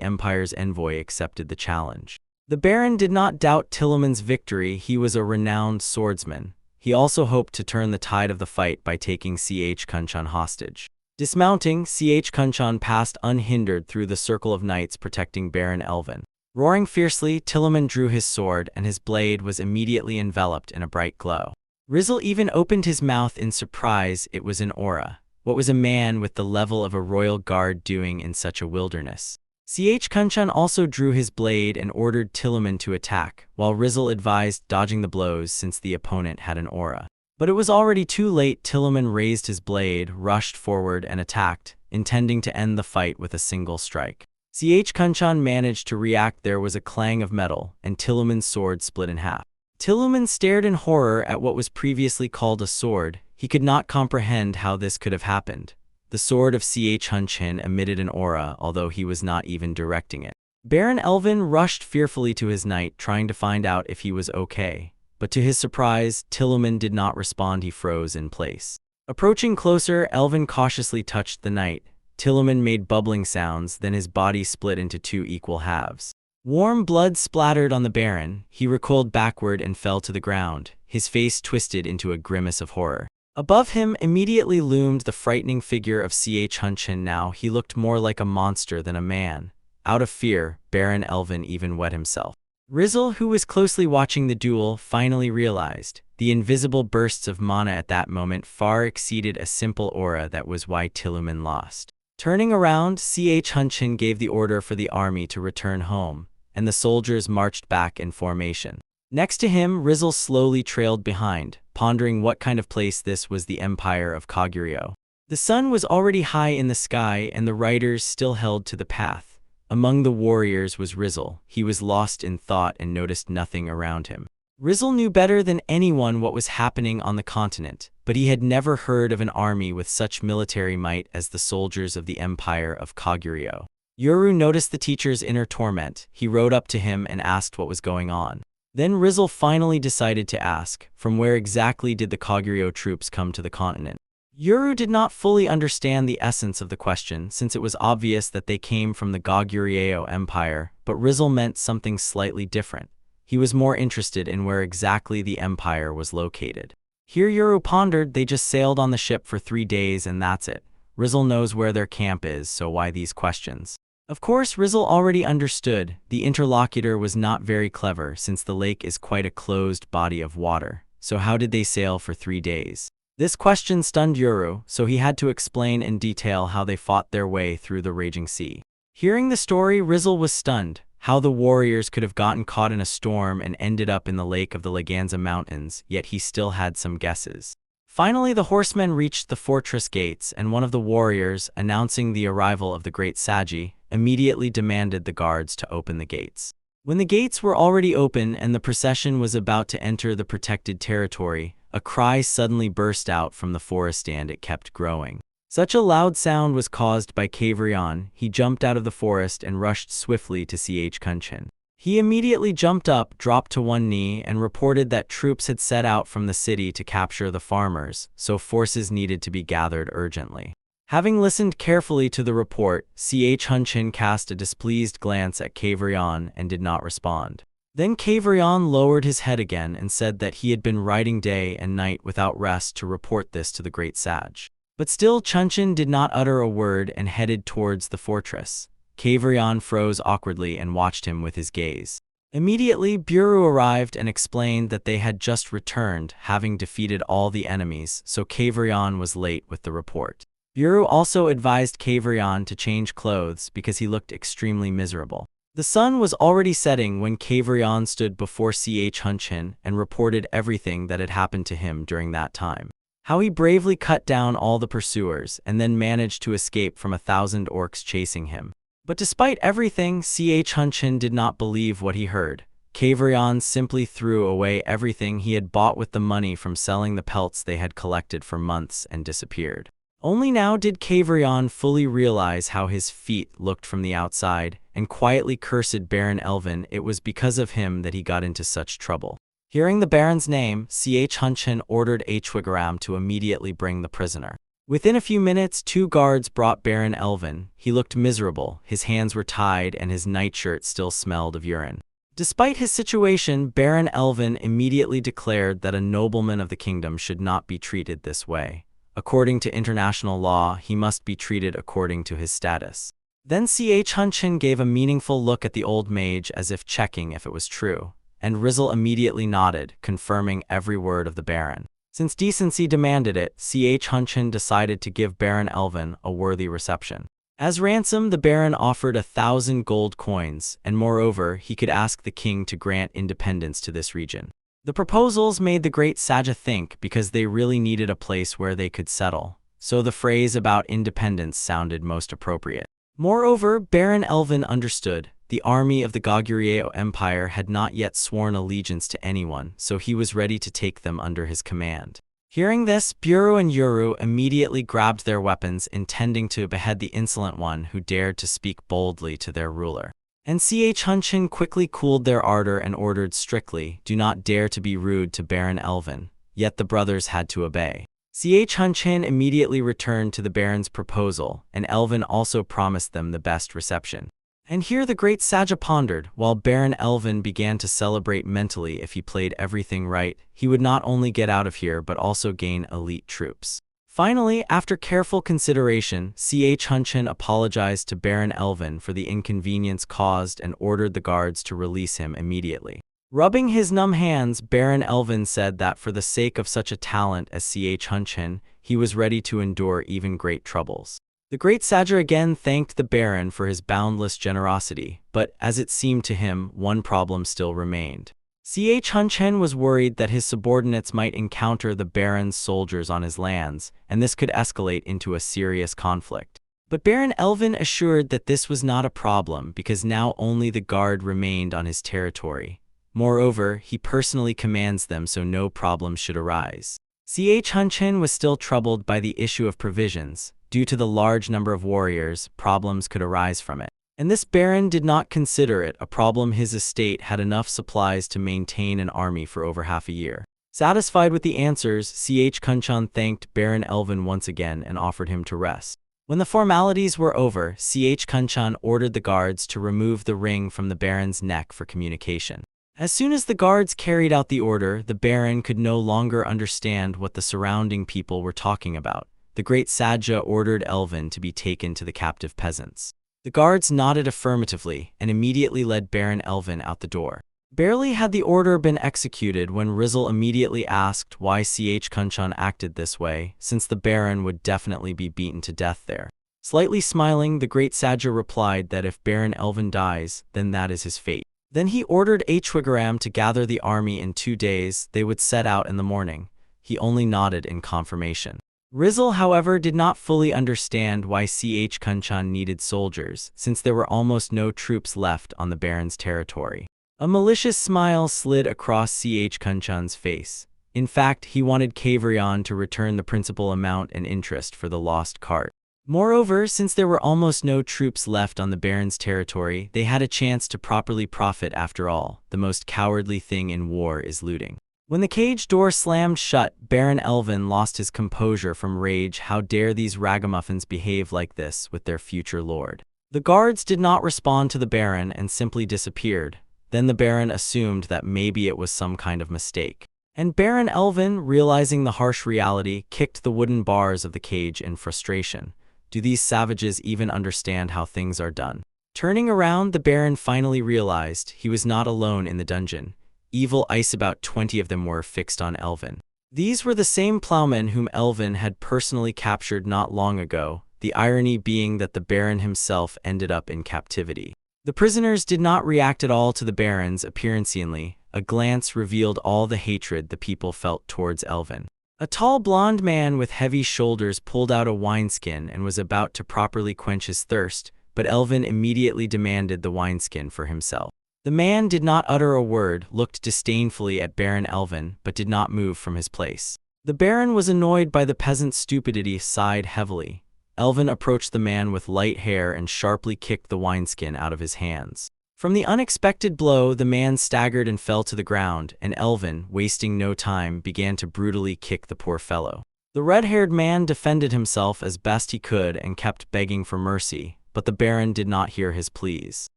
Empire's envoy accepted the challenge. The Baron did not doubt Tiliman's victory. He was a renowned swordsman. He also hoped to turn the tide of the fight by taking Ch Kunchan hostage. Dismounting, Ch Kunchan passed unhindered through the circle of knights protecting Baron Elvin. Roaring fiercely, Tiliman drew his sword, and his blade was immediately enveloped in a bright glow. Rizzle even opened his mouth in surprise. It was an aura. What was a man with the level of a royal guard doing in such a wilderness? Ch Kunchan also drew his blade and ordered Tiliman to attack, while Rizzle advised dodging the blows since the opponent had an aura. But it was already too late. Tiliman raised his blade, rushed forward, and attacked, intending to end the fight with a single strike. Ch Kunchan managed to react. There was a clang of metal, and Tiliman's sword split in half. Tiliman stared in horror at what was previously called a sword. He could not comprehend how this could have happened. The sword of Ch Kunchan emitted an aura, although he was not even directing it. Baron Elvin rushed fearfully to his knight, trying to find out if he was okay. But to his surprise, Tiliman did not respond. He froze in place. Approaching closer, Elvin cautiously touched the knight. Tiliman made bubbling sounds, then his body split into two equal halves. Warm blood splattered on the Baron. He recoiled backward and fell to the ground, his face twisted into a grimace of horror. Above him immediately loomed the frightening figure of Ch Kunchan. Now he looked more like a monster than a man. Out of fear, Baron Elvin even wet himself. Rizzle, who was closely watching the duel, finally realized the invisible bursts of mana at that moment far exceeded a simple aura. That was why Tiliman lost. Turning around, Ch Kunchan gave the order for the army to return home, and the soldiers marched back in formation. Next to him, Rizzle slowly trailed behind, pondering what kind of place this was. The Empire of Koguryo. The sun was already high in the sky, and the riders still held to the path. Among the warriors was Rizzle. He was lost in thought and noticed nothing around him. Rizzle knew better than anyone what was happening on the continent, but he had never heard of an army with such military might as the soldiers of the Empire of Koguryo. Yoru noticed the teacher's inner torment. He rode up to him and asked what was going on. Then Rizzle finally decided to ask, from where exactly did the Koguryo troops come to the continent? Yoru did not fully understand the essence of the question, since it was obvious that they came from the Goguryeo Empire, but Rizzle meant something slightly different. He was more interested in where exactly the empire was located. Here Yoru pondered. They just sailed on the ship for 3 days and that's it. Rizzle knows where their camp is, so why these questions? Of course, Rizzle already understood. The interlocutor was not very clever, since the lake is quite a closed body of water. So how did they sail for 3 days? This question stunned Yoru, so he had to explain in detail how they fought their way through the raging sea. Hearing the story, Rizzle was stunned. How the warriors could have gotten caught in a storm and ended up in the lake of the Laganza Mountains, yet he still had some guesses. Finally, the horsemen reached the fortress gates, and one of the warriors, announcing the arrival of the great Sagi, immediately demanded the guards to open the gates. When the gates were already open and the procession was about to enter the protected territory, a cry suddenly burst out from the forest and it kept growing. Such a loud sound was caused by Kavrion. He jumped out of the forest and rushed swiftly to Ch Kunchan. He immediately jumped up, dropped to one knee, and reported that troops had set out from the city to capture the farmers, so forces needed to be gathered urgently. Having listened carefully to the report, Ch Kunchan cast a displeased glance at Kavrion and did not respond. Then Kavrion lowered his head again and said that he had been riding day and night without rest to report this to the great Sage. But still Kunchan did not utter a word and headed towards the fortress. Kavrion froze awkwardly and watched him with his gaze. Immediately, Buru arrived and explained that they had just returned, having defeated all the enemies, so Kavrion was late with the report. Buru also advised Kavrion to change clothes because he looked extremely miserable. The sun was already setting when Kavrion stood before Ch Kunchan and reported everything that had happened to him during that time. How he bravely cut down all the pursuers and then managed to escape from 1,000 orcs chasing him. But despite everything, Ch Kunchan did not believe what he heard. Kavrion simply threw away everything he had bought with the money from selling the pelts they had collected for months and disappeared. Only now did Kavrion fully realize how his feet looked from the outside and quietly cursed Baron Elvin. It was because of him that he got into such trouble. Hearing the Baron's name, Ch Kunchan ordered Hwigaram to immediately bring the prisoner. Within a few minutes, 2 guards brought Baron Elvin. He looked miserable, his hands were tied, and his nightshirt still smelled of urine. Despite his situation, Baron Elvin immediately declared that a nobleman of the kingdom should not be treated this way. According to international law, he must be treated according to his status. Then Hunshin gave a meaningful look at the old mage as if checking if it was true, and Rizel immediately nodded, confirming every word of the Baron. Since decency demanded it, Hunshin decided to give Baron Elvin a worthy reception. As ransom, the Baron offered 1,000 gold coins, and moreover, he could ask the king to grant independence to this region. The proposals made the great Saja think because they really needed a place where they could settle, so the phrase about independence sounded most appropriate. Moreover, Baron Elvin understood. The army of the Goguryeo Empire had not yet sworn allegiance to anyone, so he was ready to take them under his command. Hearing this, Buru and Yuru immediately grabbed their weapons, intending to behead the insolent one who dared to speak boldly to their ruler. And Hunshin quickly cooled their ardor and ordered strictly, "Do not dare to be rude to Baron Elvin." Yet the brothers had to obey. Hunshin immediately returned to the Baron's proposal, and Elvin also promised them the best reception. And here the great Saja pondered, while Baron Elvin began to celebrate mentally. If he played everything right, he would not only get out of here but also gain elite troops. Finally, after careful consideration, Hunshin apologized to Baron Elvin for the inconvenience caused and ordered the guards to release him immediately. Rubbing his numb hands, Baron Elvin said that for the sake of such a talent as Hunshin, he was ready to endure even great troubles. The great Saja again thanked the Baron for his boundless generosity, but, as it seemed to him, one problem still remained. Hunshin was worried that his subordinates might encounter the Baron's soldiers on his lands, and this could escalate into a serious conflict. But Baron Elvin assured that this was not a problem because now only the guard remained on his territory. Moreover, he personally commands them so no problem should arise. Hunshin was still troubled by the issue of provisions. Due to the large number of warriors, problems could arise from it. And this Baron did not consider it a problem. His estate had enough supplies to maintain an army for over half a year. Satisfied with the answers, Hunshin thanked Baron Elvin once again and offered him to rest. When the formalities were over, Hunshin ordered the guards to remove the ring from the Baron's neck for communication. As soon as the guards carried out the order, the Baron could no longer understand what the surrounding people were talking about. The great Saja ordered Elvin to be taken to the captive peasants. The guards nodded affirmatively and immediately led Baron Elvin out the door. Barely had the order been executed when Rizel immediately asked why Hunshin acted this way, since the Baron would definitely be beaten to death there. Slightly smiling, the great Saja replied that if Baron Elvin dies, then that is his fate. Then he ordered Hwigaram to gather the army in 2 days. They would set out in the morning. He only nodded in confirmation. Rizel, however, did not fully understand why Hunshin needed soldiers, since there were almost no troops left on the Baron's territory. A malicious smile slid across Hunshin's face. In fact, he wanted Kavrion to return the principal amount and interest for the lost cart. Moreover, since there were almost no troops left on the Baron's territory, they had a chance to properly profit. After all, the most cowardly thing in war is looting. When the cage door slammed shut, Baron Elvin lost his composure from rage. How dare these ragamuffins behave like this with their future lord? The guards did not respond to the Baron and simply disappeared. Then the Baron assumed that maybe it was some kind of mistake. And Baron Elvin, realizing the harsh reality, kicked the wooden bars of the cage in frustration. Do these savages even understand how things are done? Turning around, the Baron finally realized he was not alone in the dungeon. Evil eyes, about 20 of them, were fixed on Elvin. These were the same plowmen whom Elvin had personally captured not long ago, the irony being that the Baron himself ended up in captivity. The prisoners did not react at all to the Baron's appearance. A glance revealed all the hatred the people felt towards Elvin. A tall blonde man with heavy shoulders pulled out a wineskin and was about to properly quench his thirst, but Elvin immediately demanded the wineskin for himself. The man did not utter a word, looked disdainfully at Baron Elvin, but did not move from his place. The Baron was annoyed by the peasant's stupidity, sighed heavily. Elvin approached the man with light hair and sharply kicked the wineskin out of his hands. From the unexpected blow, the man staggered and fell to the ground, and Elvin, wasting no time, began to brutally kick the poor fellow. The red-haired man defended himself as best he could and kept begging for mercy, but the Baron did not hear his pleas.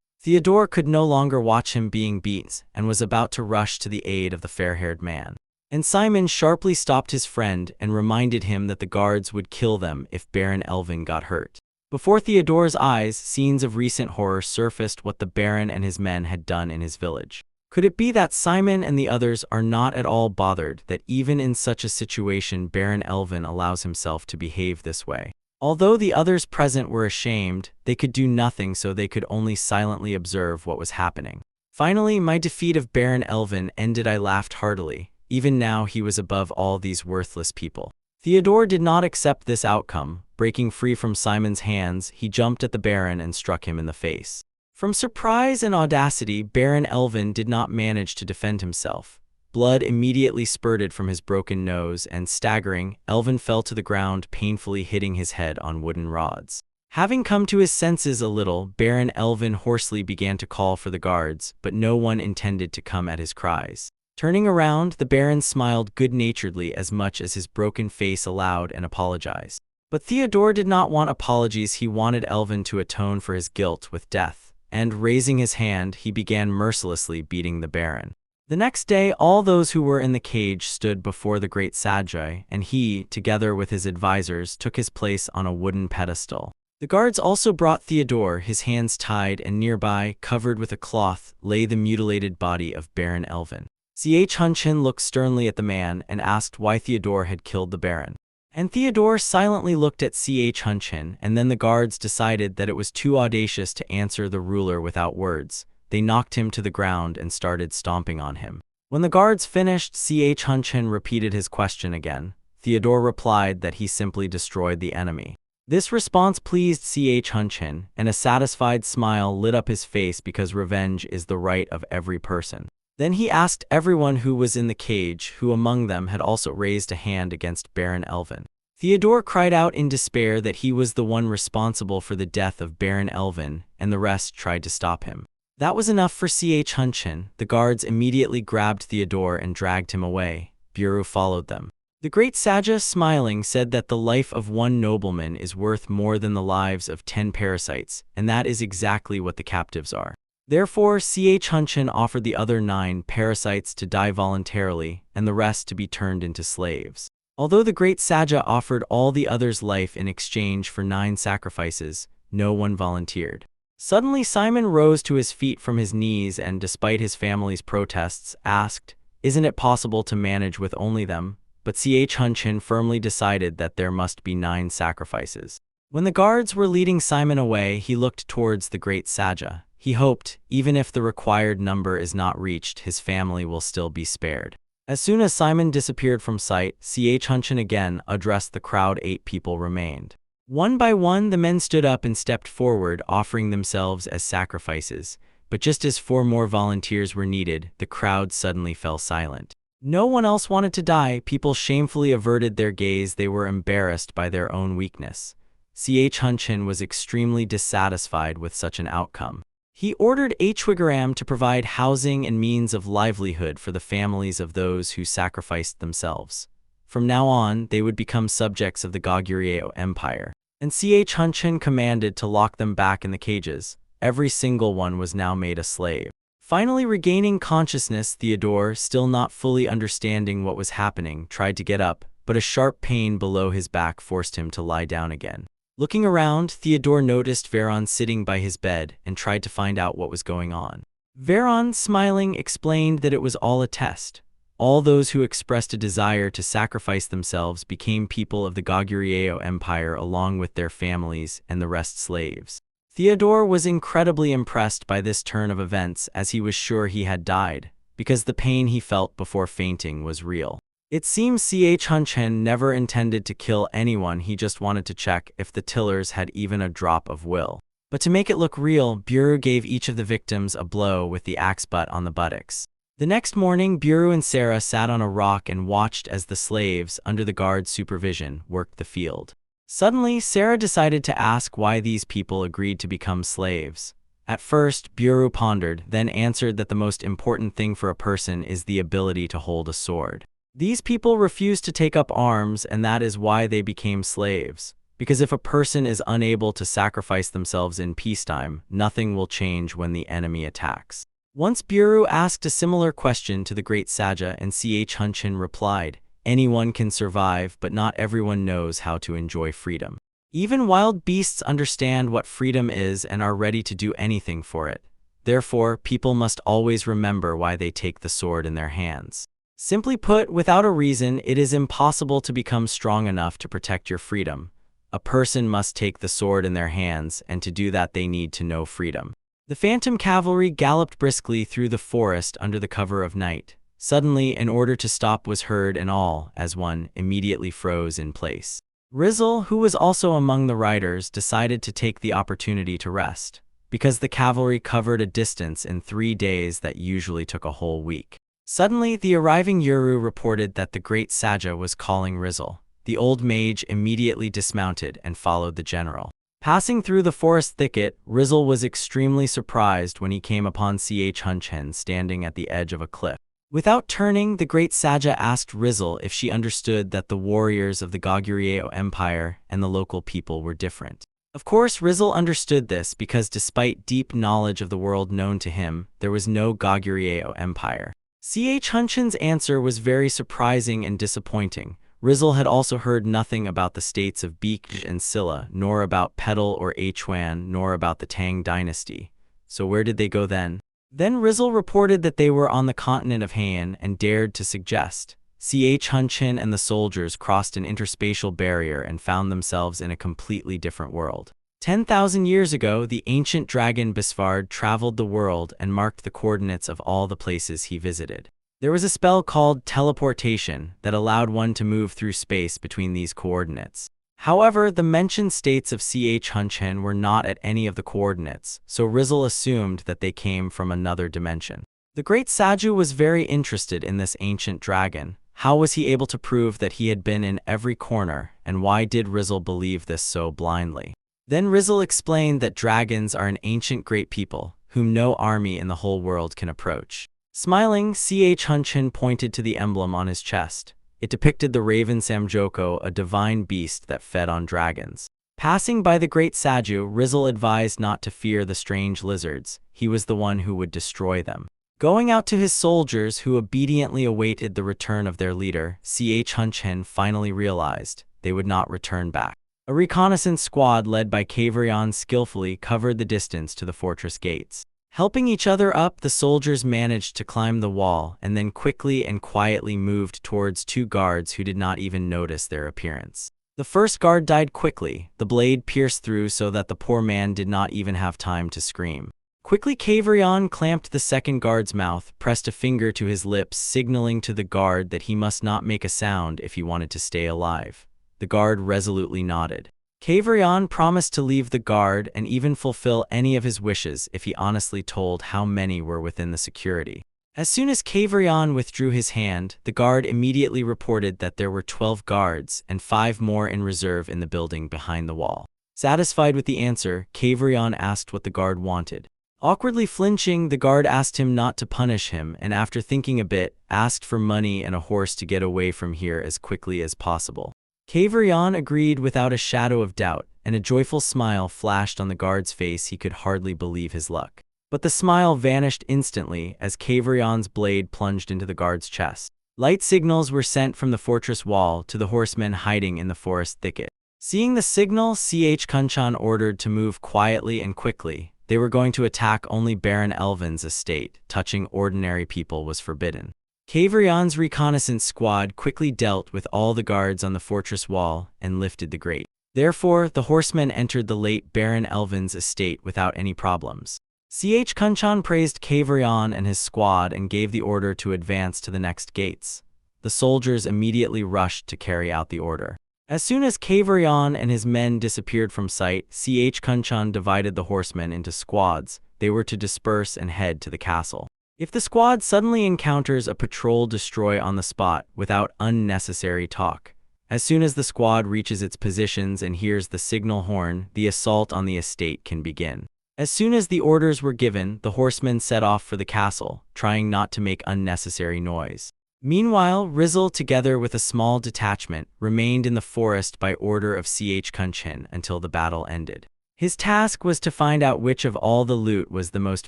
Theodore could no longer watch him being beaten and was about to rush to the aid of the fair-haired man. And Simon sharply stopped his friend and reminded him that the guards would kill them if Baron Elvin got hurt. Before Theodore's eyes, scenes of recent horror surfaced what the Baron and his men had done in his village. Could it be that Simon and the others are not at all bothered that even in such a situation Baron Elvin allows himself to behave this way? Although the others present were ashamed, they could do nothing, so they could only silently observe what was happening. Finally, my defeat of Baron Elvin ended. I laughed heartily. Even now he was above all these worthless people. Theodore did not accept this outcome. Breaking free from Simon's hands, he jumped at the Baron and struck him in the face. From surprise and audacity, Baron Elvin did not manage to defend himself. Blood immediately spurted from his broken nose, and staggering, Elvin fell to the ground, painfully hitting his head on wooden rods. Having come to his senses a little, Baron Elvin hoarsely began to call for the guards, but no one intended to come at his cries. Turning around, the Baron smiled good-naturedly as much as his broken face allowed and apologized. But Theodore did not want apologies. He wanted Elvin to atone for his guilt with death, and raising his hand, he began mercilessly beating the Baron. The next day, all those who were in the cage stood before the great Sage, and he, together with his advisors, took his place on a wooden pedestal. The guards also brought Theodore, his hands tied, and nearby, covered with a cloth, lay the mutilated body of Baron Elvin. Hunchin looked sternly at the man and asked why Theodore had killed the Baron. And Theodore silently looked at Hunchin, and then the guards decided that it was too audacious to answer the ruler without words. They knocked him to the ground and started stomping on him. When the guards finished, Hunchin repeated his question again. Theodore replied that he simply destroyed the enemy. This response pleased Hunchin, and a satisfied smile lit up his face because revenge is the right of every person. Then he asked everyone who was in the cage who among them had also raised a hand against Baron Elvin. Theodore cried out in despair that he was the one responsible for the death of Baron Elvin, and the rest tried to stop him. That was enough for Hunchin. The guards immediately grabbed Theodore and dragged him away. Buru followed them. The great Sage, smiling, said that the life of one nobleman is worth more than the lives of 10 parasites, and that is exactly what the captives are. Therefore, Hunchin offered the other 9 parasites to die voluntarily, and the rest to be turned into slaves. Although the great Sage offered all the others life in exchange for 9 sacrifices, no one volunteered. Suddenly Simon rose to his feet from his knees and, despite his family's protests, asked, "Isn't it possible to manage with only them?" But Hunchin firmly decided that there must be 9 sacrifices. When the guards were leading Simon away, he looked towards the great Sage. He hoped, even if the required number is not reached, his family will still be spared. As soon as Simon disappeared from sight, Hunchin again addressed the crowd. 8 people remained. One by one, the men stood up and stepped forward, offering themselves as sacrifices. But just as 4 more volunteers were needed, the crowd suddenly fell silent. No one else wanted to die. People shamefully averted their gaze. They were embarrassed by their own weakness. Hunchin was extremely dissatisfied with such an outcome. He ordered Hwigaram to provide housing and means of livelihood for the families of those who sacrificed themselves. From now on, they would become subjects of the Goguryeo Empire. And Hunchin commanded to lock them back in the cages. Every single one was now made a slave. Finally regaining consciousness, Theodore, still not fully understanding what was happening, tried to get up, but a sharp pain below his back forced him to lie down again. Looking around, Theodore noticed Veron sitting by his bed and tried to find out what was going on. Veron, smiling, explained that it was all a test. All those who expressed a desire to sacrifice themselves became people of the Goguryeo Empire along with their families, and the rest slaves. Theodore was incredibly impressed by this turn of events, as he was sure he had died, because the pain he felt before fainting was real. It seems Hunchin never intended to kill anyone. He just wanted to check if the Tillers had even a drop of will. But to make it look real, Buru gave each of the victims a blow with the axe butt on the buttocks. The next morning, Buru and Sarah sat on a rock and watched as the slaves, under the guard's supervision, worked the field. Suddenly, Sarah decided to ask why these people agreed to become slaves. At first, Buru pondered, then answered that the most important thing for a person is the ability to hold a sword. These people refused to take up arms, and that is why they became slaves. Because if a person is unable to sacrifice themselves in peacetime, nothing will change when the enemy attacks. Once Buru asked a similar question to the great Saja, and Hunchin replied, "Anyone can survive, but not everyone knows how to enjoy freedom. Even wild beasts understand what freedom is and are ready to do anything for it. Therefore, people must always remember why they take the sword in their hands. Simply put, without a reason, it is impossible to become strong enough to protect your freedom. A person must take the sword in their hands, and to do that they need to know freedom." The phantom cavalry galloped briskly through the forest under the cover of night. Suddenly, an order to stop was heard, and all, as one, immediately froze in place. Rizzle, who was also among the riders, decided to take the opportunity to rest, because the cavalry covered a distance in 3 days that usually took a whole week. Suddenly, the arriving Yuru reported that the great Saja was calling Rizzle. The old mage immediately dismounted and followed the general. Passing through the forest thicket, Rizzle was extremely surprised when he came upon Hunchin standing at the edge of a cliff. Without turning, the great Saja asked Rizzle if she understood that the warriors of the Goguryeo Empire and the local people were different. Of course, Rizzle understood this because despite deep knowledge of the world known to him, there was no Goguryeo Empire. Hunchin's answer was very surprising and disappointing. Rizzle had also heard nothing about the states of Beek and Silla, nor about Petal or Huan, nor about the Tang dynasty. So where did they go then? Then Rizzle reported that they were on the continent of Heian and dared to suggest. Hunchin and the soldiers crossed an interspatial barrier and found themselves in a completely different world. 10,000 years ago, the ancient dragon Bisvard traveled the world and marked the coordinates of all the places he visited. There was a spell called teleportation that allowed one to move through space between these coordinates. However, the mentioned states of Hunchin were not at any of the coordinates, so Rizzle assumed that they came from another dimension. The great Saju was very interested in this ancient dragon. How was he able to prove that he had been in every corner, and why did Rizzle believe this so blindly? Then Rizzle explained that dragons are an ancient great people, whom no army in the whole world can approach. Smiling, Hunchin pointed to the emblem on his chest. It depicted the raven Samjoko, a divine beast that fed on dragons. Passing by the great Saju, Rizzle advised not to fear the strange lizards. He was the one who would destroy them. Going out to his soldiers, who obediently awaited the return of their leader, Hunchin finally realized they would not return back. A reconnaissance squad led by Kavrion skillfully covered the distance to the fortress gates. Helping each other up, the soldiers managed to climb the wall and then quickly and quietly moved towards 2 guards who did not even notice their appearance. The first guard died quickly. The blade pierced through so that the poor man did not even have time to scream. Quickly, Kavrion clamped the second guard's mouth, pressed a finger to his lips, signaling to the guard that he must not make a sound if he wanted to stay alive. The guard resolutely nodded. Kavrion promised to leave the guard and even fulfill any of his wishes if he honestly told how many were within the security. As soon as Kavrion withdrew his hand, the guard immediately reported that there were 12 guards and 5 more in reserve in the building behind the wall. Satisfied with the answer, Kavrion asked what the guard wanted. Awkwardly flinching, the guard asked him not to punish him, and after thinking a bit, asked for money and a horse to get away from here as quickly as possible. Kavrion agreed without a shadow of doubt, and a joyful smile flashed on the guard's face. He could hardly believe his luck. But the smile vanished instantly as Kavrion's blade plunged into the guard's chest. Light signals were sent from the fortress wall to the horsemen hiding in the forest thicket. Seeing the signal, Hunchin ordered to move quietly and quickly. They were going to attack only Baron Elvin's estate. Touching ordinary people was forbidden. Kavrion's reconnaissance squad quickly dealt with all the guards on the fortress wall and lifted the grate. Therefore, the horsemen entered the late Baron Elvin's estate without any problems. Hunchin praised Kavrion and his squad and gave the order to advance to the next gates. The soldiers immediately rushed to carry out the order. As soon as Kavrion and his men disappeared from sight, Hunchin divided the horsemen into squads. They were to disperse and head to the castle. If the squad suddenly encounters a patrol, destroy on the spot without unnecessary talk. As soon as the squad reaches its positions and hears the signal horn, the assault on the estate can begin. As soon as the orders were given, the horsemen set off for the castle, trying not to make unnecessary noise. Meanwhile, Rizal, together with a small detachment, remained in the forest by order of Kunchin until the battle ended. His task was to find out which of all the loot was the most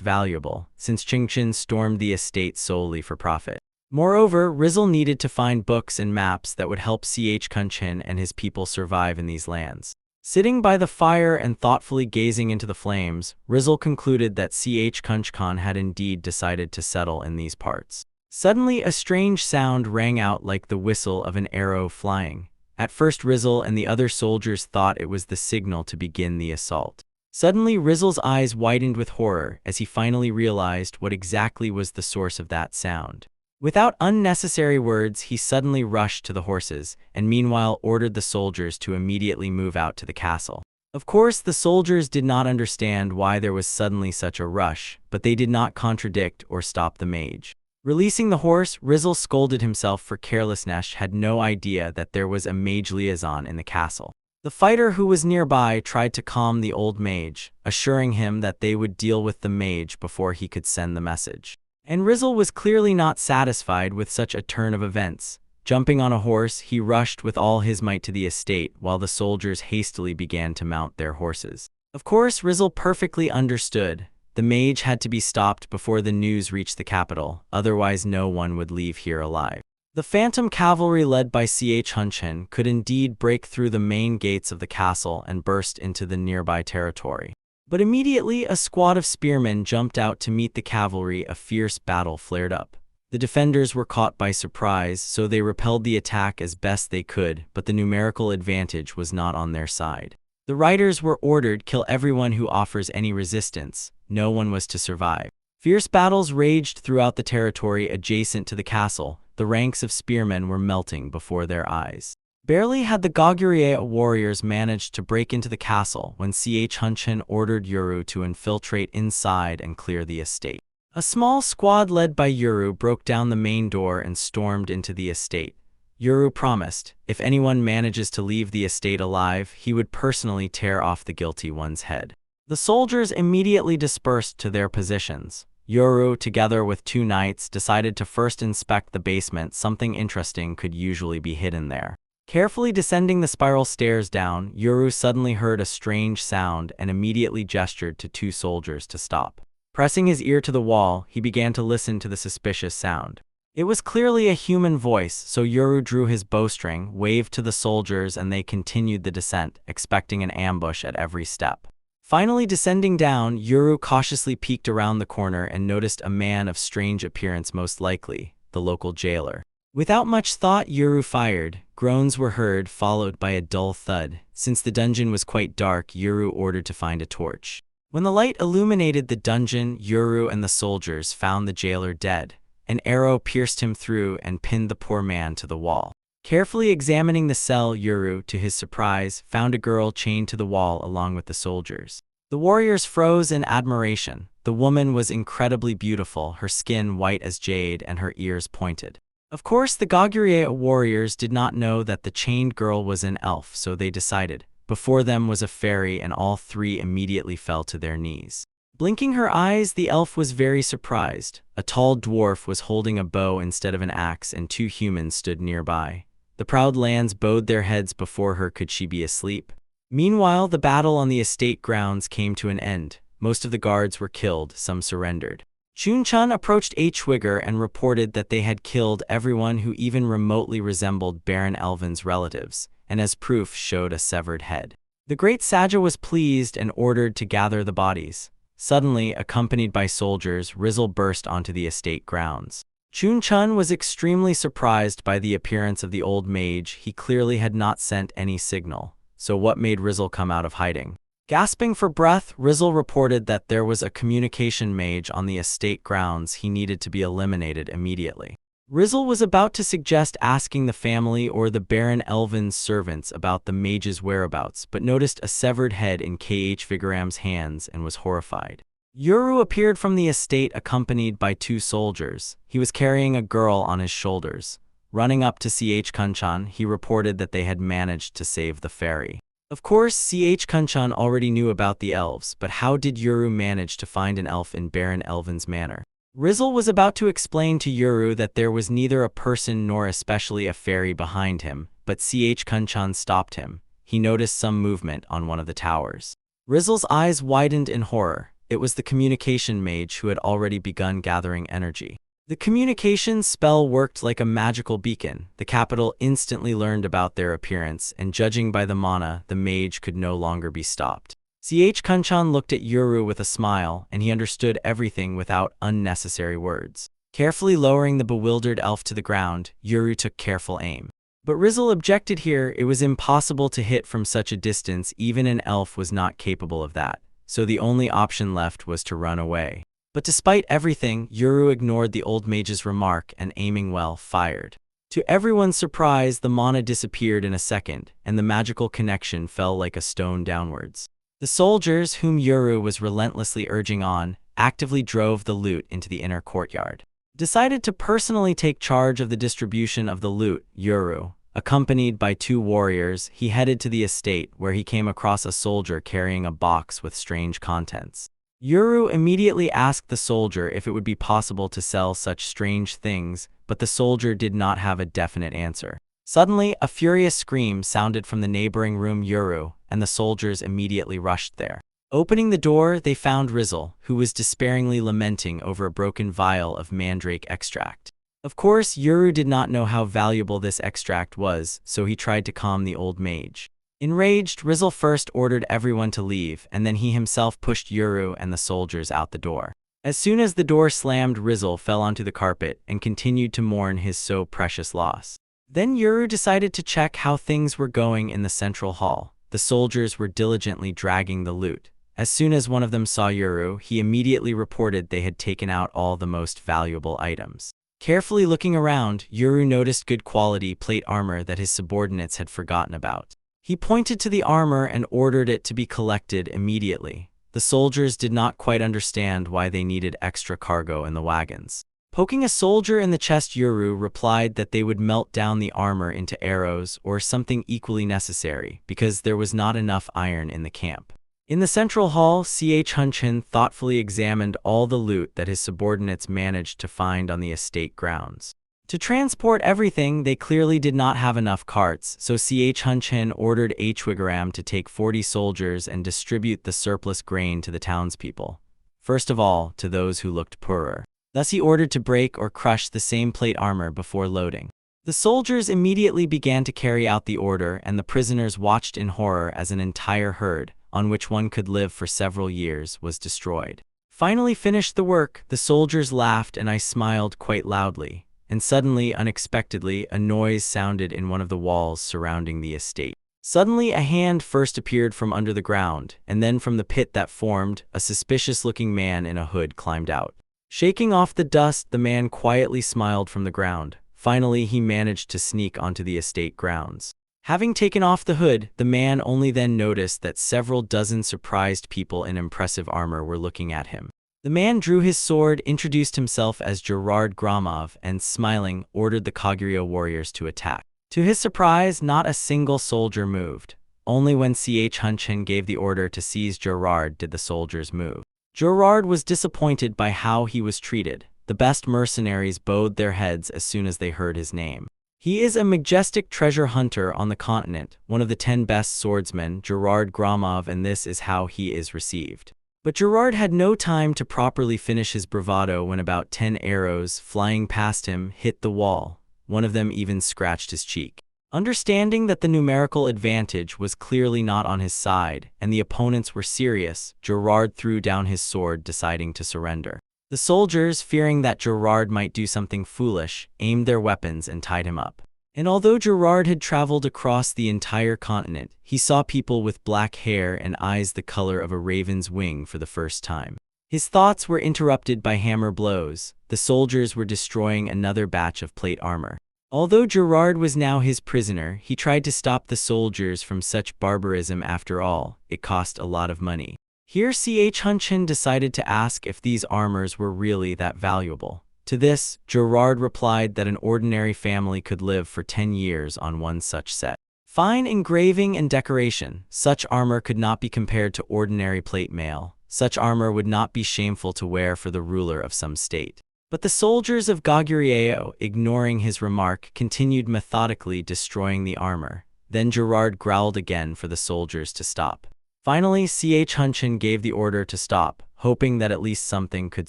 valuable, since Chingchen stormed the estate solely for profit. Moreover, Rizal needed to find books and maps that would help Kunchin and his people survive in these lands. Sitting by the fire and thoughtfully gazing into the flames, Rizal concluded that Kunchin had indeed decided to settle in these parts. Suddenly, a strange sound rang out like the whistle of an arrow flying. At first, Rizal and the other soldiers thought it was the signal to begin the assault. Suddenly, Rizal's eyes widened with horror as he finally realized what exactly was the source of that sound. Without unnecessary words, he suddenly rushed to the horses, and meanwhile ordered the soldiers to immediately move out to the castle. Of course, the soldiers did not understand why there was suddenly such a rush, but they did not contradict or stop the mage. Releasing the horse, Rizal scolded himself for carelessness, had no idea that there was a mage liaison in the castle. The fighter who was nearby tried to calm the old mage, assuring him that they would deal with the mage before he could send the message. And Rizal was clearly not satisfied with such a turn of events. Jumping on a horse, he rushed with all his might to the estate while the soldiers hastily began to mount their horses. Of course, Rizal perfectly understood. The mage had to be stopped before the news reached the capital, otherwise no one would leave here alive. The phantom cavalry led by Kunchin could indeed break through the main gates of the castle and burst into the nearby territory. But immediately a squad of spearmen jumped out to meet the cavalry. A fierce battle flared up. The defenders were caught by surprise, so they repelled the attack as best they could, but the numerical advantage was not on their side. The riders were ordered to kill everyone who offers any resistance. No one was to survive. Fierce battles raged throughout the territory adjacent to the castle. The ranks of spearmen were melting before their eyes. Barely had the Goguryeo warriors managed to break into the castle when Kunchin ordered Yuru to infiltrate inside and clear the estate. A small squad led by Yuru broke down the main door and stormed into the estate. Yuru promised, if anyone manages to leave the estate alive, he would personally tear off the guilty one's head. The soldiers immediately dispersed to their positions. Yuru, together with two knights, decided to first inspect the basement. Something interesting could usually be hidden there. Carefully descending the spiral stairs down, Yuru suddenly heard a strange sound and immediately gestured to two soldiers to stop. Pressing his ear to the wall, he began to listen to the suspicious sound. It was clearly a human voice, so Yuru drew his bowstring, waved to the soldiers, and they continued the descent, expecting an ambush at every step. Finally descending down, Yuru cautiously peeked around the corner and noticed a man of strange appearance, most likely the local jailer. Without much thought, Yuru fired. Groans were heard, followed by a dull thud. Since the dungeon was quite dark, Yuru ordered to find a torch. When the light illuminated the dungeon, Yuru and the soldiers found the jailer dead. An arrow pierced him through and pinned the poor man to the wall. Carefully examining the cell, Yuru, to his surprise, found a girl chained to the wall along with the soldiers. The warriors froze in admiration. The woman was incredibly beautiful, her skin white as jade and her ears pointed. Of course, the Goguryeo warriors did not know that the chained girl was an elf, so they decided. Before them was a fairy, and all three immediately fell to their knees. Blinking her eyes, the elf was very surprised. A tall dwarf was holding a bow instead of an axe, and two humans stood nearby. The proud lands bowed their heads before her. Could she be asleep? Meanwhile, the battle on the estate grounds came to an end. Most of the guards were killed, some surrendered. Chunchun approached Schwiger and reported that they had killed everyone who even remotely resembled Baron Elvin's relatives, and as proof showed a severed head. The great Saja was pleased and ordered to gather the bodies. Suddenly, accompanied by soldiers, Rizal burst onto the estate grounds. Chunchun was extremely surprised by the appearance of the old mage. He clearly had not sent any signal, so what made Rizal come out of hiding? Gasping for breath, Rizal reported that there was a communication mage on the estate grounds. He needed to be eliminated immediately. Rizal was about to suggest asking the family or the Baron Elvin's servants about the mage's whereabouts, but noticed a severed head in Schwigeram's hands and was horrified. Yuru appeared from the estate accompanied by two soldiers. He was carrying a girl on his shoulders. Running up to Kunchin, he reported that they had managed to save the fairy. Of course, Kunchin already knew about the elves, but how did Yuru manage to find an elf in Baron Elvin's manor? Rizzle was about to explain to Yuru that there was neither a person nor especially a fairy behind him, but Kunchan stopped him. He noticed some movement on one of the towers. Rizzle's eyes widened in horror. It was the communication mage who had already begun gathering energy. The communication spell worked like a magical beacon. The capital instantly learned about their appearance, and judging by the mana, the mage could no longer be stopped. Kunchan looked at Yuru with a smile, and he understood everything without unnecessary words. Carefully lowering the bewildered elf to the ground, Yuru took careful aim. But Rizzle objected here. It was impossible to hit from such a distance. Even an elf was not capable of that, so the only option left was to run away. But despite everything, Yuru ignored the old mage's remark and, aiming well, fired. To everyone's surprise, the mana disappeared in a second, and the magical connection fell like a stone downwards. The soldiers, whom Yuru was relentlessly urging on, actively drove the loot into the inner courtyard. Decided to personally take charge of the distribution of the loot, Yuru, accompanied by 2 warriors, he headed to the estate where he came across a soldier carrying a box with strange contents. Yuru immediately asked the soldier if it would be possible to sell such strange things, but the soldier did not have a definite answer. Suddenly, a furious scream sounded from the neighboring room Yuru, and the soldiers immediately rushed there. Opening the door, they found Rizzle, who was despairingly lamenting over a broken vial of mandrake extract. Of course, Yuru did not know how valuable this extract was, so he tried to calm the old mage. Enraged, Rizzle first ordered everyone to leave, and then he himself pushed Yuru and the soldiers out the door. As soon as the door slammed, Rizzle fell onto the carpet and continued to mourn his so precious loss. Then Yuru decided to check how things were going in the central hall. The soldiers were diligently dragging the loot. As soon as one of them saw Yuru, he immediately reported they had taken out all the most valuable items. Carefully looking around, Yuru noticed good quality plate armor that his subordinates had forgotten about. He pointed to the armor and ordered it to be collected immediately. The soldiers did not quite understand why they needed extra cargo in the wagons. Poking a soldier in the chest, Yuru replied that they would melt down the armor into arrows or something equally necessary, because there was not enough iron in the camp. In the central hall, Kunchan thoughtfully examined all the loot that his subordinates managed to find on the estate grounds. To transport everything, they clearly did not have enough carts, so Kunchan ordered Hwigaram to take 40 soldiers and distribute the surplus grain to the townspeople. First of all, to those who looked poorer. Thus he ordered to break or crush the same plate armor before loading. The soldiers immediately began to carry out the order, and the prisoners watched in horror as an entire herd, on which one could live for several years, was destroyed. Finally finished the work, the soldiers laughed and I smiled quite loudly. And suddenly, unexpectedly, a noise sounded in one of the walls surrounding the estate. Suddenly, a hand first appeared from under the ground, and then from the pit that formed, a suspicious-looking man in a hood climbed out. Shaking off the dust, the man quietly smiled from the ground. Finally, he managed to sneak onto the estate grounds. Having taken off the hood, the man only then noticed that several dozen surprised people in impressive armor were looking at him. The man drew his sword, introduced himself as Gerard Gramov, and, smiling, ordered the Kaguryo warriors to attack. To his surprise, not a single soldier moved. Only when Kunchan gave the order to seize Gerard did the soldiers move. Gerard was disappointed by how he was treated. The best mercenaries bowed their heads as soon as they heard his name. He is a majestic treasure hunter on the continent, one of the 10 best swordsmen, Gerard Gramov, and this is how he is received. But Gerard had no time to properly finish his bravado when about 10 arrows, flying past him, hit the wall. One of them even scratched his cheek. Understanding that the numerical advantage was clearly not on his side, and the opponents were serious, Gerard threw down his sword, deciding to surrender. The soldiers, fearing that Gerard might do something foolish, aimed their weapons and tied him up. And although Gerard had traveled across the entire continent, he saw people with black hair and eyes the color of a raven's wing for the first time. His thoughts were interrupted by hammer blows. The soldiers were destroying another batch of plate armor. Although Gerard was now his prisoner, he tried to stop the soldiers from such barbarism. After all, it cost a lot of money. Here Kunchan decided to ask if these armors were really that valuable. To this, Gerard replied that an ordinary family could live for 10 years on one such set. Fine engraving and decoration, such armor could not be compared to ordinary plate mail. Such armor would not be shameful to wear for the ruler of some state. But the soldiers of Goguryeo, ignoring his remark, continued methodically destroying the armor. Then Gerard growled again for the soldiers to stop. Finally, Hunshin gave the order to stop, hoping that at least something could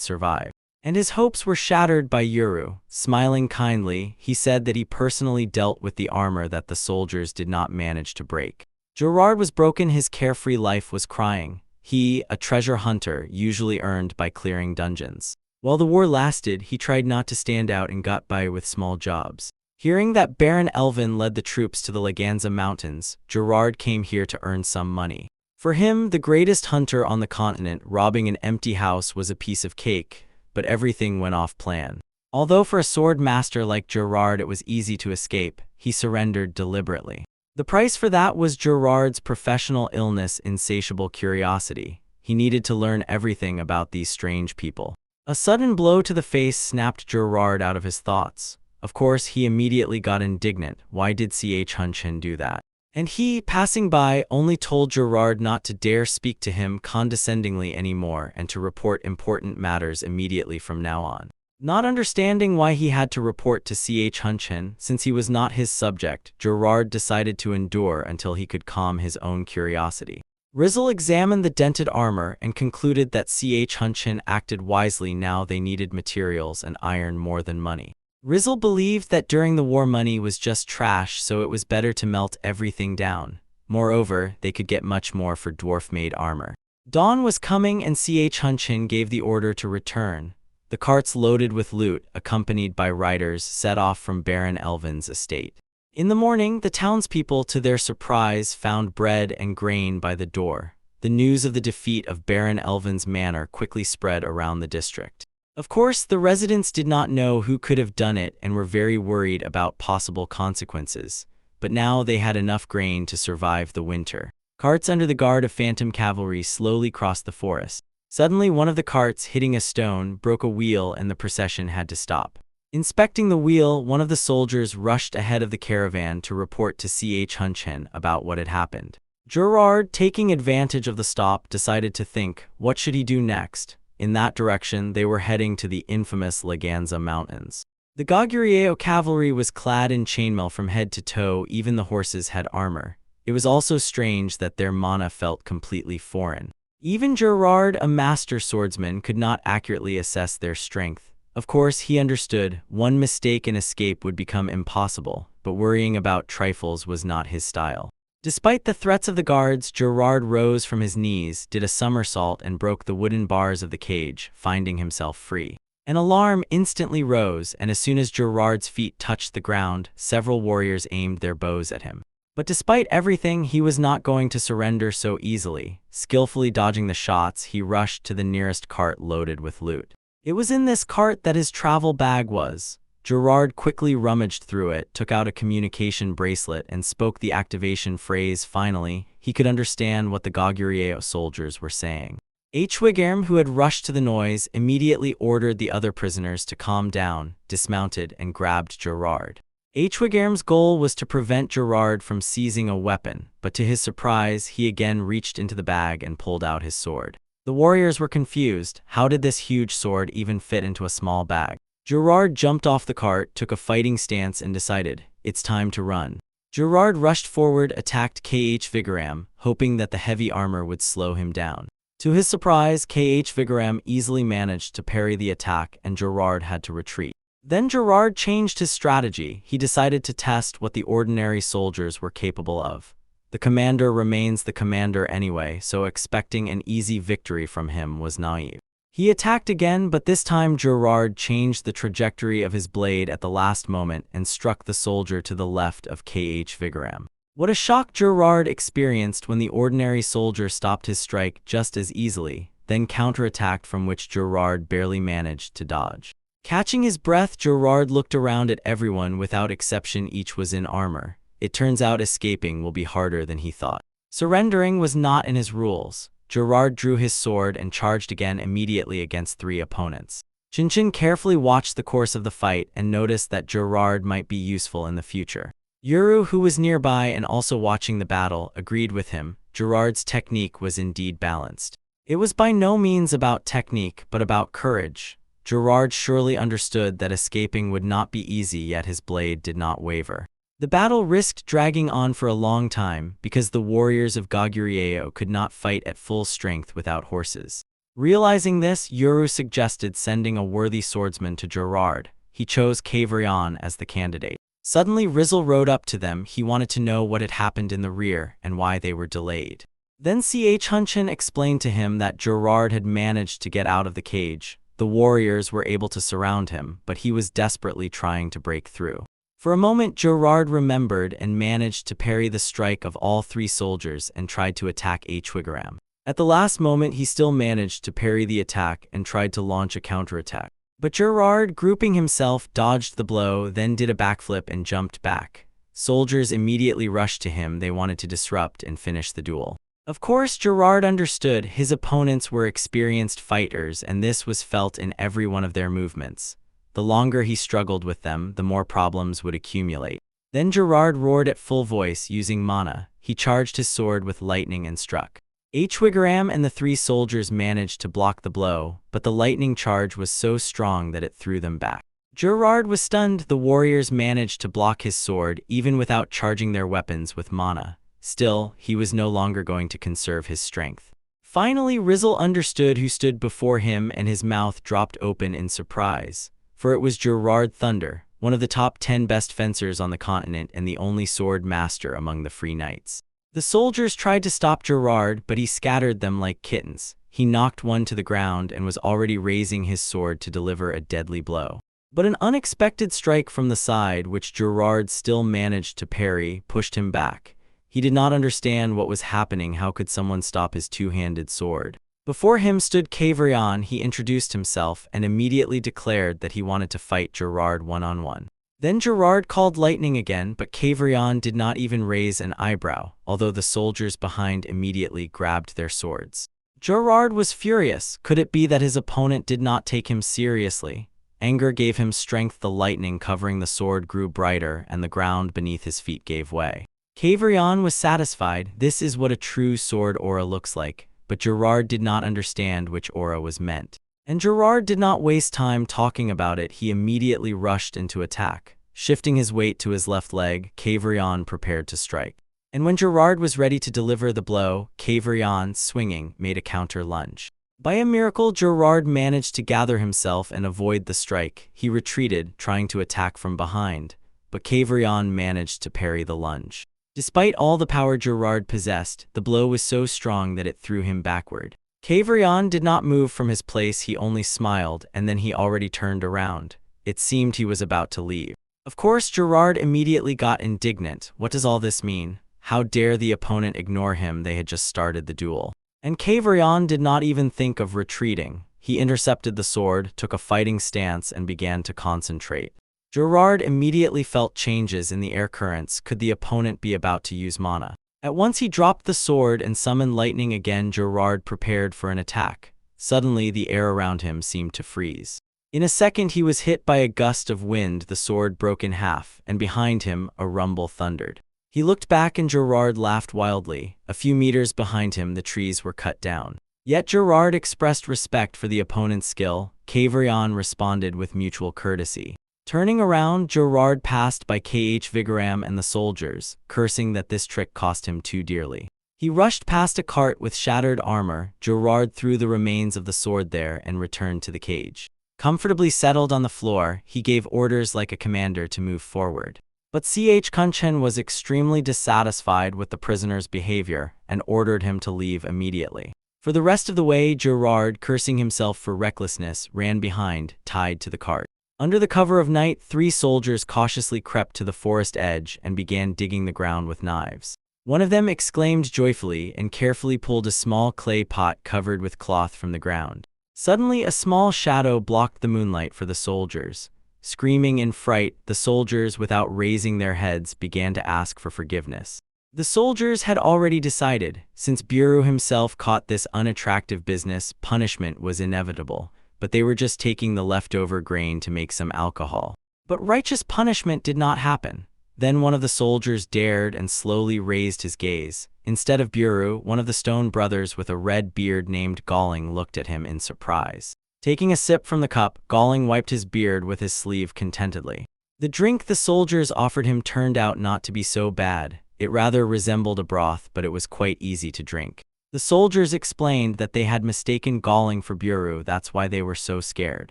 survive. And his hopes were shattered by Yuru. Smiling kindly, he said that he personally dealt with the armor that the soldiers did not manage to break. Gerard was broken, his carefree life was crying. He, a treasure hunter, usually earned by clearing dungeons. While the war lasted, he tried not to stand out and got by with small jobs. Hearing that Baron Elvin led the troops to the Laganza Mountains, Gerard came here to earn some money. For him, the greatest hunter on the continent, robbing an empty house was a piece of cake, but everything went off plan. Although for a sword master like Gerard it was easy to escape, he surrendered deliberately. The price for that was Gerard's professional illness, insatiable curiosity. He needed to learn everything about these strange people. A sudden blow to the face snapped Gerard out of his thoughts. Of course, he immediately got indignant. Why did Hunshin do that? And he, passing by, only told Gerard not to dare speak to him condescendingly anymore and to report important matters immediately from now on. Not understanding why he had to report to Hunshin, since he was not his subject, Gerard decided to endure until he could calm his own curiosity. Rizal examined the dented armor and concluded that Hunshin acted wisely. Now they needed materials and iron more than money. Rizal believed that during the war money was just trash, so it was better to melt everything down. Moreover, they could get much more for dwarf-made armor. Dawn was coming and Hunshin gave the order to return. The carts loaded with loot, accompanied by riders, set off from Baron Elvin's estate. In the morning, the townspeople, to their surprise, found bread and grain by the door. The news of the defeat of Baron Elvin's manor quickly spread around the district. Of course, the residents did not know who could have done it and were very worried about possible consequences. But now they had enough grain to survive the winter. Carts under the guard of phantom cavalry slowly crossed the forest. Suddenly, one of the carts, hitting a stone, broke a wheel and the procession had to stop. Inspecting the wheel, one of the soldiers rushed ahead of the caravan to report to Hunshin about what had happened. Gerard, taking advantage of the stop, decided to think, what should he do next? In that direction, they were heading to the infamous Laganza Mountains. The Goguryeo cavalry was clad in chainmail from head to toe, even the horses had armor. It was also strange that their mana felt completely foreign. Even Gerard, a master swordsman, could not accurately assess their strength. Of course, he understood one mistake and escape would become impossible, but worrying about trifles was not his style. Despite the threats of the guards, Gerard rose from his knees, did a somersault and broke the wooden bars of the cage, finding himself free. An alarm instantly rose, and as soon as Gerard's feet touched the ground, several warriors aimed their bows at him. But despite everything, he was not going to surrender so easily. Skillfully dodging the shots, he rushed to the nearest cart loaded with loot. It was in this cart that his travel bag was. Gerard quickly rummaged through it, took out a communication bracelet, and spoke the activation phrase. Finally, he could understand what the Goguryeo soldiers were saying. Huigerm, who had rushed to the noise, immediately ordered the other prisoners to calm down, dismounted, and grabbed Gerard. Huigerm's goal was to prevent Gerard from seizing a weapon, but to his surprise, he again reached into the bag and pulled out his sword. The warriors were confused. How did this huge sword even fit into a small bag? Gerard jumped off the cart, took a fighting stance, and decided, it's time to run. Gerard rushed forward, attacked Huigerm, hoping that the heavy armor would slow him down. To his surprise, Huigerm easily managed to parry the attack, and Gerard had to retreat. Then Gerard changed his strategy. He decided to test what the ordinary soldiers were capable of. The commander remains the commander anyway, so expecting an easy victory from him was naive. He attacked again, but this time Gerard changed the trajectory of his blade at the last moment and struck the soldier to the left of Huigerm. What a shock Gerard experienced when the ordinary soldier stopped his strike just as easily, then counterattacked, from which Gerard barely managed to dodge. Catching his breath, Gerard looked around at everyone. Without exception, each was in armor. It turns out escaping will be harder than he thought. Surrendering was not in his rules. Gerard drew his sword and charged again immediately against 3 opponents. Chinchin carefully watched the course of the fight and noticed that Gerard might be useful in the future. Yuru, who was nearby and also watching the battle, agreed with him. Gerard's technique was indeed balanced. It was by no means about technique, but about courage. Gerard surely understood that escaping would not be easy, yet his blade did not waver. The battle risked dragging on for a long time because the warriors of Goguryeo could not fight at full strength without horses. Realizing this, Yuru suggested sending a worthy swordsman to Gerard. He chose Kavrion as the candidate. Suddenly, Rizzle rode up to them. He wanted to know what had happened in the rear and why they were delayed. Then Hunchin explained to him that Gerard had managed to get out of the cage. The warriors were able to surround him, but he was desperately trying to break through. For a moment, Gerard remembered and managed to parry the strike of all three soldiers and tried to attack Hwigaram. At the last moment, he still managed to parry the attack and tried to launch a counterattack. But Gerard, grouping himself, dodged the blow, then did a backflip and jumped back. Soldiers immediately rushed to him. They wanted to disrupt and finish the duel. Of course, Gerard understood his opponents were experienced fighters, and this was felt in every one of their movements. The longer he struggled with them, the more problems would accumulate. Then Gerard roared at full voice using mana. He charged his sword with lightning and struck. Hwigaram and the three soldiers managed to block the blow, but the lightning charge was so strong that it threw them back. Gerard was stunned. The warriors managed to block his sword even without charging their weapons with mana. Still, he was no longer going to conserve his strength. Finally, Rizzle understood who stood before him, and his mouth dropped open in surprise. For it was Gerard Thunder, one of the top 10 best fencers on the continent and the only sword master among the free knights. The soldiers tried to stop Gerard, but he scattered them like kittens. He knocked one to the ground and was already raising his sword to deliver a deadly blow. But an unexpected strike from the side, which Gerard still managed to parry, pushed him back. He did not understand what was happening. How could someone stop his two-handed sword? Before him stood Kavrion. He introduced himself and immediately declared that he wanted to fight Gerard one-on-one. Then Gerard called lightning again, but Kavrion did not even raise an eyebrow, although the soldiers behind immediately grabbed their swords. Gerard was furious. Could it be that his opponent did not take him seriously? Anger gave him strength. The lightning covering the sword grew brighter, and the ground beneath his feet gave way. Kavrion was satisfied. This is what a true sword aura looks like, but Gerard did not understand which aura was meant. And Gerard did not waste time talking about it. He immediately rushed into attack. Shifting his weight to his left leg, Kavrion prepared to strike. And when Gerard was ready to deliver the blow, Kavrion, swinging, made a counter lunge. By a miracle, Gerard managed to gather himself and avoid the strike. He retreated, trying to attack from behind, but Kavrion managed to parry the lunge. Despite all the power Gerard possessed, the blow was so strong that it threw him backward. Kavrion did not move from his place. He only smiled, and then he already turned around. It seemed he was about to leave. Of course, Gerard immediately got indignant. What does all this mean? How dare the opponent ignore him? They had just started the duel. And Kavrion did not even think of retreating. He intercepted the sword, took a fighting stance, and began to concentrate. Gerard immediately felt changes in the air currents. Could the opponent be about to use mana? At once he dropped the sword and summoned lightning again. Gerard prepared for an attack. Suddenly, the air around him seemed to freeze. In a second, he was hit by a gust of wind. The sword broke in half, and behind him, a rumble thundered. He looked back and Gerard laughed wildly. A few meters behind him, the trees were cut down. Yet Gerard expressed respect for the opponent's skill. Kavrion responded with mutual courtesy. Turning around, Gerard passed by Hwigaram and the soldiers, cursing that this trick cost him too dearly. He rushed past a cart with shattered armor. Gerard threw the remains of the sword there and returned to the cage. Comfortably settled on the floor, he gave orders like a commander to move forward. But Hunchin was extremely dissatisfied with the prisoner's behavior and ordered him to leave immediately. For the rest of the way, Gerard, cursing himself for recklessness, ran behind, tied to the cart. Under the cover of night, 3 soldiers cautiously crept to the forest edge and began digging the ground with knives. One of them exclaimed joyfully and carefully pulled a small clay pot covered with cloth from the ground. Suddenly, a small shadow blocked the moonlight for the soldiers. Screaming in fright, the soldiers, without raising their heads, began to ask for forgiveness. The soldiers had already decided, since Buru himself caught this unattractive business, punishment was inevitable. But they were just taking the leftover grain to make some alcohol. But righteous punishment did not happen. Then one of the soldiers dared and slowly raised his gaze. Instead of Buru, one of the stone brothers with a red beard named Galling looked at him in surprise. Taking a sip from the cup, Galling wiped his beard with his sleeve contentedly. The drink the soldiers offered him turned out not to be so bad. It rather resembled a broth, but it was quite easy to drink. The soldiers explained that they had mistaken Galling for Buru, that's why they were so scared.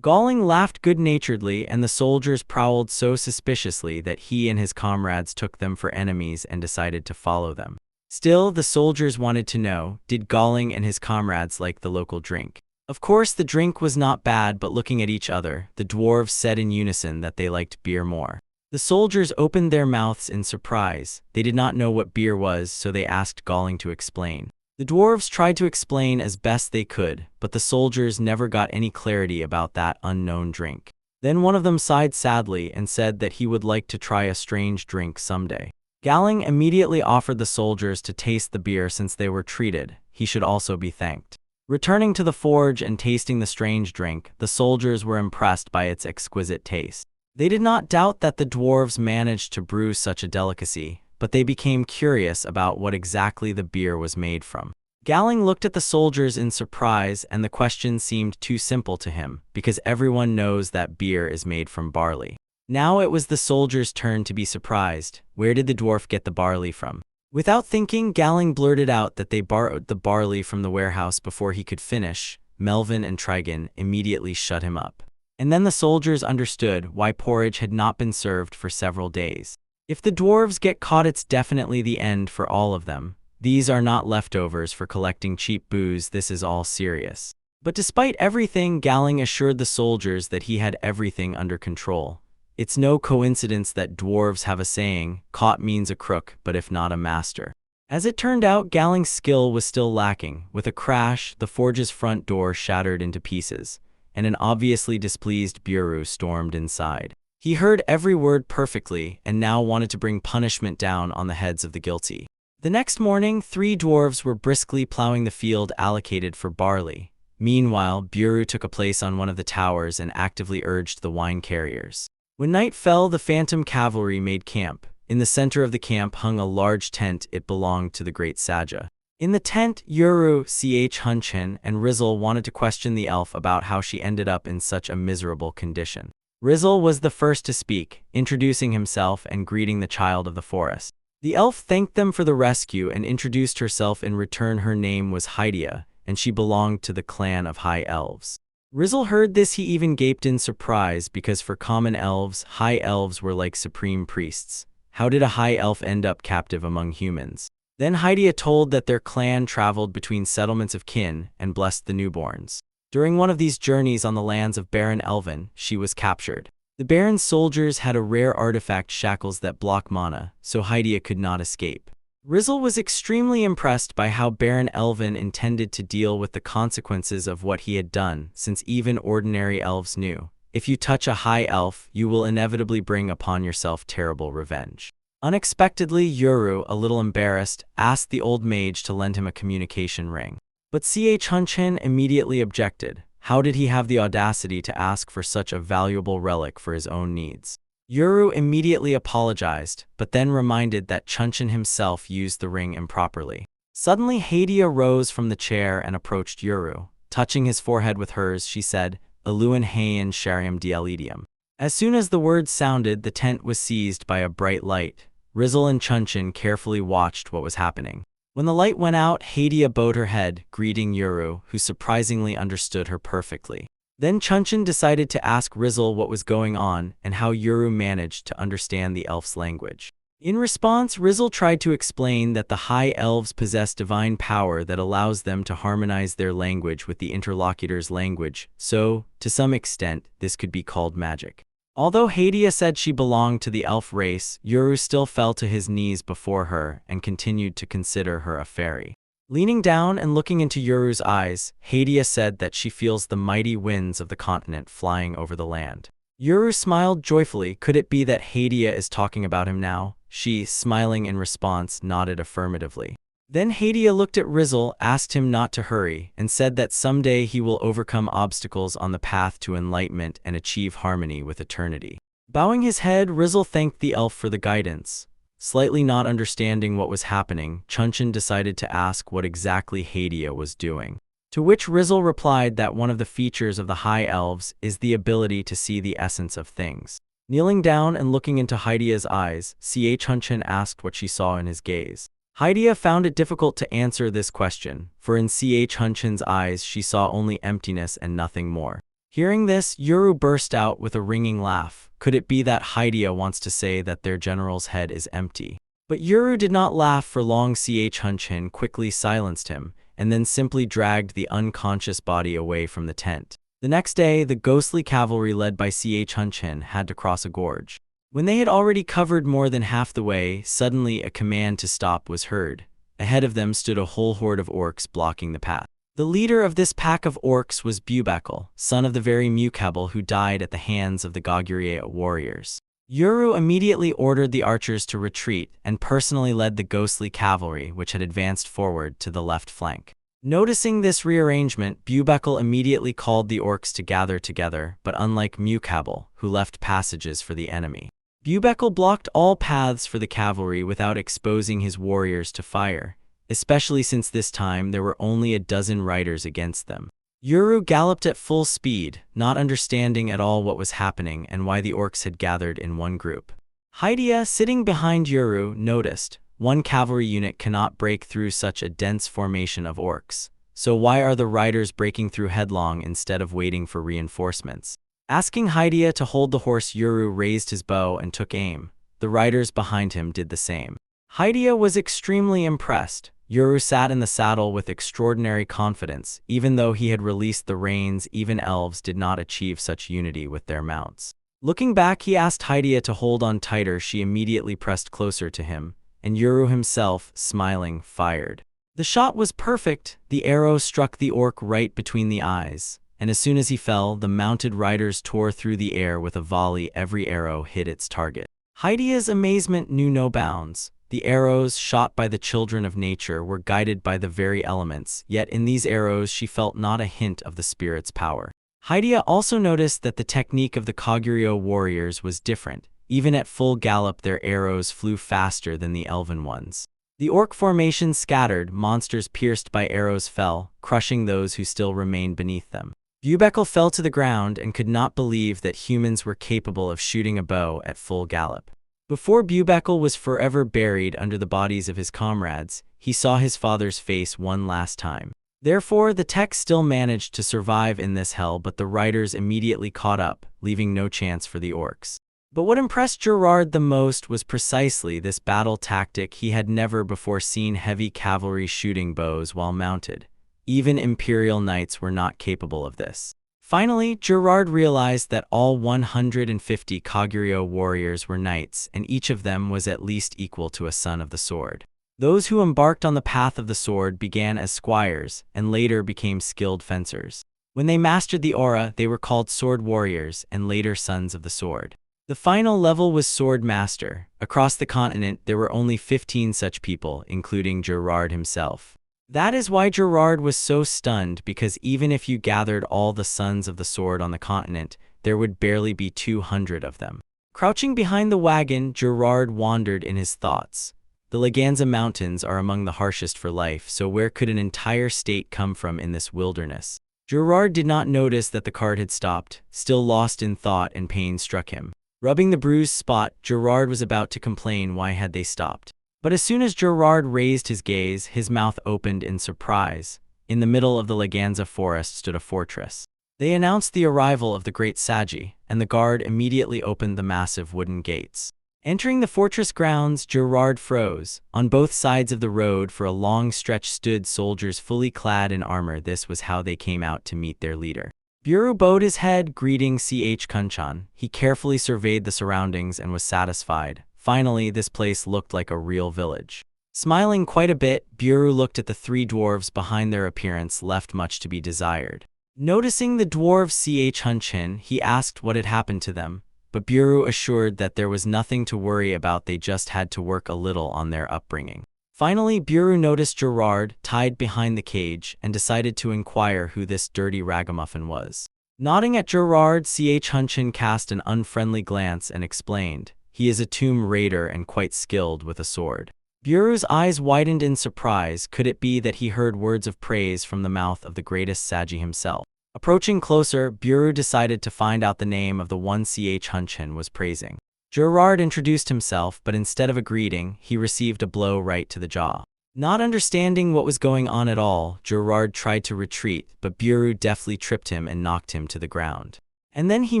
Galling laughed good-naturedly, and the soldiers prowled so suspiciously that he and his comrades took them for enemies and decided to follow them. Still, the soldiers wanted to know, did Galling and his comrades like the local drink? Of course, the drink was not bad, but looking at each other, the dwarves said in unison that they liked beer more. The soldiers opened their mouths in surprise. They did not know what beer was, so they asked Galling to explain. The dwarves tried to explain as best they could, but the soldiers never got any clarity about that unknown drink. Then one of them sighed sadly and said that he would like to try a strange drink someday. Galling immediately offered the soldiers to taste the beer since they were treated. He should also be thanked. Returning to the forge and tasting the strange drink, the soldiers were impressed by its exquisite taste. They did not doubt that the dwarves managed to brew such a delicacy, but they became curious about what exactly the beer was made from. Galling looked at the soldiers in surprise, and the question seemed too simple to him, because everyone knows that beer is made from barley. Now it was the soldiers' turn to be surprised. Where did the dwarf get the barley from? Without thinking, Galling blurted out that they borrowed the barley from the warehouse. Before he could finish, Melvin and Trigon immediately shut him up. And then the soldiers understood why porridge had not been served for several days. If the dwarves get caught, it's definitely the end for all of them. These are not leftovers for collecting cheap booze, this is all serious. But despite everything, Galling assured the soldiers that he had everything under control. It's no coincidence that dwarves have a saying, caught means a crook, but if not a master. As it turned out, Galling's skill was still lacking. With a crash, the forge's front door shattered into pieces, and an obviously displeased Buru stormed inside. He heard every word perfectly and now wanted to bring punishment down on the heads of the guilty. The next morning, 3 dwarves were briskly plowing the field allocated for barley. Meanwhile, Buru took a place on one of the towers and actively urged the wine carriers. When night fell, the phantom cavalry made camp. In the center of the camp hung a large tent. It belonged to the great Saja. In the tent, Yuru, Hunchen, and Rizzle wanted to question the elf about how she ended up in such a miserable condition. Rizzle was the first to speak, introducing himself and greeting the child of the forest. The elf thanked them for the rescue and introduced herself. In return, her name was Hydia, and she belonged to the clan of High Elves. Rizzle heard this. He even gaped in surprise, because for common elves, high elves were like supreme priests. How did a high elf end up captive among humans? Then Hydia told that their clan traveled between settlements of kin and blessed the newborns. During one of these journeys on the lands of Baron Elvin, she was captured. The Baron's soldiers had a rare artifact, shackles that block mana, so Hydia could not escape. Rizzle was extremely impressed by how Baron Elvin intended to deal with the consequences of what he had done, since even ordinary elves knew, if you touch a high elf, you will inevitably bring upon yourself terrible revenge. Unexpectedly, Yuru, a little embarrassed, asked the old mage to lend him a communication ring. But Hunchen immediately objected. How did he have the audacity to ask for such a valuable relic for his own needs? Yuru immediately apologized, but then reminded that Chunchin himself used the ring improperly. Suddenly, Hydia rose from the chair and approached Yuru. Touching his forehead with hers, she said, Eluan Hayan Shariam Dielidium. As soon as the words sounded, the tent was seized by a bright light. Rizzle and Chunchin carefully watched what was happening. When the light went out, Hydia bowed her head, greeting Yuru, who surprisingly understood her perfectly. Then Chunchin decided to ask Rizzle what was going on and how Yuru managed to understand the elf's language. In response, Rizzle tried to explain that the high elves possess divine power that allows them to harmonize their language with the interlocutor's language, so, to some extent, this could be called magic. Although Hydia said she belonged to the elf race, Yuru still fell to his knees before her and continued to consider her a fairy. Leaning down and looking into Yuru's eyes, Hydia said that she feels the mighty winds of the continent flying over the land. Yuru smiled joyfully. Could it be that Hydia is talking about him now? She, smiling in response, nodded affirmatively. Then Hydia looked at Rizzle, asked him not to hurry, and said that someday he will overcome obstacles on the path to enlightenment and achieve harmony with eternity. Bowing his head, Rizzle thanked the elf for the guidance. Slightly not understanding what was happening, Chunchin decided to ask what exactly Hydia was doing. To which Rizzle replied that one of the features of the High Elves is the ability to see the essence of things. Kneeling down and looking into Hydia's eyes, Hunchin asked what she saw in his gaze. Hydia found it difficult to answer this question, for in Hunchin's eyes she saw only emptiness and nothing more. Hearing this, Yuru burst out with a ringing laugh. Could it be that Hydia wants to say that their general's head is empty? But Yuru did not laugh for long. Hunchin quickly silenced him, and then simply dragged the unconscious body away from the tent. The next day, the ghostly cavalry led by Hunchin had to cross a gorge. When they had already covered more than half the way, suddenly a command to stop was heard. Ahead of them stood a whole horde of orcs blocking the path. The leader of this pack of orcs was Bubekal, son of the very Mukabel who died at the hands of the Goguryeo warriors. Yuru immediately ordered the archers to retreat and personally led the ghostly cavalry, which had advanced forward to the left flank. Noticing this rearrangement, Bubekal immediately called the orcs to gather together, but unlike Mukabel, who left passages for the enemy, Bubekal blocked all paths for the cavalry without exposing his warriors to fire, especially since this time there were only a dozen riders against them. Yuru galloped at full speed, not understanding at all what was happening and why the orcs had gathered in one group. Hydia, sitting behind Yuru, noticed, one cavalry unit cannot break through such a dense formation of orcs, so why are the riders breaking through headlong instead of waiting for reinforcements? Asking Hydia to hold the horse, Yuru raised his bow and took aim. The riders behind him did the same. Hydia was extremely impressed. Yuru sat in the saddle with extraordinary confidence. Even though he had released the reins, even elves did not achieve such unity with their mounts. Looking back, he asked Hydia to hold on tighter. She immediately pressed closer to him, and Yuru himself, smiling, fired. The shot was perfect. The arrow struck the orc right between the eyes, and as soon as he fell, the mounted riders tore through the air with a volley. Every arrow hit its target. Hydia's amazement knew no bounds. The arrows shot by the children of nature were guided by the very elements, yet in these arrows she felt not a hint of the spirit's power. Hydia also noticed that the technique of the Goguryeo warriors was different. Even at full gallop, their arrows flew faster than the elven ones. The orc formation scattered, monsters pierced by arrows fell, crushing those who still remained beneath them. Bubekal fell to the ground and could not believe that humans were capable of shooting a bow at full gallop. Before Bubekal was forever buried under the bodies of his comrades, he saw his father's face one last time. Therefore, the tech still managed to survive in this hell, but the riders immediately caught up, leaving no chance for the orcs. But what impressed Gerard the most was precisely this battle tactic. He had never before seen heavy cavalry shooting bows while mounted. Even Imperial Knights were not capable of this. Finally, Gerard realized that all 150 Goguryeo warriors were knights, and each of them was at least equal to a son of the sword. Those who embarked on the path of the sword began as squires, and later became skilled fencers. When they mastered the aura, they were called sword warriors, and later sons of the sword. The final level was sword master. Across the continent, there were only 15 such people, including Gerard himself. That is why Gerard was so stunned, because even if you gathered all the sons of the sword on the continent, there would barely be 200 of them. Crouching behind the wagon, Gerard wandered in his thoughts. The Laganza Mountains are among the harshest for life, so where could an entire state come from in this wilderness? Gerard did not notice that the cart had stopped. Still lost in thought, and pain struck him. Rubbing the bruised spot, Gerard was about to complain why had they stopped. But as soon as Gerard raised his gaze, his mouth opened in surprise. In the middle of the Laganza forest stood a fortress. They announced the arrival of the great Sagi, and the guard immediately opened the massive wooden gates. Entering the fortress grounds, Gerard froze. On both sides of the road for a long stretch stood soldiers fully clad in armor. This was how they came out to meet their leader. Buru bowed his head, greeting Kunchan. He carefully surveyed the surroundings and was satisfied. Finally, this place looked like a real village. Smiling quite a bit, Buru looked at the three dwarves behind. Their appearance left much to be desired. Noticing the dwarves Hunchin, he asked what had happened to them, but Buru assured that there was nothing to worry about. They just had to work a little on their upbringing. Finally, Buru noticed Gerard, tied behind the cage, and decided to inquire who this dirty ragamuffin was. Nodding at Gerard, Hunchin cast an unfriendly glance and explained, "He is a tomb raider and quite skilled with a sword." Buru's eyes widened in surprise. Could it be that he heard words of praise from the mouth of the greatest Saji himself? Approaching closer, Buru decided to find out the name of the one Hunchin was praising. Gerard introduced himself, but instead of a greeting, he received a blow right to the jaw. Not understanding what was going on at all, Gerard tried to retreat, but Buru deftly tripped him and knocked him to the ground. And then he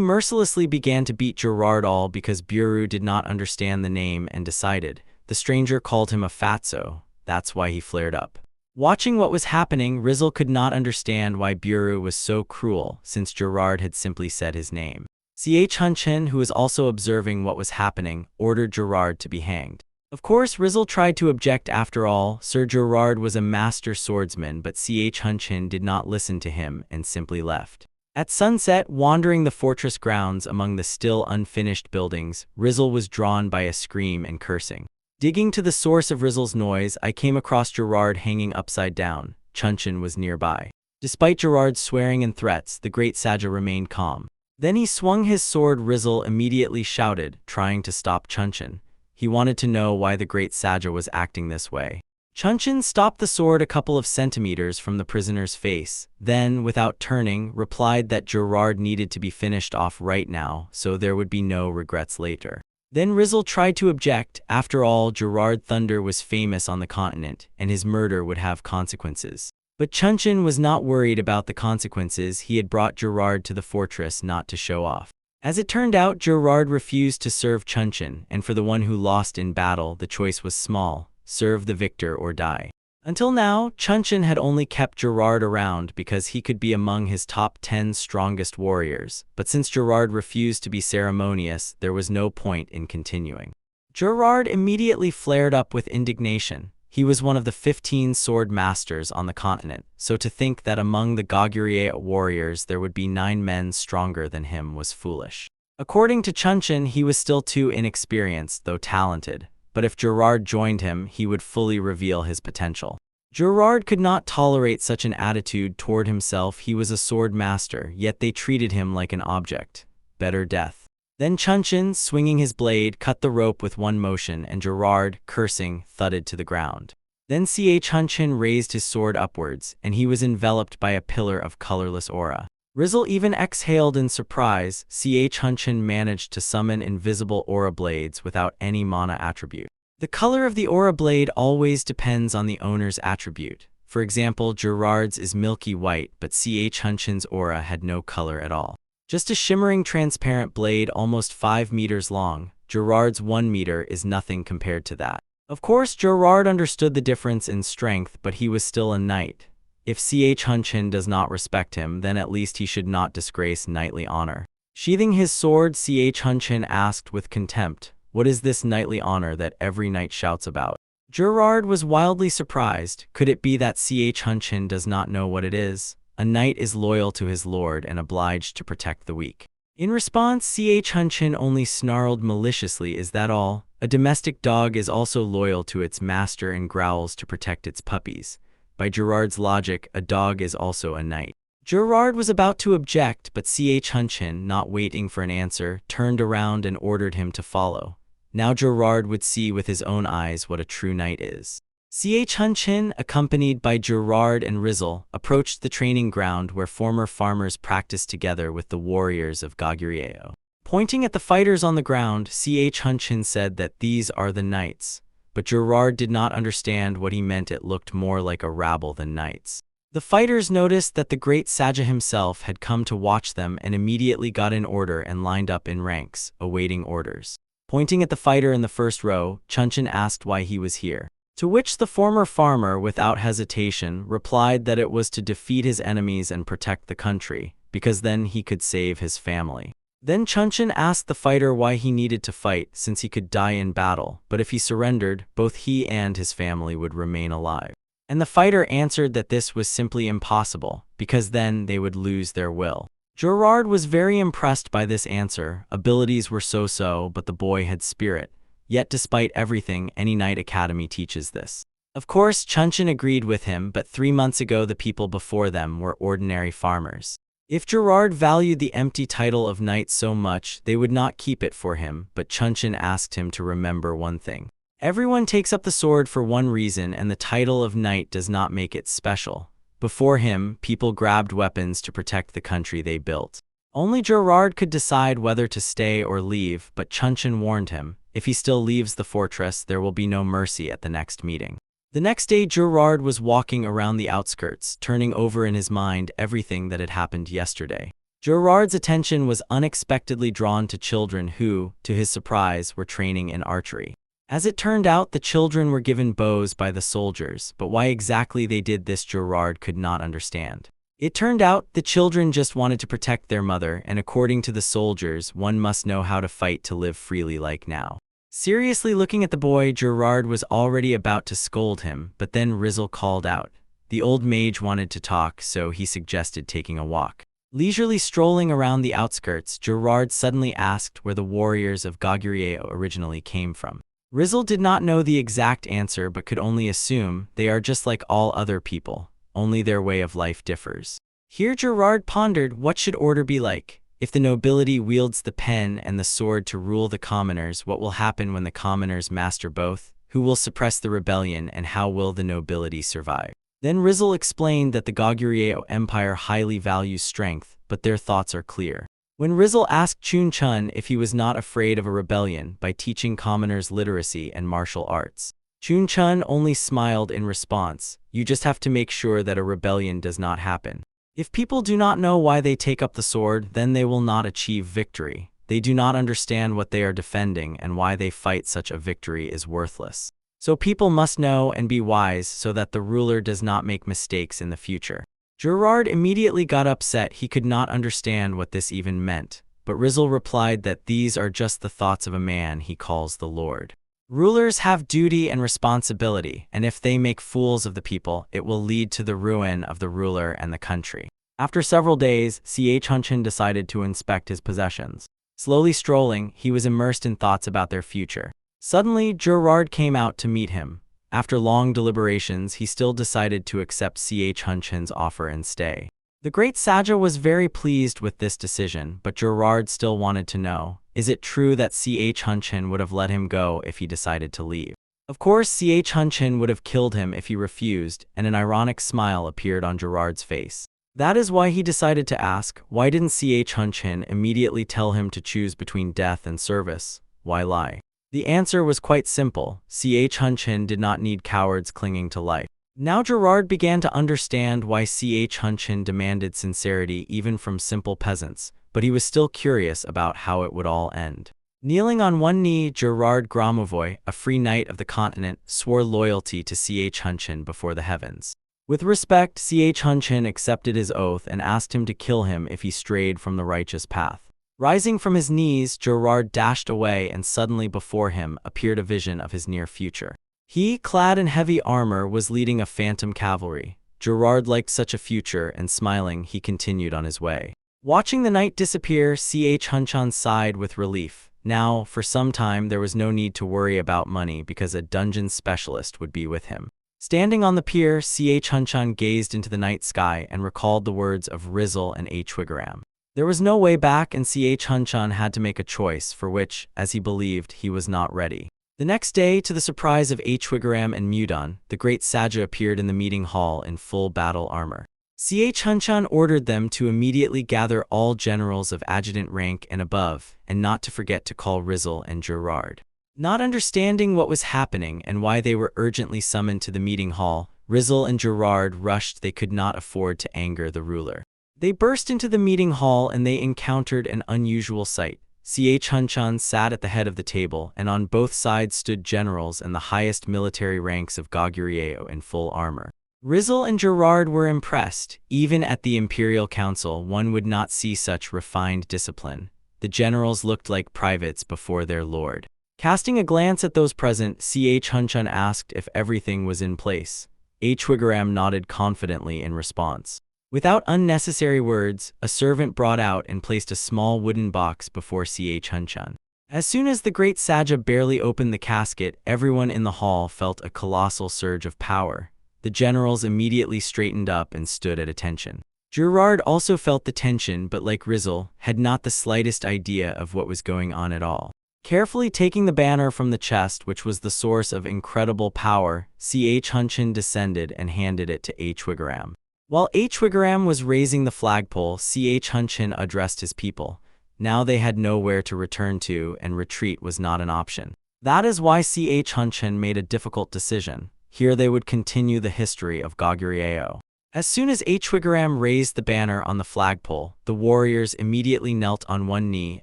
mercilessly began to beat Gerard, all because Buru did not understand the name and decided the stranger called him a fatso. That's why he flared up. Watching what was happening, Rizal could not understand why Buru was so cruel, since Gerard had simply said his name. Hunchin, who was also observing what was happening, ordered Gerard to be hanged. Of course, Rizal tried to object. After all, Sir Gerard was a master swordsman, but Hunchin did not listen to him and simply left. At sunset, wandering the fortress grounds among the still unfinished buildings, Rizal was drawn by a scream and cursing. Digging to the source of Rizal's noise, I came across Gerard hanging upside down. Chunchin was nearby. Despite Gerard's swearing and threats, the great Saja remained calm. Then he swung his sword. Rizal immediately shouted, trying to stop Chunchin. He wanted to know why the great Saja was acting this way. Chunchin stopped the sword a couple of centimeters from the prisoner's face, then, without turning, replied that Gerard needed to be finished off right now, so there would be no regrets later. Then Rizal tried to object. After all, Gerard Thunder was famous on the continent, and his murder would have consequences. But Chunchin was not worried about the consequences. He had brought Gerard to the fortress not to show off. As it turned out, Gerard refused to serve Chunchin, and for the one who lost in battle, the choice was small: serve the victor or die. Until now, Chunchin had only kept Gerard around because he could be among his top 10 strongest warriors, but since Gerard refused to be ceremonious, there was no point in continuing. Gerard immediately flared up with indignation. He was one of the 15 sword masters on the continent, so to think that among the Goguryeo warriors there would be 9 men stronger than him was foolish. According to Chunchin, he was still too inexperienced, though talented, but if Gerard joined him, he would fully reveal his potential. Gerard could not tolerate such an attitude toward himself. He was a sword master, yet they treated him like an object. Better death. Then Chunchin, swinging his blade, cut the rope with one motion, and Gerard, cursing, thudded to the ground. Then Hunchin raised his sword upwards, and he was enveloped by a pillar of colorless aura. Rizal even exhaled in surprise. Hunchin managed to summon invisible aura blades without any mana attribute. The color of the aura blade always depends on the owner's attribute. For example, Gerard's is milky white, but Hunchin's aura had no color at all. Just a shimmering transparent blade almost 5 meters long. Gerard's 1 meter is nothing compared to that. Of course, Gerard understood the difference in strength, but he was still a knight. If Hunchin does not respect him, then at least he should not disgrace knightly honor. Sheathing his sword, Hunchin asked with contempt, "What is this knightly honor that every knight shouts about?" Gerard was wildly surprised. Could it be that Hunchin does not know what it is? A knight is loyal to his lord and obliged to protect the weak. In response, Hunchin only snarled maliciously, "Is that all? A domestic dog is also loyal to its master and growls to protect its puppies. By Gerard's logic, a dog is also a knight." Gerard was about to object, but Hunchin, not waiting for an answer, turned around and ordered him to follow. Now Gerard would see with his own eyes what a true knight is. Hunchin, accompanied by Gerard and Rizal, approached the training ground where former farmers practiced together with the warriors of Goguryeo. Pointing at the fighters on the ground, Hunchin said that these are the knights. But Gerard did not understand what he meant. It looked more like a rabble than knights. The fighters noticed that the great Saja himself had come to watch them and immediately got in order and lined up in ranks, awaiting orders. Pointing at the fighter in the first row, Chunchin asked why he was here. To which the former farmer, without hesitation, replied that it was to defeat his enemies and protect the country, because then he could save his family. Then Chunchin asked the fighter why he needed to fight, since he could die in battle, but if he surrendered, both he and his family would remain alive. And the fighter answered that this was simply impossible, because then they would lose their will. Gerard was very impressed by this answer. Abilities were so-so, but the boy had spirit. Yet despite everything, any knight academy teaches this. Of course, Chunchin agreed with him, but 3 months ago the people before them were ordinary farmers. If Gerard valued the empty title of knight so much, they would not keep it for him, but Chunchin asked him to remember one thing. Everyone takes up the sword for one reason, and the title of knight does not make it special. Before him, people grabbed weapons to protect the country they built. Only Gerard could decide whether to stay or leave, but Chuncheon warned him, if he still leaves the fortress, there will be no mercy at the next meeting. The next day, Gerard was walking around the outskirts, turning over in his mind everything that had happened yesterday. Gerard's attention was unexpectedly drawn to children who, to his surprise, were training in archery. As it turned out, the children were given bows by the soldiers, but why exactly they did this Gerard could not understand. It turned out the children just wanted to protect their mother, and according to the soldiers, one must know how to fight to live freely like now. Seriously looking at the boy, Gerard was already about to scold him, but then Rizzle called out. The old mage wanted to talk, so he suggested taking a walk. Leisurely strolling around the outskirts, Gerard suddenly asked where the warriors of Goguryeo originally came from. Rizzle did not know the exact answer but could only assume they are just like all other people, only their way of life differs. Here Gerard pondered, what should order be like? If the nobility wields the pen and the sword to rule the commoners, what will happen when the commoners master both? Who will suppress the rebellion, and how will the nobility survive? Then Rizzle explained that the Goguryeo Empire highly values strength, but their thoughts are clear. When Rizzle asked Chuncheon if he was not afraid of a rebellion by teaching commoners literacy and martial arts, Chuncheon only smiled in response. You just have to make sure that a rebellion does not happen. If people do not know why they take up the sword, then they will not achieve victory. They do not understand what they are defending and why they fight. Such a victory is worthless. So people must know and be wise so that the ruler does not make mistakes in the future. Gerard immediately got upset. He could not understand what this even meant, but Rizzle replied that these are just the thoughts of a man he calls the Lord. Rulers have duty and responsibility, and if they make fools of the people, it will lead to the ruin of the ruler and the country. After several days, Chuncheon decided to inspect his possessions. Slowly strolling, he was immersed in thoughts about their future. Suddenly, Gerard came out to meet him. After long deliberations, he still decided to accept Chuncheon's offer and stay. The great Saja was very pleased with this decision, but Gerard still wanted to know, is it true that Chuncheon would have let him go if he decided to leave? Of course, Chuncheon would have killed him if he refused, and an ironic smile appeared on Gerard's face. That is why he decided to ask, why didn't Chuncheon immediately tell him to choose between death and service? Why lie? The answer was quite simple. Chuncheon did not need cowards clinging to life. Now Gerard began to understand why Chuncheon demanded sincerity even from simple peasants, but he was still curious about how it would all end. Kneeling on one knee, Gerard Gromovoy, a free knight of the continent, swore loyalty to Chuncheon before the heavens. With respect, Chuncheon accepted his oath and asked him to kill him if he strayed from the righteous path. Rising from his knees, Gerard dashed away, and suddenly before him appeared a vision of his near future. He, clad in heavy armor, was leading a phantom cavalry. Gerard liked such a future, and smiling, he continued on his way. Watching the knight disappear, Chuncheon sighed with relief. Now, for some time, there was no need to worry about money because a dungeon specialist would be with him. Standing on the pier, Chuncheon gazed into the night sky and recalled the words of Rizzle and Chwigaram. There was no way back, and Chuncheon had to make a choice for which, as he believed, he was not ready. The next day, to the surprise of Chwigaram and Mudon, the great Saja appeared in the meeting hall in full battle armor. Chuncheon ordered them to immediately gather all generals of adjutant rank and above, and not to forget to call Rizzle and Gerard. Not understanding what was happening and why they were urgently summoned to the meeting hall, Rizzle and Gerard rushed. They could not afford to anger the ruler. They burst into the meeting hall and they encountered an unusual sight. Chuncheon sat at the head of the table, and on both sides stood generals and the highest military ranks of Goguryeo in full armor. Rizzle and Gerard were impressed. Even at the Imperial Council, one would not see such refined discipline. The generals looked like privates before their lord. Casting a glance at those present, Chuncheon asked if everything was in place. Chwigaram nodded confidently in response. Without unnecessary words, a servant brought out and placed a small wooden box before Chuncheon. As soon as the great Saja barely opened the casket, everyone in the hall felt a colossal surge of power. The generals immediately straightened up and stood at attention. Gerard also felt the tension, but like Rizzle, had not the slightest idea of what was going on at all. Carefully taking the banner from the chest, which was the source of incredible power, Ch Hunchin descended and handed it to Hwigaram. While Hwigaram was raising the flagpole, Ch Hunchin addressed his people. Now they had nowhere to return to, and retreat was not an option. That is why Ch Hunchin made a difficult decision. Here they would continue the history of Goguryeo. As soon as Hwigaram raised the banner on the flagpole, the warriors immediately knelt on one knee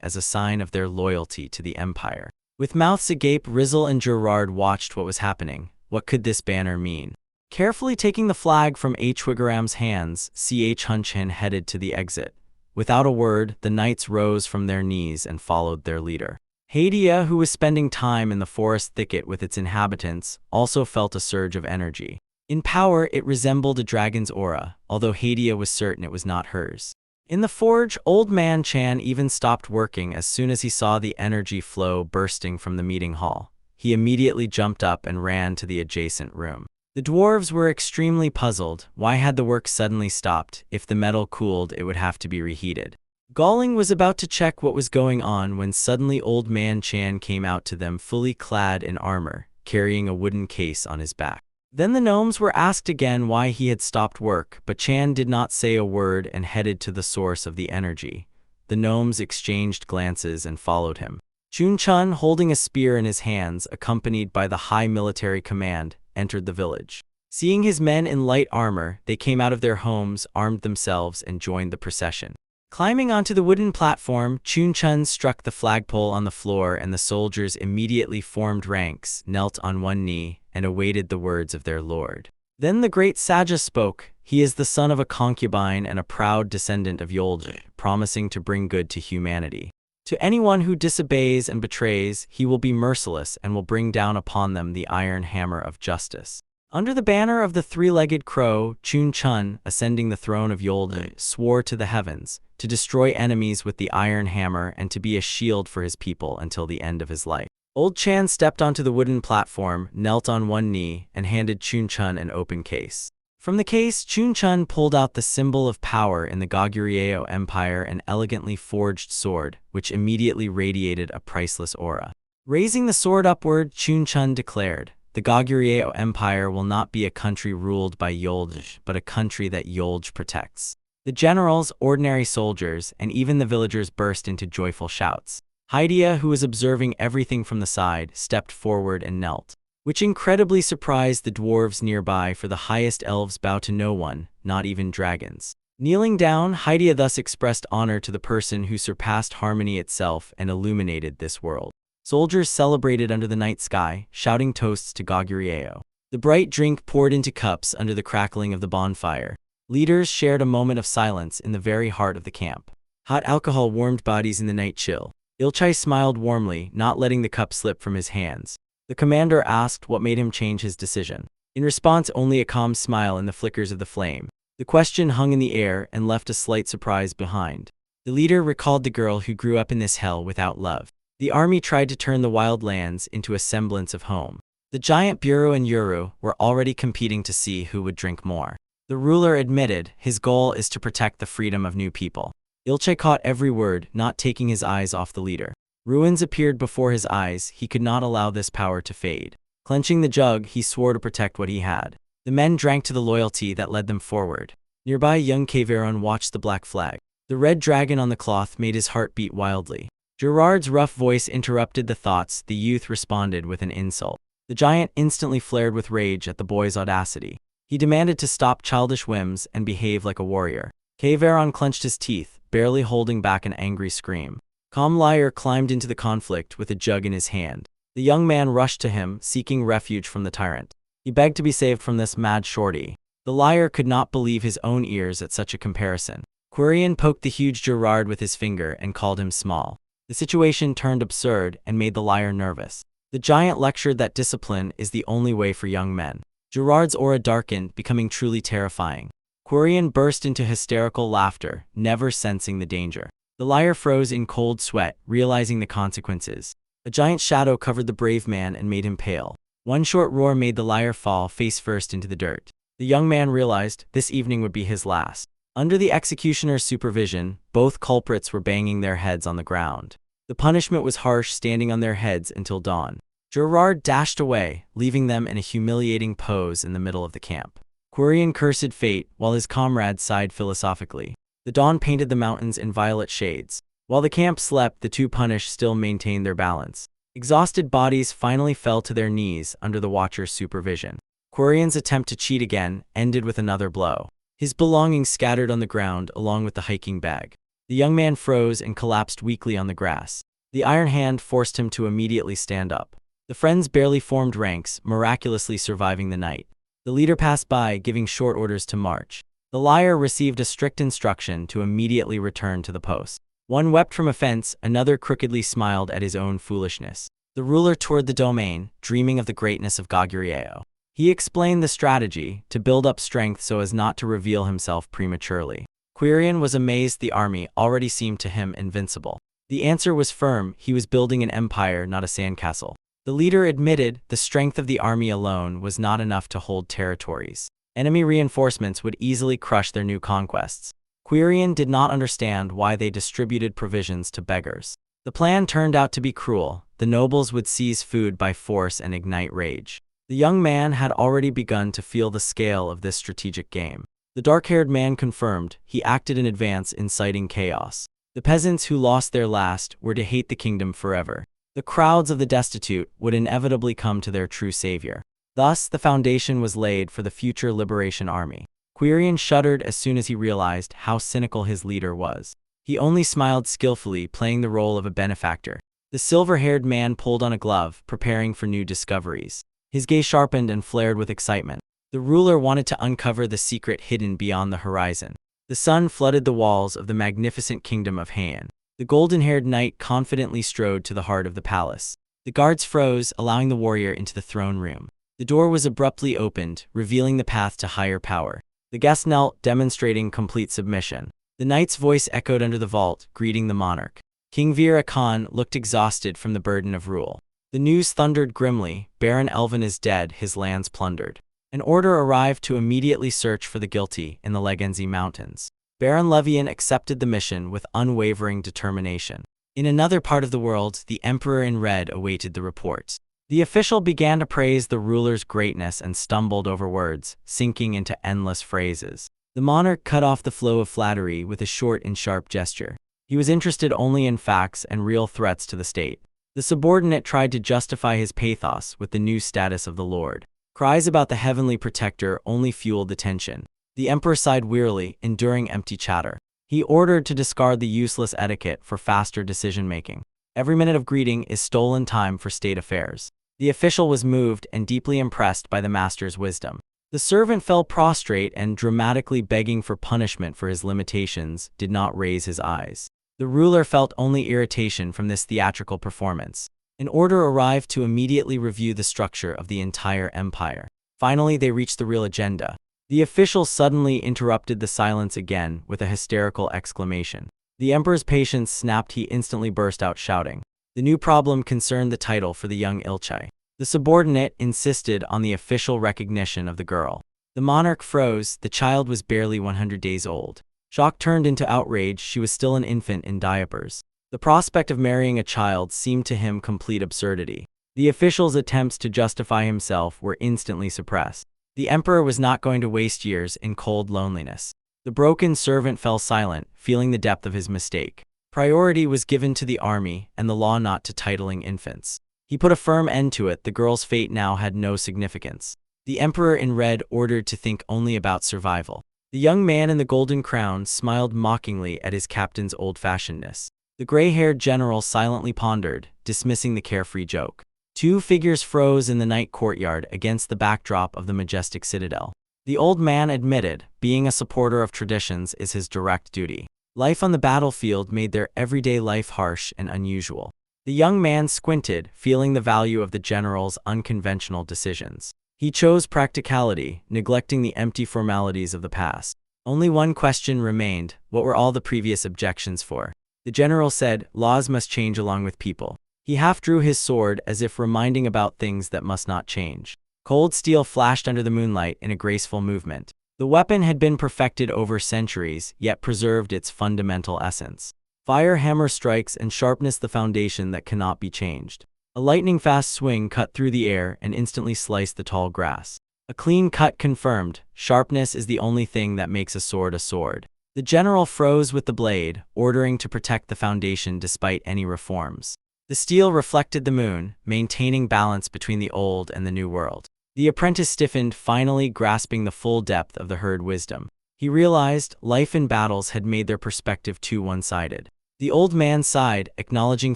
as a sign of their loyalty to the empire. With mouths agape, Rizal and Gerard watched what was happening. What could this banner mean? Carefully taking the flag from Hwigaram's hands, Ch Hunchin headed to the exit. Without a word, the knights rose from their knees and followed their leader. Hadia, who was spending time in the forest thicket with its inhabitants, also felt a surge of energy. In power, it resembled a dragon's aura, although Hadia was certain it was not hers. In the forge, Old Man Chan even stopped working as soon as he saw the energy flow bursting from the meeting hall. He immediately jumped up and ran to the adjacent room. The dwarves were extremely puzzled. Why had the work suddenly stopped? If the metal cooled, it would have to be reheated. Galling was about to check what was going on when suddenly Old Man Chan came out to them fully clad in armor, carrying a wooden case on his back. Then the gnomes were asked again why he had stopped work, but Chan did not say a word and headed to the source of the energy. The gnomes exchanged glances and followed him. Chun Chun, holding a spear in his hands, accompanied by the high military command, entered the village. Seeing his men in light armor, they came out of their homes, armed themselves, and joined the procession. Climbing onto the wooden platform, Chun Chun struck the flagpole on the floor, and the soldiers immediately formed ranks, knelt on one knee, and awaited the words of their lord. Then the great Saja spoke. He is the son of a concubine and a proud descendant of Yolj, promising to bring good to humanity. To anyone who disobeys and betrays, he will be merciless and will bring down upon them the iron hammer of justice. Under the banner of the three-legged crow, Chun Chun, ascending the throne of Yolj, swore to the heavens to destroy enemies with the iron hammer and to be a shield for his people until the end of his life. Old Chan stepped onto the wooden platform, knelt on one knee, and handed Chun Chun an open case. From the case, Chun Chun pulled out the symbol of power in the Goguryeo Empire, an elegantly forged sword, which immediately radiated a priceless aura. Raising the sword upward, Chun Chun declared, "The Goguryeo Empire will not be a country ruled by Yolj, but a country that Yolj protects." The generals, ordinary soldiers, and even the villagers burst into joyful shouts. Hadia, who was observing everything from the side, stepped forward and knelt, which incredibly surprised the dwarves nearby, for the highest elves bow to no one, not even dragons. Kneeling down, Hadia thus expressed honor to the person who surpassed harmony itself and illuminated this world. Soldiers celebrated under the night sky, shouting toasts to Goguryeo. The bright drink poured into cups under the crackling of the bonfire. Leaders shared a moment of silence in the very heart of the camp. Hot alcohol warmed bodies in the night chill. Ilchai smiled warmly, not letting the cup slip from his hands. The commander asked what made him change his decision. In response, only a calm smile and the flickers of the flame. The question hung in the air and left a slight surprise behind. The leader recalled the girl who grew up in this hell without love. The army tried to turn the wild lands into a semblance of home. The giant Buru and Yuru were already competing to see who would drink more. The ruler admitted his goal is to protect the freedom of new people. Ilche caught every word, not taking his eyes off the leader. Ruins appeared before his eyes. He could not allow this power to fade. Clenching the jug, he swore to protect what he had. The men drank to the loyalty that led them forward. Nearby, young Kaveron watched the black flag. The red dragon on the cloth made his heart beat wildly. Gerard's rough voice interrupted the thoughts. The youth responded with an insult. The giant instantly flared with rage at the boy's audacity. He demanded to stop childish whims and behave like a warrior. Kaveron clenched his teeth, barely holding back an angry scream. Calm Liar climbed into the conflict with a jug in his hand. The young man rushed to him, seeking refuge from the tyrant. He begged to be saved from this mad shorty. The liar could not believe his own ears at such a comparison. Quirion poked the huge Gerard with his finger and called him small. The situation turned absurd and made the liar nervous. The giant lectured that discipline is the only way for young men. Gerard's aura darkened, becoming truly terrifying. Quirion burst into hysterical laughter, never sensing the danger. The liar froze in cold sweat, realizing the consequences. A giant shadow covered the brave man and made him pale. One short roar made the liar fall face first into the dirt. The young man realized this evening would be his last. Under the executioner's supervision, both culprits were banging their heads on the ground. The punishment was harsh, standing on their heads until dawn. Gerard dashed away, leaving them in a humiliating pose in the middle of the camp. Quirion cursed fate, while his comrades sighed philosophically. The dawn painted the mountains in violet shades. While the camp slept, the two punished still maintained their balance. Exhausted bodies finally fell to their knees under the Watcher's supervision. Quirion's attempt to cheat again ended with another blow. His belongings scattered on the ground along with the hiking bag. The young man froze and collapsed weakly on the grass. The iron hand forced him to immediately stand up. The friends barely formed ranks, miraculously surviving the night. The leader passed by, giving short orders to march. The liar received a strict instruction to immediately return to the post. One wept from offense, another crookedly smiled at his own foolishness. The ruler toured the domain, dreaming of the greatness of Goguryeo. He explained the strategy, to build up strength so as not to reveal himself prematurely. Quirion was amazed the army already seemed to him invincible. The answer was firm: he was building an empire, not a sandcastle. The leader admitted the strength of the army alone was not enough to hold territories. Enemy reinforcements would easily crush their new conquests. Quirion did not understand why they distributed provisions to beggars. The plan turned out to be cruel. The nobles would seize food by force and ignite rage. The young man had already begun to feel the scale of this strategic game. The dark-haired man confirmed he acted in advance, inciting chaos. The peasants who lost their last were to hate the kingdom forever. The crowds of the destitute would inevitably come to their true savior. Thus, the foundation was laid for the future liberation army. Quirion shuddered as soon as he realized how cynical his leader was. He only smiled skillfully, playing the role of a benefactor. The silver-haired man pulled on a glove, preparing for new discoveries. His gaze sharpened and flared with excitement. The ruler wanted to uncover the secret hidden beyond the horizon. The sun flooded the walls of the magnificent kingdom of Han. The golden-haired knight confidently strode to the heart of the palace. The guards froze, allowing the warrior into the throne room. The door was abruptly opened, revealing the path to higher power. The guest knelt, demonstrating complete submission. The knight's voice echoed under the vault, greeting the monarch. King Vera Khan looked exhausted from the burden of rule. The news thundered grimly: Baron Elvin is dead, his lands plundered. An order arrived to immediately search for the guilty in the Legenzi Mountains. Baron Levian accepted the mission with unwavering determination. In another part of the world, the Emperor in Red awaited the reports. The official began to praise the ruler's greatness and stumbled over words, sinking into endless phrases. The monarch cut off the flow of flattery with a short and sharp gesture. He was interested only in facts and real threats to the state. The subordinate tried to justify his pathos with the new status of the Lord. Cries about the heavenly protector only fueled the tension. The emperor sighed wearily, enduring empty chatter. He ordered to discard the useless etiquette for faster decision-making. Every minute of greeting is stolen time for state affairs. The official was moved and deeply impressed by the master's wisdom. The servant fell prostrate and, dramatically begging for punishment for his limitations, did not raise his eyes. The ruler felt only irritation from this theatrical performance. An order arrived to immediately review the structure of the entire empire. Finally, they reached the real agenda. The official suddenly interrupted the silence again with a hysterical exclamation. The emperor's patience snapped. He instantly burst out shouting. The new problem concerned the title for the young Ilchai. The subordinate insisted on the official recognition of the girl. The monarch froze. The child was barely 100 days old. Shock turned into outrage. She was still an infant in diapers. The prospect of marrying a child seemed to him complete absurdity. The official's attempts to justify himself were instantly suppressed. The emperor was not going to waste years in cold loneliness. The broken servant fell silent, feeling the depth of his mistake. Priority was given to the army and the law, not to titling infants. He put a firm end to it. The girl's fate now had no significance. The emperor in red ordered to think only about survival. The young man in the golden crown smiled mockingly at his captain's old-fashionedness. The gray-haired general silently pondered, dismissing the carefree joke. Two figures froze in the night courtyard against the backdrop of the majestic citadel. The old man admitted, being a supporter of traditions is his direct duty. Life on the battlefield made their everyday life harsh and unusual. The young man squinted, feeling the value of the general's unconventional decisions. He chose practicality, neglecting the empty formalities of the past. Only one question remained: what were all the previous objections for? The general said, laws must change along with people. He half drew his sword as if reminding about things that must not change. Cold steel flashed under the moonlight in a graceful movement. The weapon had been perfected over centuries, yet preserved its fundamental essence. Fire hammer strikes and sharpness the foundation that cannot be changed. A lightning-fast swing cut through the air and instantly sliced the tall grass. A clean cut confirmed. Sharpness is the only thing that makes a sword a sword. The general froze with the blade, ordering to protect the foundation despite any reforms. The steel reflected the moon, maintaining balance between the old and the new world. The apprentice stiffened, finally grasping the full depth of the herd wisdom. He realized life in battles had made their perspective too one-sided. The old man sighed, acknowledging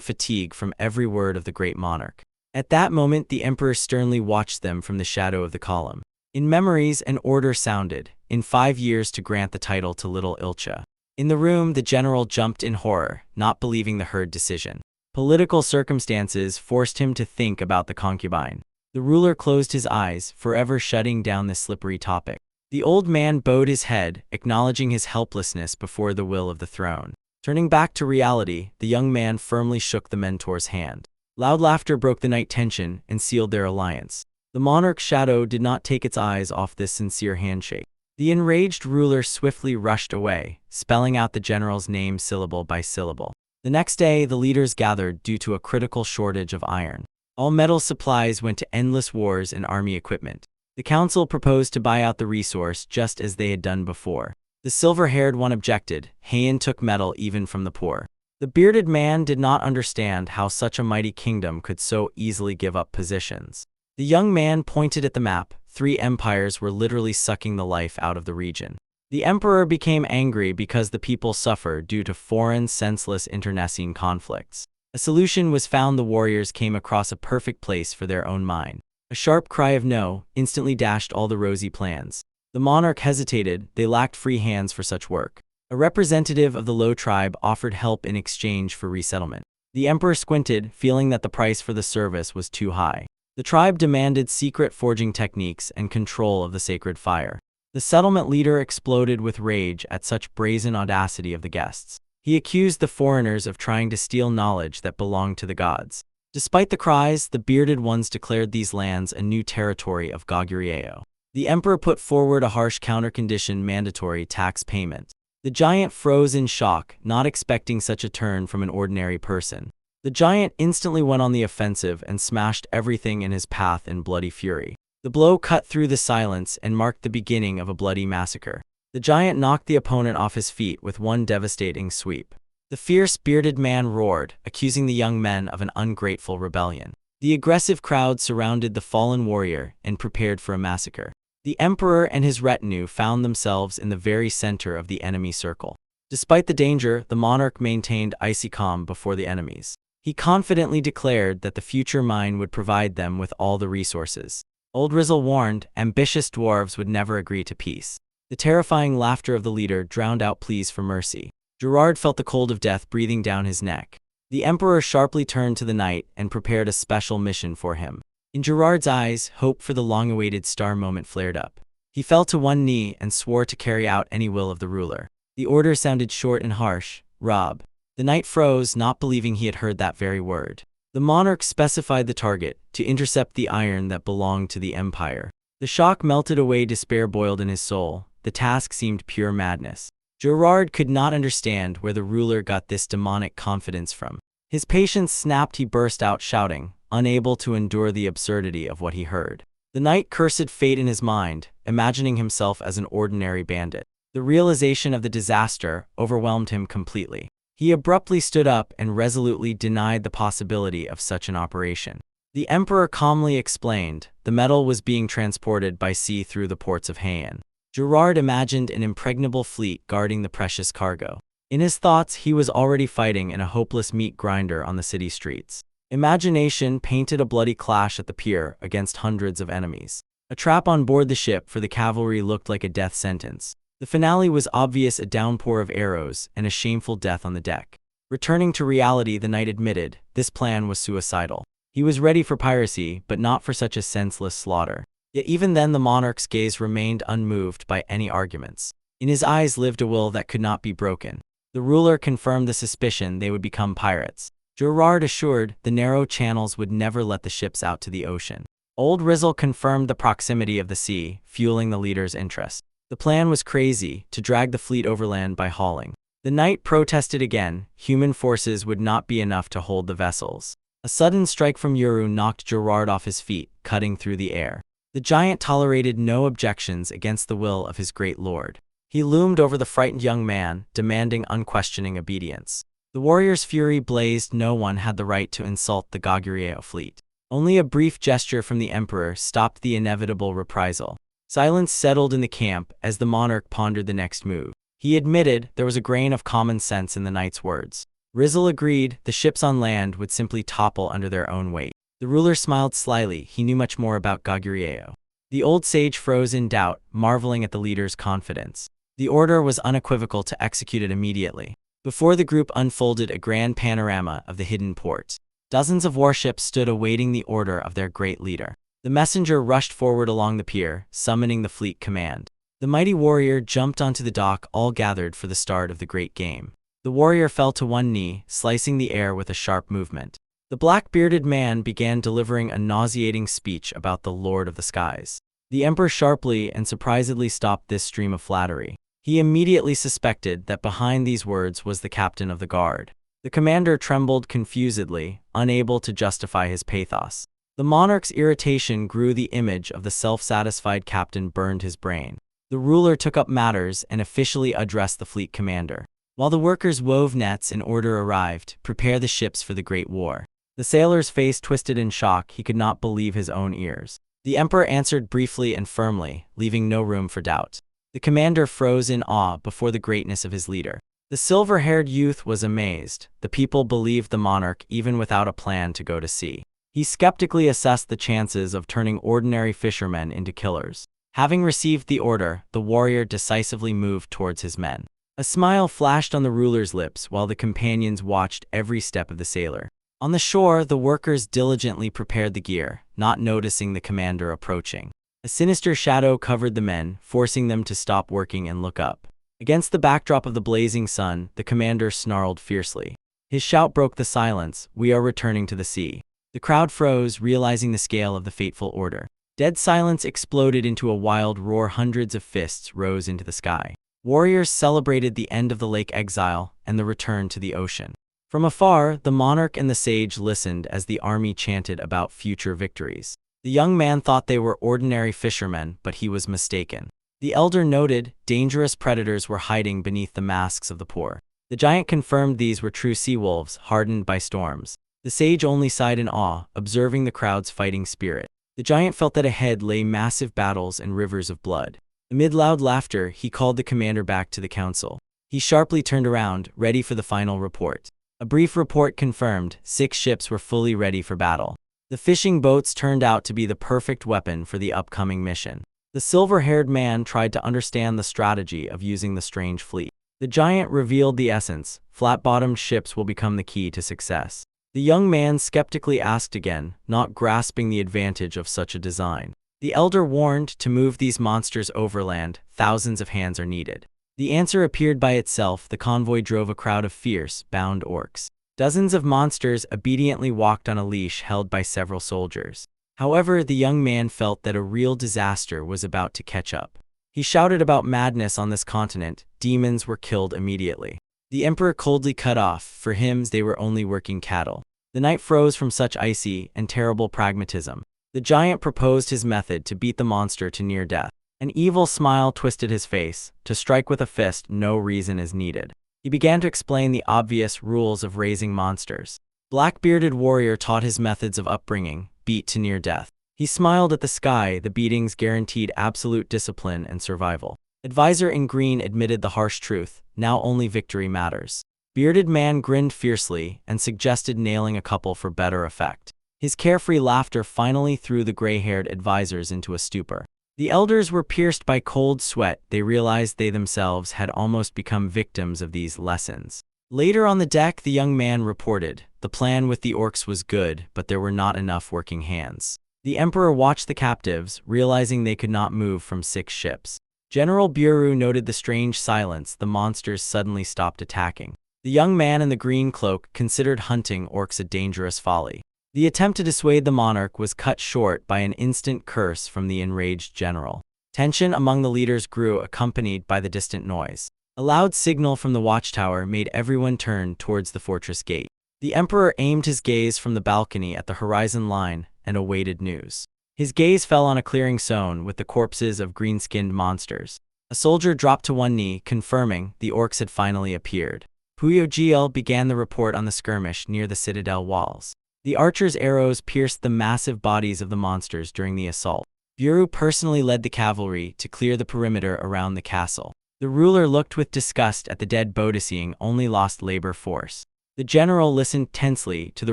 fatigue from every word of the great monarch. At that moment, the emperor sternly watched them from the shadow of the column. In memories, an order sounded, in 5 years to grant the title to little Ilcha. In the room, the general jumped in horror, not believing the herd decision. Political circumstances forced him to think about the concubine. The ruler closed his eyes, forever shutting down this slippery topic. The old man bowed his head, acknowledging his helplessness before the will of the throne. Turning back to reality, the young man firmly shook the mentor's hand. Loud laughter broke the night tension and sealed their alliance. The monarch's shadow did not take its eyes off this sincere handshake. The enraged ruler swiftly rushed away, spelling out the general's name syllable by syllable. The next day, the leaders gathered due to a critical shortage of iron. All metal supplies went to endless wars and army equipment. The council proposed to buy out the resource just as they had done before. The silver-haired one objected. Heian took metal even from the poor. The bearded man did not understand how such a mighty kingdom could so easily give up positions. The young man pointed at the map. 3 empires were literally sucking the life out of the region. The emperor became angry because the people suffered due to foreign, senseless internecine conflicts. A solution was found. The warriors came across a perfect place for their own mine. A sharp cry of no instantly dashed all the rosy plans. The monarch hesitated. They lacked free hands for such work. A representative of the Low tribe offered help in exchange for resettlement. The emperor squinted, feeling that the price for the service was too high. The tribe demanded secret forging techniques and control of the sacred fire. The settlement leader exploded with rage at such brazen audacity of the guests. He accused the foreigners of trying to steal knowledge that belonged to the gods. Despite the cries, the bearded ones declared these lands a new territory of Goguryeo. The emperor put forward a harsh countercondition: mandatory tax payment. The giant froze in shock, not expecting such a turn from an ordinary person. The giant instantly went on the offensive and smashed everything in his path in bloody fury. The blow cut through the silence and marked the beginning of a bloody massacre. The giant knocked the opponent off his feet with one devastating sweep. The fierce bearded man roared, accusing the young men of an ungrateful rebellion. The aggressive crowd surrounded the fallen warrior and prepared for a massacre. The emperor and his retinue found themselves in the very center of the enemy circle. Despite the danger, the monarch maintained icy calm before the enemies. He confidently declared that the future mine would provide them with all the resources. Old Rizzle warned, ambitious dwarves would never agree to peace. The terrifying laughter of the leader drowned out pleas for mercy. Gerard felt the cold of death breathing down his neck. The emperor sharply turned to the knight and prepared a special mission for him. In Gerard's eyes, hope for the long-awaited star moment flared up. He fell to one knee and swore to carry out any will of the ruler. The order sounded short and harsh: rob. The knight froze, not believing he had heard that very word. The monarch specified the target: to intercept the iron that belonged to the empire. The shock melted away, despair boiled in his soul. The task seemed pure madness. Gerard could not understand where the ruler got this demonic confidence from. His patience snapped. He burst out shouting, unable to endure the absurdity of what he heard. The knight cursed fate in his mind, imagining himself as an ordinary bandit. The realization of the disaster overwhelmed him completely. He abruptly stood up and resolutely denied the possibility of such an operation. The emperor calmly explained, the metal was being transported by sea through the ports of Heian. Gerard imagined an impregnable fleet guarding the precious cargo. In his thoughts, he was already fighting in a hopeless meat grinder on the city streets. Imagination painted a bloody clash at the pier against hundreds of enemies. A trap on board the ship for the cavalry looked like a death sentence. The finale was obvious: a downpour of arrows and a shameful death on the deck. Returning to reality, the knight admitted, this plan was suicidal. He was ready for piracy, but not for such a senseless slaughter. Yet even then the monarch's gaze remained unmoved by any arguments. In his eyes lived a will that could not be broken. The ruler confirmed the suspicion they would become pirates. Gerard assured the narrow channels would never let the ships out to the ocean. Old Rizzle confirmed the proximity of the sea, fueling the leader's interest. The plan was crazy: to drag the fleet overland by hauling. The knight protested again. Human forces would not be enough to hold the vessels. A sudden strike from Yuru knocked Gerard off his feet, cutting through the air. The giant tolerated no objections against the will of his great lord. He loomed over the frightened young man, demanding unquestioning obedience. The warrior's fury blazed. No one had the right to insult the Goguryeo fleet. Only a brief gesture from the emperor stopped the inevitable reprisal. Silence settled in the camp as the monarch pondered the next move. He admitted there was a grain of common sense in the knight's words. Rizal agreed the ships on land would simply topple under their own weight. The ruler smiled slyly. He knew much more about Goguryeo. The old sage froze in doubt, marveling at the leader's confidence. The order was unequivocal to execute it immediately. Before the group unfolded a grand panorama of the hidden port. Dozens of warships stood awaiting the order of their great leader. The messenger rushed forward along the pier, summoning the fleet command. The mighty warrior jumped onto the dock, all gathered for the start of the great game. The warrior fell to one knee, slicing the air with a sharp movement. The black-bearded man began delivering a nauseating speech about the Lord of the Skies. The emperor sharply and surprisedly stopped this stream of flattery. He immediately suspected that behind these words was the captain of the guard. The commander trembled confusedly, unable to justify his pathos. The monarch's irritation grew. The image of the self-satisfied captain burned his brain. The ruler took up matters and officially addressed the fleet commander. While the workers wove nets, an order arrived: prepare the ships for the Great War. The sailor's face twisted in shock. He could not believe his own ears. The emperor answered briefly and firmly, leaving no room for doubt. The commander froze in awe before the greatness of his leader. The silver-haired youth was amazed. The people believed the monarch even without a plan to go to sea. He skeptically assessed the chances of turning ordinary fishermen into killers. Having received the order, the warrior decisively moved towards his men. A smile flashed on the ruler's lips while the companions watched every step of the sailor. On the shore, the workers diligently prepared the gear, not noticing the commander approaching. A sinister shadow covered the men, forcing them to stop working and look up. Against the backdrop of the blazing sun, the commander snarled fiercely. His shout broke the silence: "We are returning to the sea." The crowd froze, realizing the scale of the fateful order. Dead silence exploded into a wild roar. Hundreds of fists rose into the sky. Warriors celebrated the end of the lake exile and the return to the ocean. From afar, the monarch and the sage listened as the army chanted about future victories. The young man thought they were ordinary fishermen, but he was mistaken. The elder noted dangerous predators were hiding beneath the masks of the poor. The giant confirmed these were true sea wolves, hardened by storms. The sage only sighed in awe, observing the crowd's fighting spirit. The giant felt that ahead lay massive battles and rivers of blood. Amid loud laughter, he called the commander back to the council. He sharply turned around, ready for the final report. A brief report confirmed 6 ships were fully ready for battle. The fishing boats turned out to be the perfect weapon for the upcoming mission. The silver-haired man tried to understand the strategy of using the strange fleet. The giant revealed the essence: flat-bottomed ships will become the key to success. The young man skeptically asked again, not grasping the advantage of such a design. The elder warned, to move these monsters overland, thousands of hands are needed. The answer appeared by itself. The convoy drove a crowd of fierce, bound orcs. Dozens of monsters obediently walked on a leash held by several soldiers. However, the young man felt that a real disaster was about to catch up. He shouted about madness on this continent. Demons were killed immediately. The emperor coldly cut off. For him, they were only working cattle. The knight froze from such icy and terrible pragmatism. The giant proposed his method to beat the monster to near death. An evil smile twisted his face. To strike with a fist, no reason is needed. He began to explain the obvious rules of raising monsters. Black-bearded warrior taught his methods of upbringing: beat to near death. He smiled at the sky. The beatings guaranteed absolute discipline and survival. Advisor in green admitted the harsh truth: now only victory matters. Bearded man grinned fiercely and suggested nailing a couple for better effect. His carefree laughter finally threw the gray-haired advisors into a stupor. The elders were pierced by cold sweat. They realized they themselves had almost become victims of these lessons. Later on the deck, the young man reported, the plan with the orcs was good, but there were not enough working hands. The emperor watched the captives, realizing they could not move from 6 ships. General Buru noted the strange silence. The monsters suddenly stopped attacking. The young man in the green cloak considered hunting orcs a dangerous folly. The attempt to dissuade the monarch was cut short by an instant curse from the enraged general. Tension among the leaders grew, accompanied by the distant noise. A loud signal from the watchtower made everyone turn towards the fortress gate. The emperor aimed his gaze from the balcony at the horizon line and awaited news. His gaze fell on a clearing sown with the corpses of green-skinned monsters. A soldier dropped to one knee, confirming the orcs had finally appeared. Puyo Jiel began the report on the skirmish near the citadel walls. The archers' arrows pierced the massive bodies of the monsters during the assault. Buru personally led the cavalry to clear the perimeter around the castle. The ruler looked with disgust at the dead Bodhisattva only lost labor force. The general listened tensely to the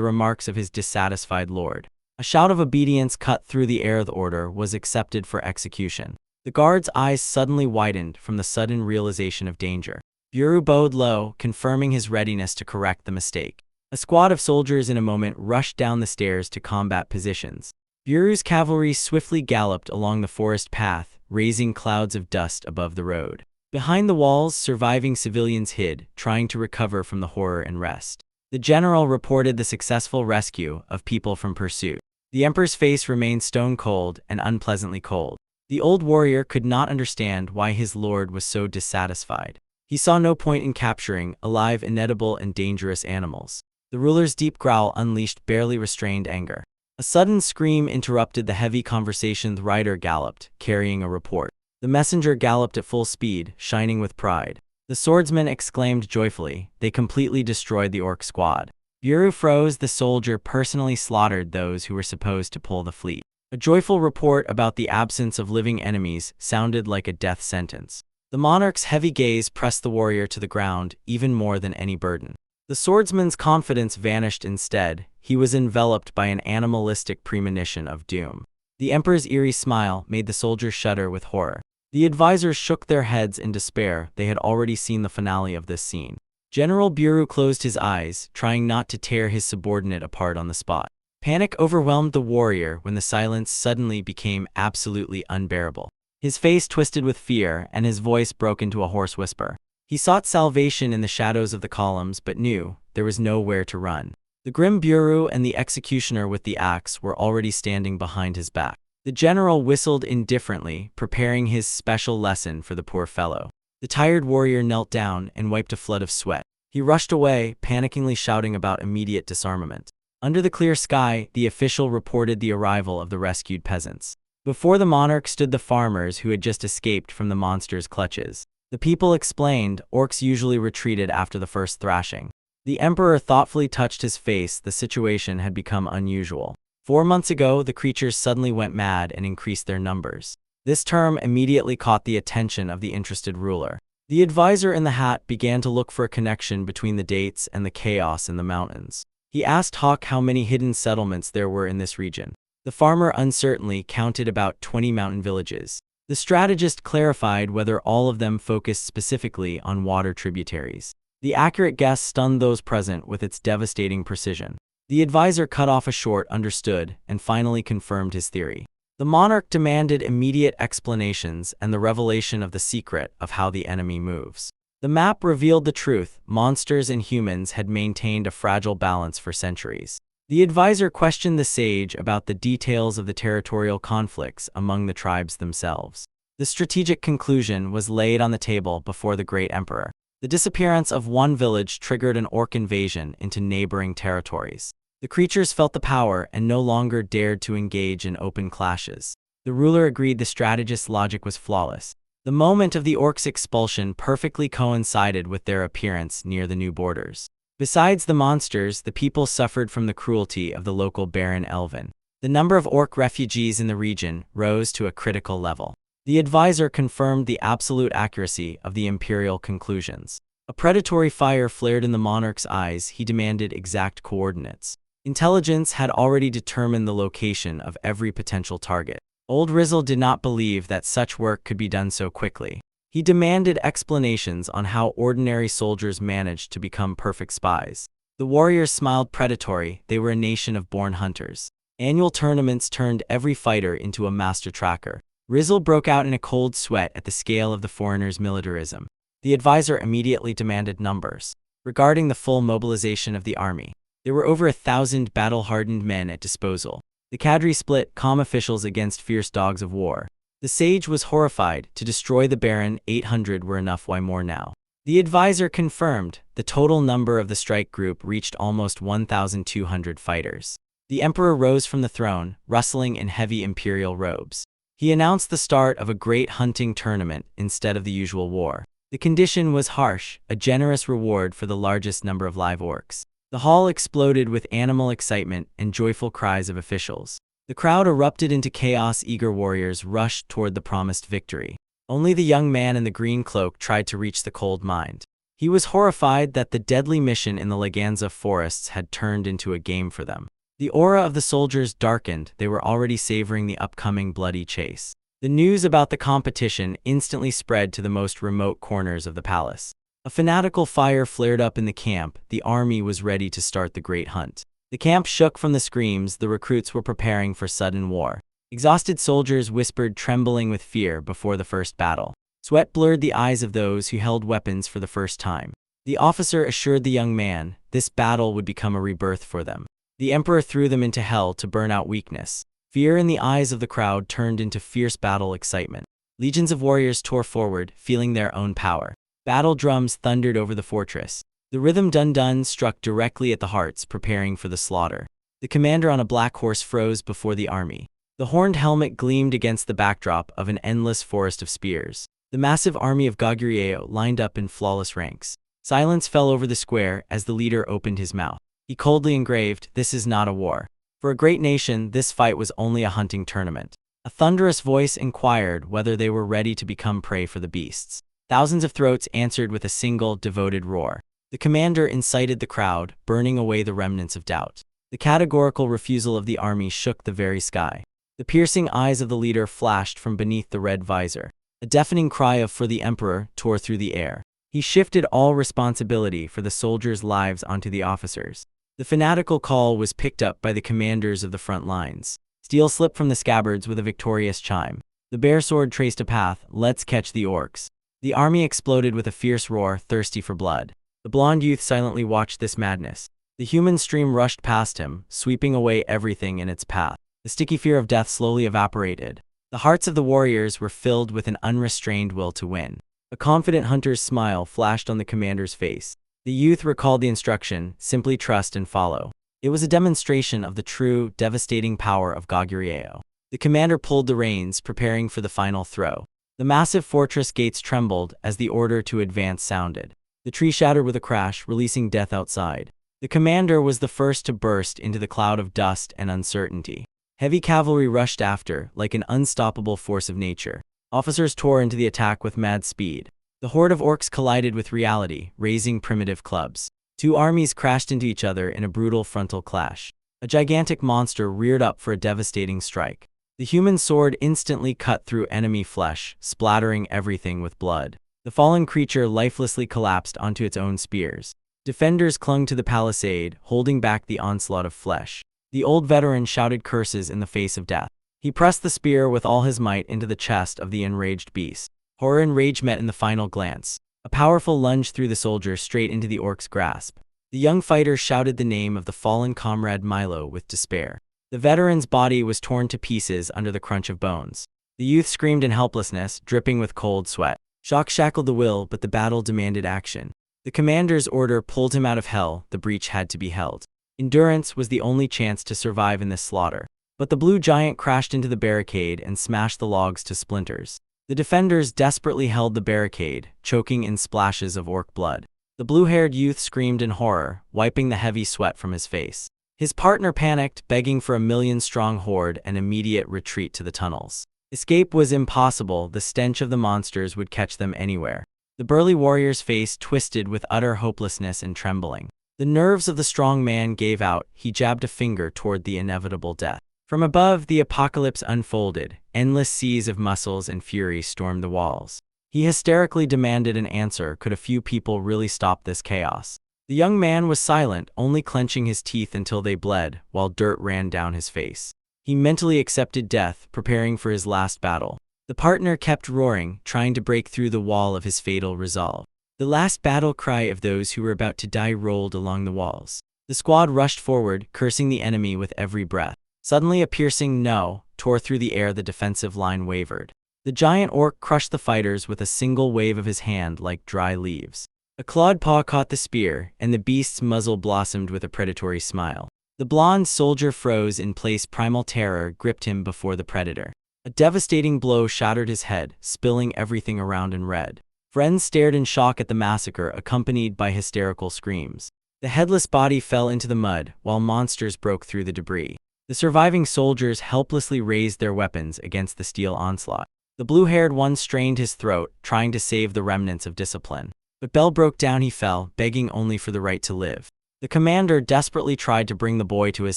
remarks of his dissatisfied lord. A shout of obedience cut through the air. The order was accepted for execution. The guard's eyes suddenly widened from the sudden realization of danger. Buru bowed low, confirming his readiness to correct the mistake. A squad of soldiers in a moment rushed down the stairs to combat positions. Buru's cavalry swiftly galloped along the forest path, raising clouds of dust above the road. Behind the walls, surviving civilians hid, trying to recover from the horror and rest. The general reported the successful rescue of people from pursuit. The emperor's face remained stone-cold and unpleasantly cold. The old warrior could not understand why his lord was so dissatisfied. He saw no point in capturing alive, inedible, and dangerous animals. The ruler's deep growl unleashed barely restrained anger. A sudden scream interrupted the heavy conversation. The rider galloped, carrying a report. The messenger galloped at full speed, shining with pride. The swordsman exclaimed joyfully, "They completely destroyed the orc squad." Buru froze. The soldier personally slaughtered those who were supposed to pull the fleet. A joyful report about the absence of living enemies sounded like a death sentence. The monarch's heavy gaze pressed the warrior to the ground, even more than any burden. The swordsman's confidence vanished instead. He was enveloped by an animalistic premonition of doom. The emperor's eerie smile made the soldiers shudder with horror. The advisors shook their heads in despair. They had already seen the finale of this scene. General Buru closed his eyes, trying not to tear his subordinate apart on the spot. Panic overwhelmed the warrior when the silence suddenly became absolutely unbearable. His face twisted with fear, and his voice broke into a hoarse whisper. He sought salvation in the shadows of the columns, but knew there was nowhere to run. The grim Buru and the executioner with the axe were already standing behind his back. The general whistled indifferently, preparing his special lesson for the poor fellow. The tired warrior knelt down and wiped a flood of sweat. He rushed away, panickingly shouting about immediate disarmament. Under the clear sky, the official reported the arrival of the rescued peasants. Before the monarch stood the farmers who had just escaped from the monster's clutches. The people explained, orcs usually retreated after the first thrashing. The emperor thoughtfully touched his face. The situation had become unusual. 4 months ago, the creatures suddenly went mad and increased their numbers. This term immediately caught the attention of the interested ruler. The advisor in the hat began to look for a connection between the dates and the chaos in the mountains. He asked Hawk how many hidden settlements there were in this region. The farmer uncertainly counted about 20 mountain villages. The strategist clarified whether all of them focused specifically on water tributaries. The accurate guess stunned those present with its devastating precision. The advisor cut off a short "understood" and finally confirmed his theory. The monarch demanded immediate explanations and the revelation of the secret of how the enemy moves. The map revealed the truth: monsters and humans had maintained a fragile balance for centuries. The advisor questioned the sage about the details of the territorial conflicts among the tribes themselves. The strategic conclusion was laid on the table before the great emperor. The disappearance of one village triggered an orc invasion into neighboring territories. The creatures felt the power and no longer dared to engage in open clashes. The ruler agreed the strategist's logic was flawless. The moment of the orcs' expulsion perfectly coincided with their appearance near the new borders. Besides the monsters, the people suffered from the cruelty of the local Baron Elven. The number of orc refugees in the region rose to a critical level. The advisor confirmed the absolute accuracy of the imperial conclusions. A predatory fire flared in the monarch's eyes. He demanded exact coordinates. Intelligence had already determined the location of every potential target. Old Rizzle did not believe that such work could be done so quickly. He demanded explanations on how ordinary soldiers managed to become perfect spies. The warriors smiled predatory. They were a nation of born hunters. Annual tournaments turned every fighter into a master tracker. Rizzle broke out in a cold sweat at the scale of the foreigners' militarism. The advisor immediately demanded numbers. Regarding the full mobilization of the army, there were over 1,000 battle-hardened men at disposal. The cadre split, calm officials against fierce dogs of war. The sage was horrified. To destroy the Baron, 800 were enough. Why more now? The advisor confirmed the total number of the strike group reached almost 1,200 fighters. The emperor rose from the throne, rustling in heavy imperial robes. He announced the start of a great hunting tournament instead of the usual war. The condition was harsh, a generous reward for the largest number of live orcs. The hall exploded with animal excitement and joyful cries of officials. The crowd erupted into chaos. Eager warriors rushed toward the promised victory. Only the young man in the green cloak tried to reach the cold mine. He was horrified that the deadly mission in the Laganza forests had turned into a game for them. The aura of the soldiers darkened. They were already savoring the upcoming bloody chase. The news about the competition instantly spread to the most remote corners of the palace. A fanatical fire flared up in the camp. The army was ready to start the great hunt. The camp shook from the screams. The recruits were preparing for sudden war. Exhausted soldiers whispered, trembling with fear before the first battle. Sweat blurred the eyes of those who held weapons for the first time. The officer assured the young man this battle would become a rebirth for them. The emperor threw them into hell to burn out weakness. Fear in the eyes of the crowd turned into fierce battle excitement. Legions of warriors tore forward, feeling their own power. Battle drums thundered over the fortress. The rhythm dun-dun struck directly at the hearts, preparing for the slaughter. The commander on a black horse froze before the army. The horned helmet gleamed against the backdrop of an endless forest of spears. The massive army of Goguryeo lined up in flawless ranks. Silence fell over the square as the leader opened his mouth. He coldly engraved, "This is not a war. For a great nation, this fight was only a hunting tournament." A thunderous voice inquired whether they were ready to become prey for the beasts. Thousands of throats answered with a single, devoted roar. The commander incited the crowd, burning away the remnants of doubt. The categorical refusal of the army shook the very sky. The piercing eyes of the leader flashed from beneath the red visor. A deafening cry of "For the Emperor" tore through the air. He shifted all responsibility for the soldiers' lives onto the officers. The fanatical call was picked up by the commanders of the front lines. Steel slipped from the scabbards with a victorious chime. The bare sword traced a path. "Let's catch the orcs." The army exploded with a fierce roar, thirsty for blood. The blond youth silently watched this madness. The human stream rushed past him, sweeping away everything in its path. The sticky fear of death slowly evaporated. The hearts of the warriors were filled with an unrestrained will to win. A confident hunter's smile flashed on the commander's face. The youth recalled the instruction, "Simply trust and follow." It was a demonstration of the true, devastating power of Goguryeo. The commander pulled the reins, preparing for the final throw. The massive fortress gates trembled as the order to advance sounded. The tree shattered with a crash, releasing death outside. The commander was the first to burst into the cloud of dust and uncertainty. Heavy cavalry rushed after, like an unstoppable force of nature. Officers tore into the attack with mad speed. The horde of orcs collided with reality, raising primitive clubs. Two armies crashed into each other in a brutal frontal clash. A gigantic monster reared up for a devastating strike. The human sword instantly cut through enemy flesh, splattering everything with blood. The fallen creature lifelessly collapsed onto its own spears. Defenders clung to the palisade, holding back the onslaught of flesh. The old veteran shouted curses in the face of death. He pressed the spear with all his might into the chest of the enraged beast. Horror and rage met in the final glance. A powerful lunge threw the soldier straight into the orc's grasp. The young fighter shouted the name of the fallen comrade Milo with despair. The veteran's body was torn to pieces under the crunch of bones. The youth screamed in helplessness, dripping with cold sweat. Shock shackled the will, but the battle demanded action. The commander's order pulled him out of hell. The breach had to be held. Endurance was the only chance to survive in this slaughter. But the blue giant crashed into the barricade and smashed the logs to splinters. The defenders desperately held the barricade, choking in splashes of orc blood. The blue-haired youth screamed in horror, wiping the heavy sweat from his face. His partner panicked, begging for a million-strong horde and immediate retreat to the tunnels. Escape was impossible. The stench of the monsters would catch them anywhere. The burly warrior's face twisted with utter hopelessness and trembling. The nerves of the strong man gave out. He jabbed a finger toward the inevitable death. From above, the apocalypse unfolded. Endless seas of muscles and fury stormed the walls. He hysterically demanded an answer. Could a few people really stop this chaos? The young man was silent, only clenching his teeth until they bled, while dirt ran down his face. He mentally accepted death, preparing for his last battle. The partner kept roaring, trying to break through the wall of his fatal resolve. The last battle cry of those who were about to die rolled along the walls. The squad rushed forward, cursing the enemy with every breath. Suddenly a piercing "no" tore through the air. The defensive line wavered. The giant orc crushed the fighters with a single wave of his hand like dry leaves. A clawed paw caught the spear, and the beast's muzzle blossomed with a predatory smile. The blonde soldier froze in place. Primal terror gripped him before the predator. A devastating blow shattered his head, spilling everything around in red. Friends stared in shock at the massacre, accompanied by hysterical screams. The headless body fell into the mud, while monsters broke through the debris. The surviving soldiers helplessly raised their weapons against the steel onslaught. The blue-haired one strained his throat, trying to save the remnants of discipline. But Bell broke down. He fell, begging only for the right to live. The commander desperately tried to bring the boy to his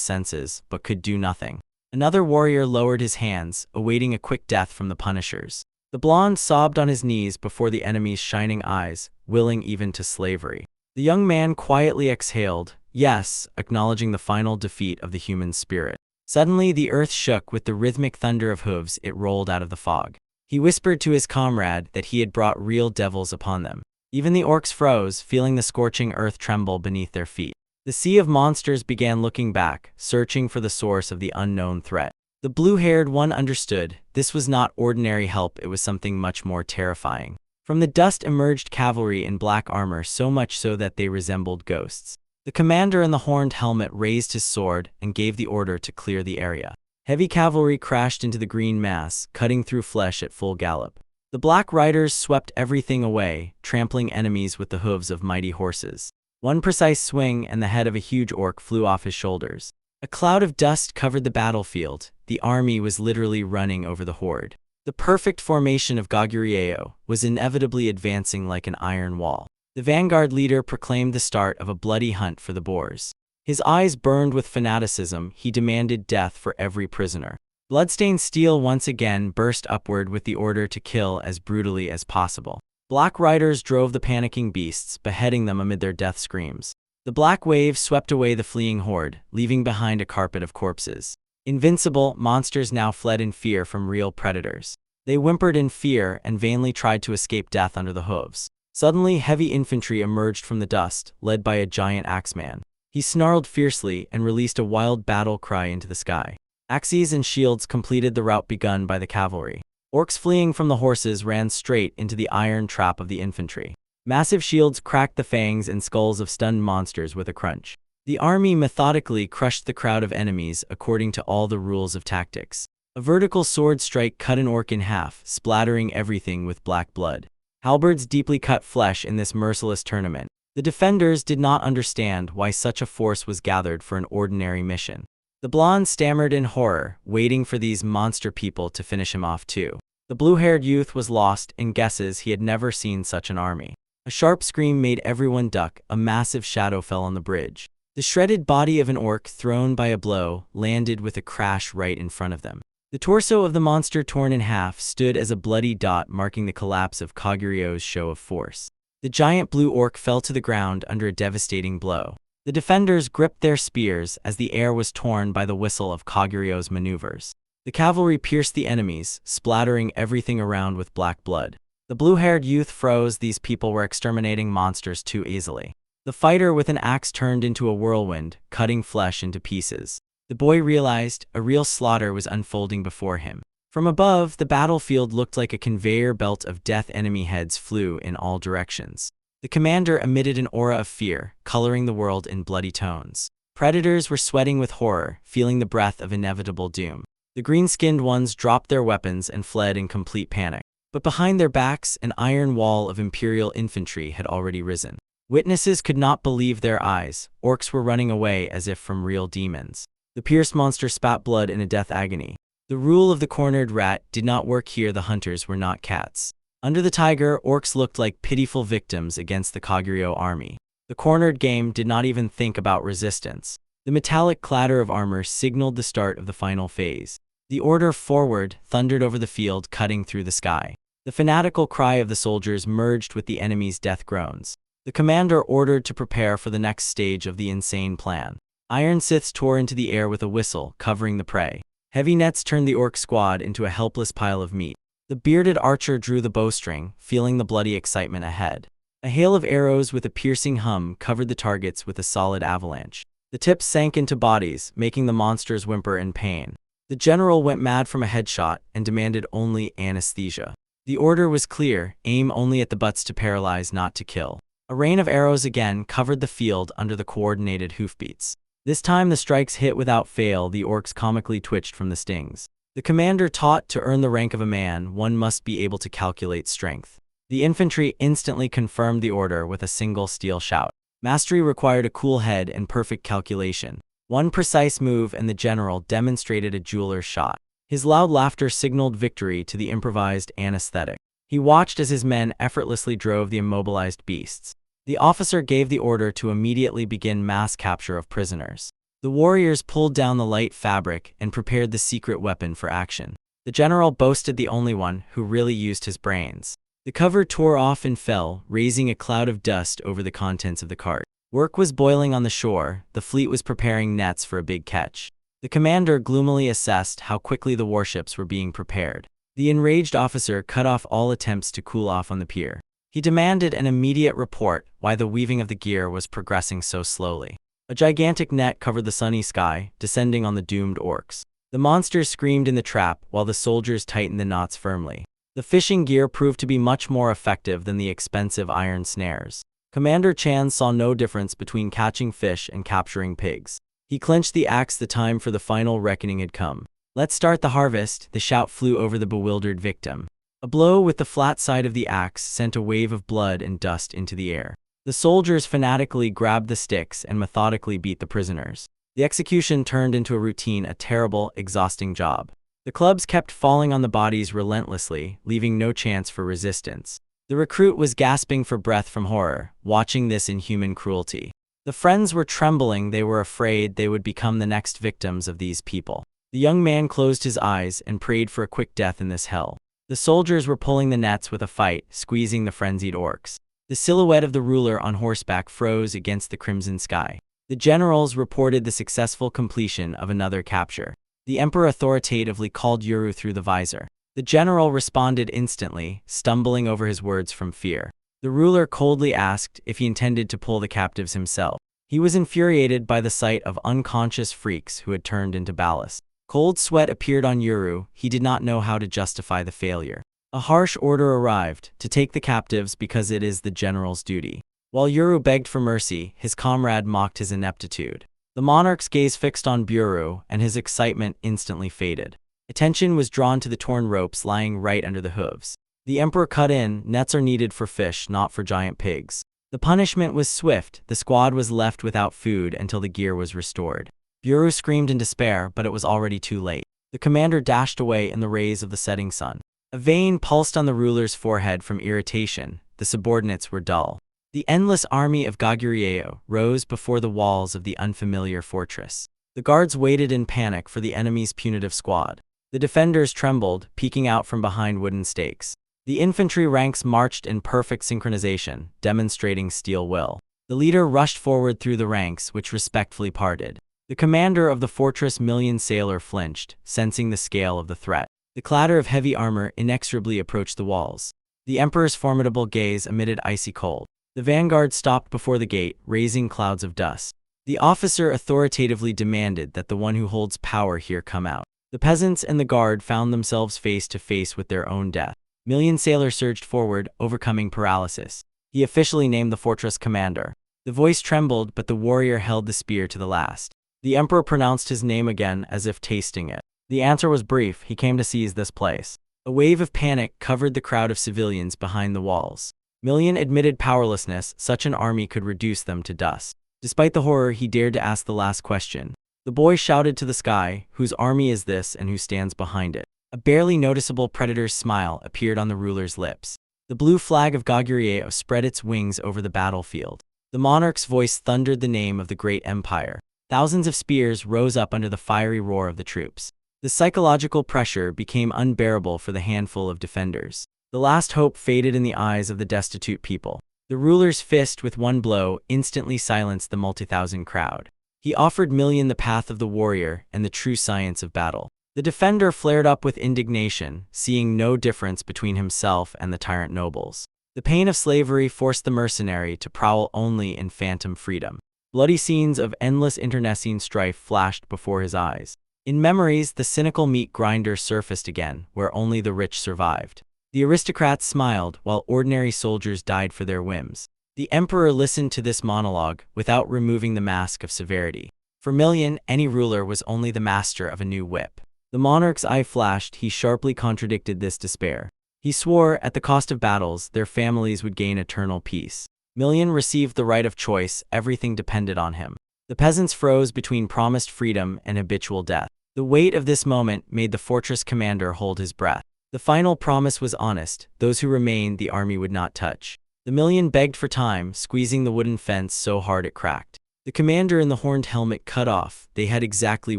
senses, but could do nothing. Another warrior lowered his hands, awaiting a quick death from the punishers. The blonde sobbed on his knees before the enemy's shining eyes, willing even to slavery. The young man quietly exhaled, yes, acknowledging the final defeat of the human spirit. Suddenly the earth shook with the rhythmic thunder of hooves. It rolled out of the fog. He whispered to his comrade that he had brought real devils upon them. Even the orcs froze, feeling the scorching earth tremble beneath their feet. The sea of monsters began looking back, searching for the source of the unknown threat. The blue-haired one understood. This was not ordinary help, it was something much more terrifying. From the dust emerged cavalry in black armor, so much so that they resembled ghosts. The commander in the horned helmet raised his sword and gave the order to clear the area. Heavy cavalry crashed into the green mass, cutting through flesh at full gallop. The black riders swept everything away, trampling enemies with the hooves of mighty horses. One precise swing and the head of a huge orc flew off his shoulders. A cloud of dust covered the battlefield. The army was literally running over the horde. The perfect formation of Goguryeo was inevitably advancing like an iron wall. The vanguard leader proclaimed the start of a bloody hunt for the boars. His eyes burned with fanaticism. He demanded death for every prisoner. Bloodstained steel once again burst upward with the order to kill as brutally as possible. Black riders drove the panicking beasts, beheading them amid their death screams. The black wave swept away the fleeing horde, leaving behind a carpet of corpses. Invincible, monsters now fled in fear from real predators. They whimpered in fear and vainly tried to escape death under the hooves. Suddenly, heavy infantry emerged from the dust, led by a giant axeman. He snarled fiercely and released a wild battle cry into the sky. Axes and shields completed the route begun by the cavalry. Orcs fleeing from the horses ran straight into the iron trap of the infantry. Massive shields cracked the fangs and skulls of stunned monsters with a crunch. The army methodically crushed the crowd of enemies according to all the rules of tactics. A vertical sword strike cut an orc in half, splattering everything with black blood. Halberds deeply cut flesh in this merciless tournament. The defenders did not understand why such a force was gathered for an ordinary mission. The blonde stammered in horror, waiting for these monster people to finish him off too. The blue-haired youth was lost in guesses. He had never seen such an army. A sharp scream made everyone duck. A massive shadow fell on the bridge. The shredded body of an orc, thrown by a blow, landed with a crash right in front of them. The torso of the monster, torn in half, stood as a bloody dot, marking the collapse of Koguryo's show of force. The giant blue orc fell to the ground under a devastating blow. The defenders gripped their spears as the air was torn by the whistle of Koguryo's maneuvers. The cavalry pierced the enemies, splattering everything around with black blood. The blue-haired youth froze. These people were exterminating monsters too easily. The fighter with an axe turned into a whirlwind, cutting flesh into pieces. The boy realized a real slaughter was unfolding before him. From above, the battlefield looked like a conveyor belt of death. Enemy heads flew in all directions. The commander emitted an aura of fear, coloring the world in bloody tones. Predators were sweating with horror, feeling the breath of inevitable doom. The green-skinned ones dropped their weapons and fled in complete panic. But behind their backs, an iron wall of Imperial infantry had already risen. Witnesses could not believe their eyes. Orcs were running away as if from real demons. The pierced monster spat blood in a death agony. The rule of the cornered rat did not work here. The hunters were not cats. Under the tiger, orcs looked like pitiful victims against the Koguryo army. The cornered game did not even think about resistance. The metallic clatter of armor signaled the start of the final phase. The order "forward" thundered over the field, cutting through the sky. The fanatical cry of the soldiers merged with the enemy's death groans. The commander ordered to prepare for the next stage of the insane plan. Iron scythes tore into the air with a whistle, covering the prey. Heavy nets turned the orc squad into a helpless pile of meat. The bearded archer drew the bowstring, feeling the bloody excitement ahead. A hail of arrows with a piercing hum covered the targets with a solid avalanche. The tips sank into bodies, making the monsters whimper in pain. The general went mad from a headshot and demanded only anesthesia. The order was clear: aim only at the butts to paralyze, not to kill. A rain of arrows again covered the field under the coordinated hoofbeats. This time the strikes hit without fail. The orcs comically twitched from the stings. The commander taught to earn the rank of a man, one must be able to calculate strength. The infantry instantly confirmed the order with a single steel shout. Mastery required a cool head and perfect calculation. One precise move and the general demonstrated a jeweler's shot. His loud laughter signaled victory to the improvised anesthetic. He watched as his men effortlessly drove the immobilized beasts. The officer gave the order to immediately begin mass capture of prisoners. The warriors pulled down the light fabric and prepared the secret weapon for action. The general boasted the only one who really used his brains. The cover tore off and fell, raising a cloud of dust over the contents of the cart. Work was boiling on the shore. The fleet was preparing nets for a big catch. The commander gloomily assessed how quickly the warships were being prepared. The enraged officer cut off all attempts to cool off on the pier. He demanded an immediate report why the weaving of the gear was progressing so slowly. A gigantic net covered the sunny sky, descending on the doomed orcs. The monsters screamed in the trap while the soldiers tightened the knots firmly. The fishing gear proved to be much more effective than the expensive iron snares. Commander Chan saw no difference between catching fish and capturing pigs. He clenched the axe. The time for the final reckoning had come. "Let's start the harvest," the shout flew over the bewildered victim. A blow with the flat side of the axe sent a wave of blood and dust into the air. The soldiers fanatically grabbed the sticks and methodically beat the prisoners. The execution turned into a routine, a terrible, exhausting job. The clubs kept falling on the bodies relentlessly, leaving no chance for resistance. The recruit was gasping for breath from horror, watching this inhuman cruelty. The friends were trembling. They were afraid they would become the next victims of these people. The young man closed his eyes and prayed for a quick death in this hell. The soldiers were pulling the nets with a fight, squeezing the frenzied orcs. The silhouette of the ruler on horseback froze against the crimson sky. The generals reported the successful completion of another capture. The emperor authoritatively called Yuru through the visor. The general responded instantly, stumbling over his words from fear. The ruler coldly asked if he intended to pull the captives himself. He was infuriated by the sight of unconscious freaks who had turned into ballast. Cold sweat appeared on Yuru. He did not know how to justify the failure. A harsh order arrived, to take the captives because it is the general's duty. While Yuru begged for mercy, his comrade mocked his ineptitude. The monarch's gaze fixed on Yuru, and his excitement instantly faded. Attention was drawn to the torn ropes lying right under the hooves. The emperor cut in. Nets are needed for fish, not for giant pigs. The punishment was swift. The squad was left without food until the gear was restored. Yuru screamed in despair, but it was already too late. The commander dashed away in the rays of the setting sun. A vein pulsed on the ruler's forehead from irritation. The subordinates were dull. The endless army of Goguryeo rose before the walls of the unfamiliar fortress. The guards waited in panic for the enemy's punitive squad. The defenders trembled, peeking out from behind wooden stakes. The infantry ranks marched in perfect synchronization, demonstrating steel will. The leader rushed forward through the ranks, which respectfully parted. The commander of the fortress Million Sailor flinched, sensing the scale of the threat. The clatter of heavy armor inexorably approached the walls. The emperor's formidable gaze emitted icy cold. The vanguard stopped before the gate, raising clouds of dust. The officer authoritatively demanded that the one who holds power here come out. The peasants and the guard found themselves face to face with their own death. Million Sailor surged forward, overcoming paralysis. He officially named the fortress commander. The voice trembled, but the warrior held the spear to the last. The emperor pronounced his name again, as if tasting it. The answer was brief: he came to seize this place. A wave of panic covered the crowd of civilians behind the walls. Million admitted powerlessness. Such an army could reduce them to dust. Despite the horror, he dared to ask the last question. The boy shouted to the sky, "Whose army is this and who stands behind it?" A barely noticeable predator's smile appeared on the ruler's lips. The blue flag of Goguryeo spread its wings over the battlefield. The monarch's voice thundered the name of the great empire. Thousands of spears rose up under the fiery roar of the troops. The psychological pressure became unbearable for the handful of defenders. The last hope faded in the eyes of the destitute people. The ruler's fist, with one blow, instantly silenced the multi-thousand crowd. He offered Million the path of the warrior and the true science of battle. The defender flared up with indignation, seeing no difference between himself and the tyrant nobles. The pain of slavery forced the mercenary to prowl only in phantom freedom. Bloody scenes of endless internecine strife flashed before his eyes. In memories, the cynical meat grinder surfaced again, where only the rich survived. The aristocrats smiled, while ordinary soldiers died for their whims. The emperor listened to this monologue without removing the mask of severity. For Million, any ruler was only the master of a new whip. The monarch's eye flashed. He sharply contradicted this despair. He swore, at the cost of battles, their families would gain eternal peace. Million received the right of choice. Everything depended on him. The peasants froze between promised freedom and habitual death. The weight of this moment made the fortress commander hold his breath. The final promise was honest. Those who remained, the army would not touch. The Million begged for time, squeezing the wooden fence so hard it cracked. The commander in the horned helmet cut off. They had exactly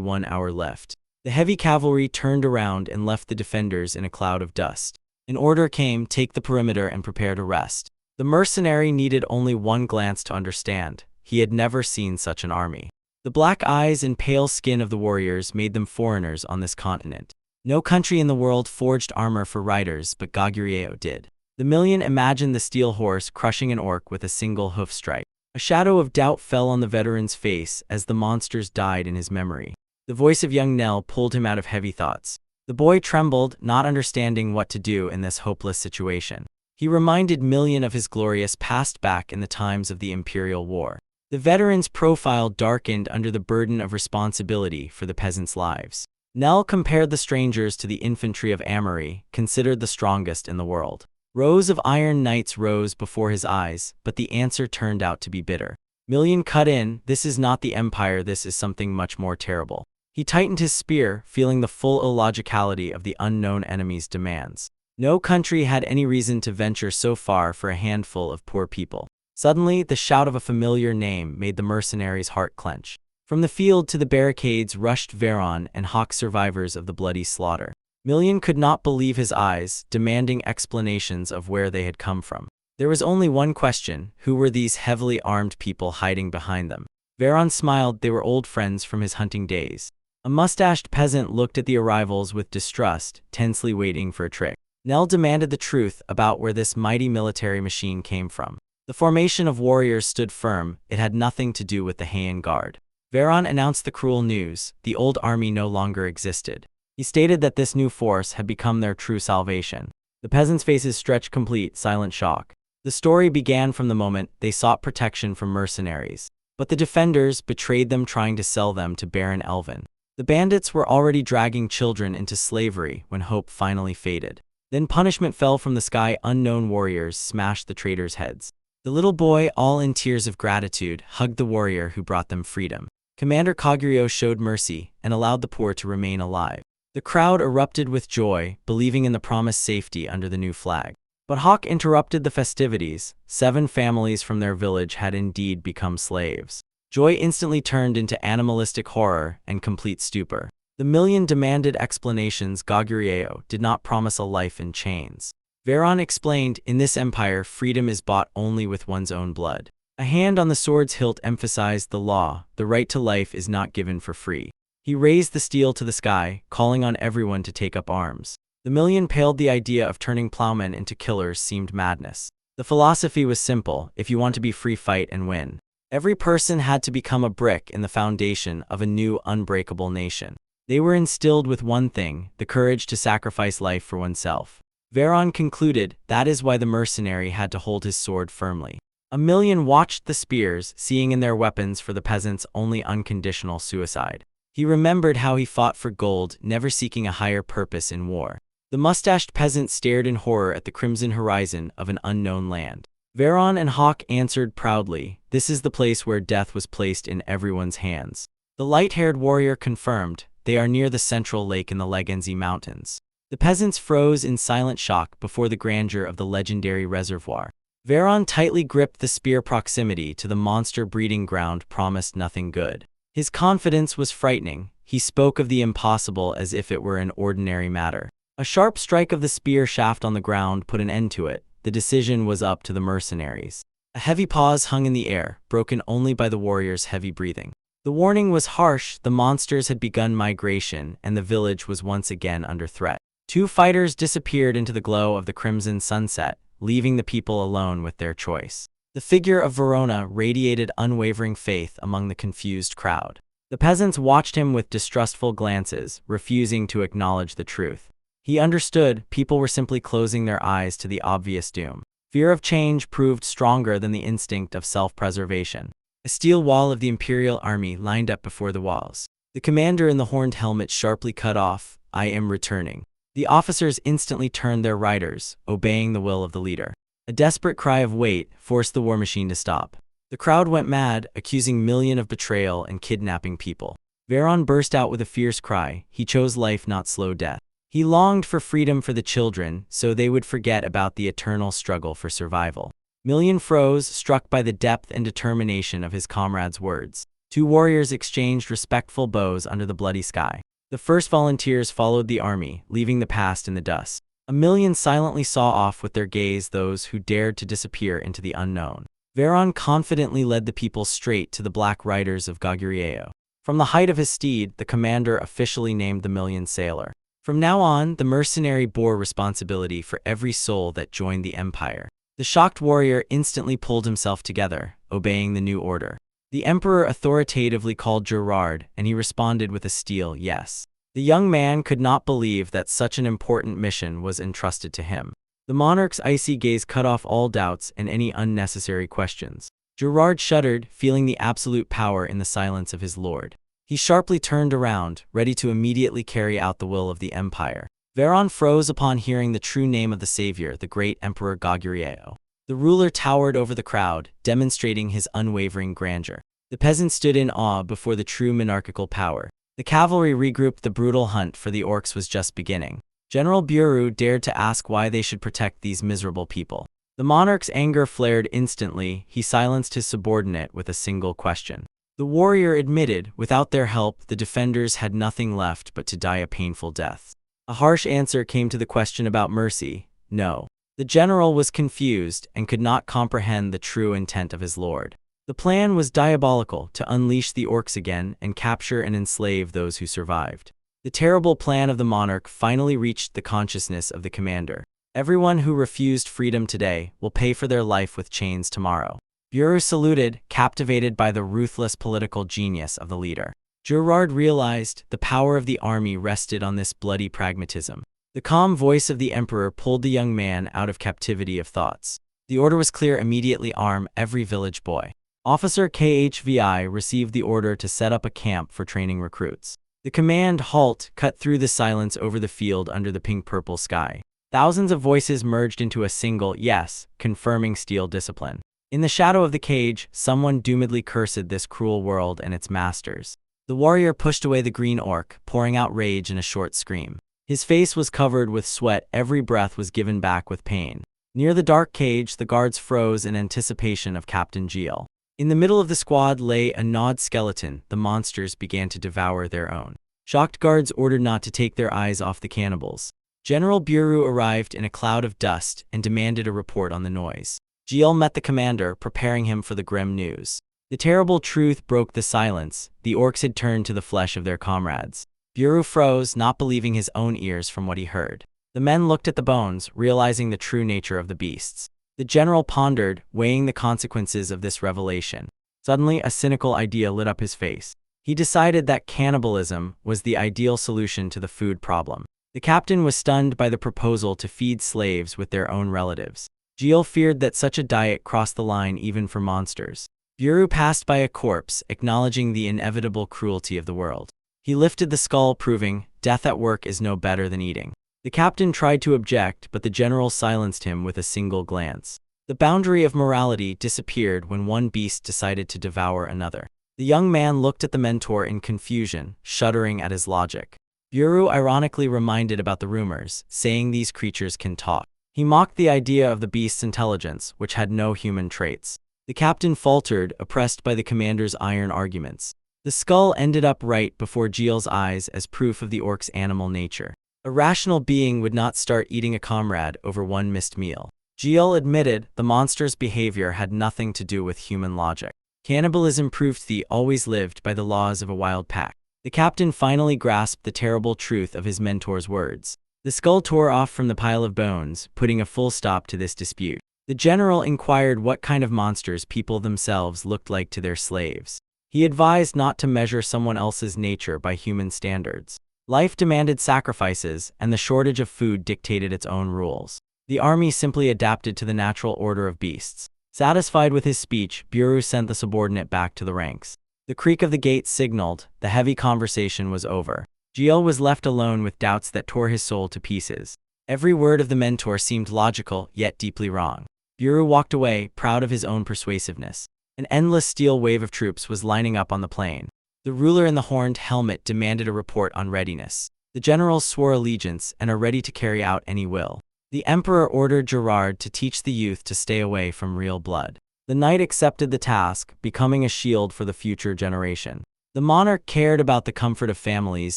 1 hour left. The heavy cavalry turned around and left the defenders in a cloud of dust. An order came: take the perimeter and prepare to rest. The mercenary needed only one glance to understand. He had never seen such an army. The black eyes and pale skin of the warriors made them foreigners on this continent. No country in the world forged armor for riders, but Goguryeo did. The Million imagined the steel horse crushing an orc with a single hoof strike. A shadow of doubt fell on the veteran's face as the monsters died in his memory. The voice of young Nell pulled him out of heavy thoughts. The boy trembled, not understanding what to do in this hopeless situation. He reminded Million of his glorious past back in the times of the Imperial War. The veteran's profile darkened under the burden of responsibility for the peasants' lives. Nell compared the strangers to the infantry of Amory, considered the strongest in the world. Rows of iron knights rose before his eyes, but the answer turned out to be bitter. Million cut in. This is not the Empire, this is something much more terrible. He tightened his spear, feeling the full illogicality of the unknown enemy's demands. No country had any reason to venture so far for a handful of poor people. Suddenly, the shout of a familiar name made the mercenary's heart clench. From the field to the barricades rushed Veron and Hawk, survivors of the bloody slaughter. Million could not believe his eyes, demanding explanations of where they had come from. There was only one question: who were these heavily armed people hiding behind them? Veron smiled. They were old friends from his hunting days. A mustached peasant looked at the arrivals with distrust, tensely waiting for a trick. Nell demanded the truth about where this mighty military machine came from. The formation of warriors stood firm. It had nothing to do with the Heian Guard. Veron announced the cruel news: the old army no longer existed. He stated that this new force had become their true salvation. The peasants' faces stretched complete, silent shock. The story began from the moment they sought protection from mercenaries. But the defenders betrayed them, trying to sell them to Baron Elvin. The bandits were already dragging children into slavery when hope finally faded. Then punishment fell from the sky. Unknown warriors smashed the traitors' heads. The little boy, all in tears of gratitude, hugged the warrior who brought them freedom. Commander Kaguryo showed mercy and allowed the poor to remain alive. The crowd erupted with joy, believing in the promised safety under the new flag. But Hawk interrupted the festivities. 7 families from their village had indeed become slaves. Joy instantly turned into animalistic horror and complete stupor. The Million demanded explanations. Goguryeo did not promise a life in chains. Veron explained, in this empire, freedom is bought only with one's own blood. A hand on the sword's hilt emphasized the law: the right to life is not given for free. He raised the steel to the sky, calling on everyone to take up arms. The Million paled. The idea of turning plowmen into killers seemed madness. The philosophy was simple: if you want to be free, fight and win. Every person had to become a brick in the foundation of a new, unbreakable nation. They were instilled with one thing: the courage to sacrifice life for oneself. Veron concluded, that is why the mercenary had to hold his sword firmly. A Million watched the spears, seeing in their weapons for the peasants only unconditional suicide. He remembered how he fought for gold, never seeking a higher purpose in war. The mustached peasant stared in horror at the crimson horizon of an unknown land. Veron and Hawk answered proudly, this is the place where death was placed in everyone's hands. The light-haired warrior confirmed, they are near the central lake in the Legenzi Mountains. The peasants froze in silent shock before the grandeur of the legendary reservoir. Veron tightly gripped the spear. Proximity to the monster breeding ground promised nothing good. His confidence was frightening. He spoke of the impossible as if it were an ordinary matter. A sharp strike of the spear shaft on the ground put an end to it. The decision was up to the mercenaries. A heavy pause hung in the air, broken only by the warriors' heavy breathing. The warning was harsh. The monsters had begun migration, and the village was once again under threat. 2 fighters disappeared into the glow of the crimson sunset, leaving the people alone with their choice. The figure of Verona radiated unwavering faith among the confused crowd. The peasants watched him with distrustful glances, refusing to acknowledge the truth. He understood, people were simply closing their eyes to the obvious doom. Fear of change proved stronger than the instinct of self-preservation. A steel wall of the Imperial Army lined up before the walls. The commander in the horned helmet sharply cut off, "I am returning." The officers instantly turned their riders, obeying the will of the leader. A desperate cry of "Wait!" forced the war machine to stop. The crowd went mad, accusing millions of betrayal and kidnapping people. Veron burst out with a fierce cry. He chose life, not slow death. He longed for freedom for the children, so they would forget about the eternal struggle for survival. Millions froze, struck by the depth and determination of his comrades' words. Two warriors exchanged respectful bows under the bloody sky. The first volunteers followed the army, leaving the past in the dust. A million silently saw off with their gaze those who dared to disappear into the unknown. Veron confidently led the people straight to the Black Riders of Goguryeo. From the height of his steed, the commander officially named the Million Sailor. From now on, the mercenary bore responsibility for every soul that joined the empire. The shocked warrior instantly pulled himself together, obeying the new order. The emperor authoritatively called Gerard, and he responded with a steel yes. The young man could not believe that such an important mission was entrusted to him. The monarch's icy gaze cut off all doubts and any unnecessary questions. Gerard shuddered, feeling the absolute power in the silence of his lord. He sharply turned around, ready to immediately carry out the will of the empire. Veron froze upon hearing the true name of the savior, the great Emperor Goguryeo. The ruler towered over the crowd, demonstrating his unwavering grandeur. The peasants stood in awe before the true monarchical power. The cavalry regrouped. The brutal hunt for the orcs was just beginning. General Buru dared to ask why they should protect these miserable people. The monarch's anger flared instantly. He silenced his subordinate with a single question. The warrior admitted, without their help, the defenders had nothing left but to die a painful death. A harsh answer came to the question about mercy: no. The general was confused and could not comprehend the true intent of his lord. The plan was diabolical: to unleash the orcs again and capture and enslave those who survived. The terrible plan of the monarch finally reached the consciousness of the commander. Everyone who refused freedom today will pay for their life with chains tomorrow. Buru saluted, captivated by the ruthless political genius of the leader. Gerard realized the power of the army rested on this bloody pragmatism. The calm voice of the emperor pulled the young man out of captivity of thoughts. The order was clear: immediately arm every village boy. Officer KHVI received the order to set up a camp for training recruits. The command "halt" cut through the silence over the field under the pink-purple sky. Thousands of voices merged into a single yes, confirming steel discipline. In the shadow of the cage, someone doomedly cursed this cruel world and its masters. The warrior pushed away the green orc, pouring out rage in a short scream. His face was covered with sweat, every breath was given back with pain. Near the dark cage, the guards froze in anticipation of Captain Geel. In the middle of the squad lay a gnawed skeleton. The monsters began to devour their own. Shocked guards ordered not to take their eyes off the cannibals. General Buru arrived in a cloud of dust and demanded a report on the noise. Geel met the commander, preparing him for the grim news. The terrible truth broke the silence: the orcs had turned to the flesh of their comrades. Buru froze, not believing his own ears from what he heard. The men looked at the bones, realizing the true nature of the beasts. The general pondered, weighing the consequences of this revelation. Suddenly, a cynical idea lit up his face. He decided that cannibalism was the ideal solution to the food problem. The captain was stunned by the proposal to feed slaves with their own relatives. Geel feared that such a diet crossed the line even for monsters. Buru passed by a corpse, acknowledging the inevitable cruelty of the world. He lifted the skull, proving, death at work is no better than eating. The captain tried to object, but the general silenced him with a single glance. The boundary of morality disappeared when one beast decided to devour another. The young man looked at the mentor in confusion, shuddering at his logic. Buru ironically reminded about the rumors, saying these creatures can talk. He mocked the idea of the beast's intelligence, which had no human traits. The captain faltered, oppressed by the commander's iron arguments. The skull ended up right before Geel's eyes as proof of the orc's animal nature. A rational being would not start eating a comrade over one missed meal. Geel admitted the monster's behavior had nothing to do with human logic. Cannibalism proved the always lived by the laws of a wild pack. The captain finally grasped the terrible truth of his mentor's words. The skull tore off from the pile of bones, putting a full stop to this dispute. The general inquired what kind of monsters people themselves looked like to their slaves. He advised not to measure someone else's nature by human standards. Life demanded sacrifices, and the shortage of food dictated its own rules. The army simply adapted to the natural order of beasts. Satisfied with his speech, Buru sent the subordinate back to the ranks. The creak of the gate signaled the heavy conversation was over. Jiel was left alone with doubts that tore his soul to pieces. Every word of the mentor seemed logical, yet deeply wrong. Buru walked away, proud of his own persuasiveness. An endless steel wave of troops was lining up on the plain. The ruler in the horned helmet demanded a report on readiness. The generals swore allegiance and are ready to carry out any will. The emperor ordered Gerard to teach the youth to stay away from real blood. The knight accepted the task, becoming a shield for the future generation. The monarch cared about the comfort of families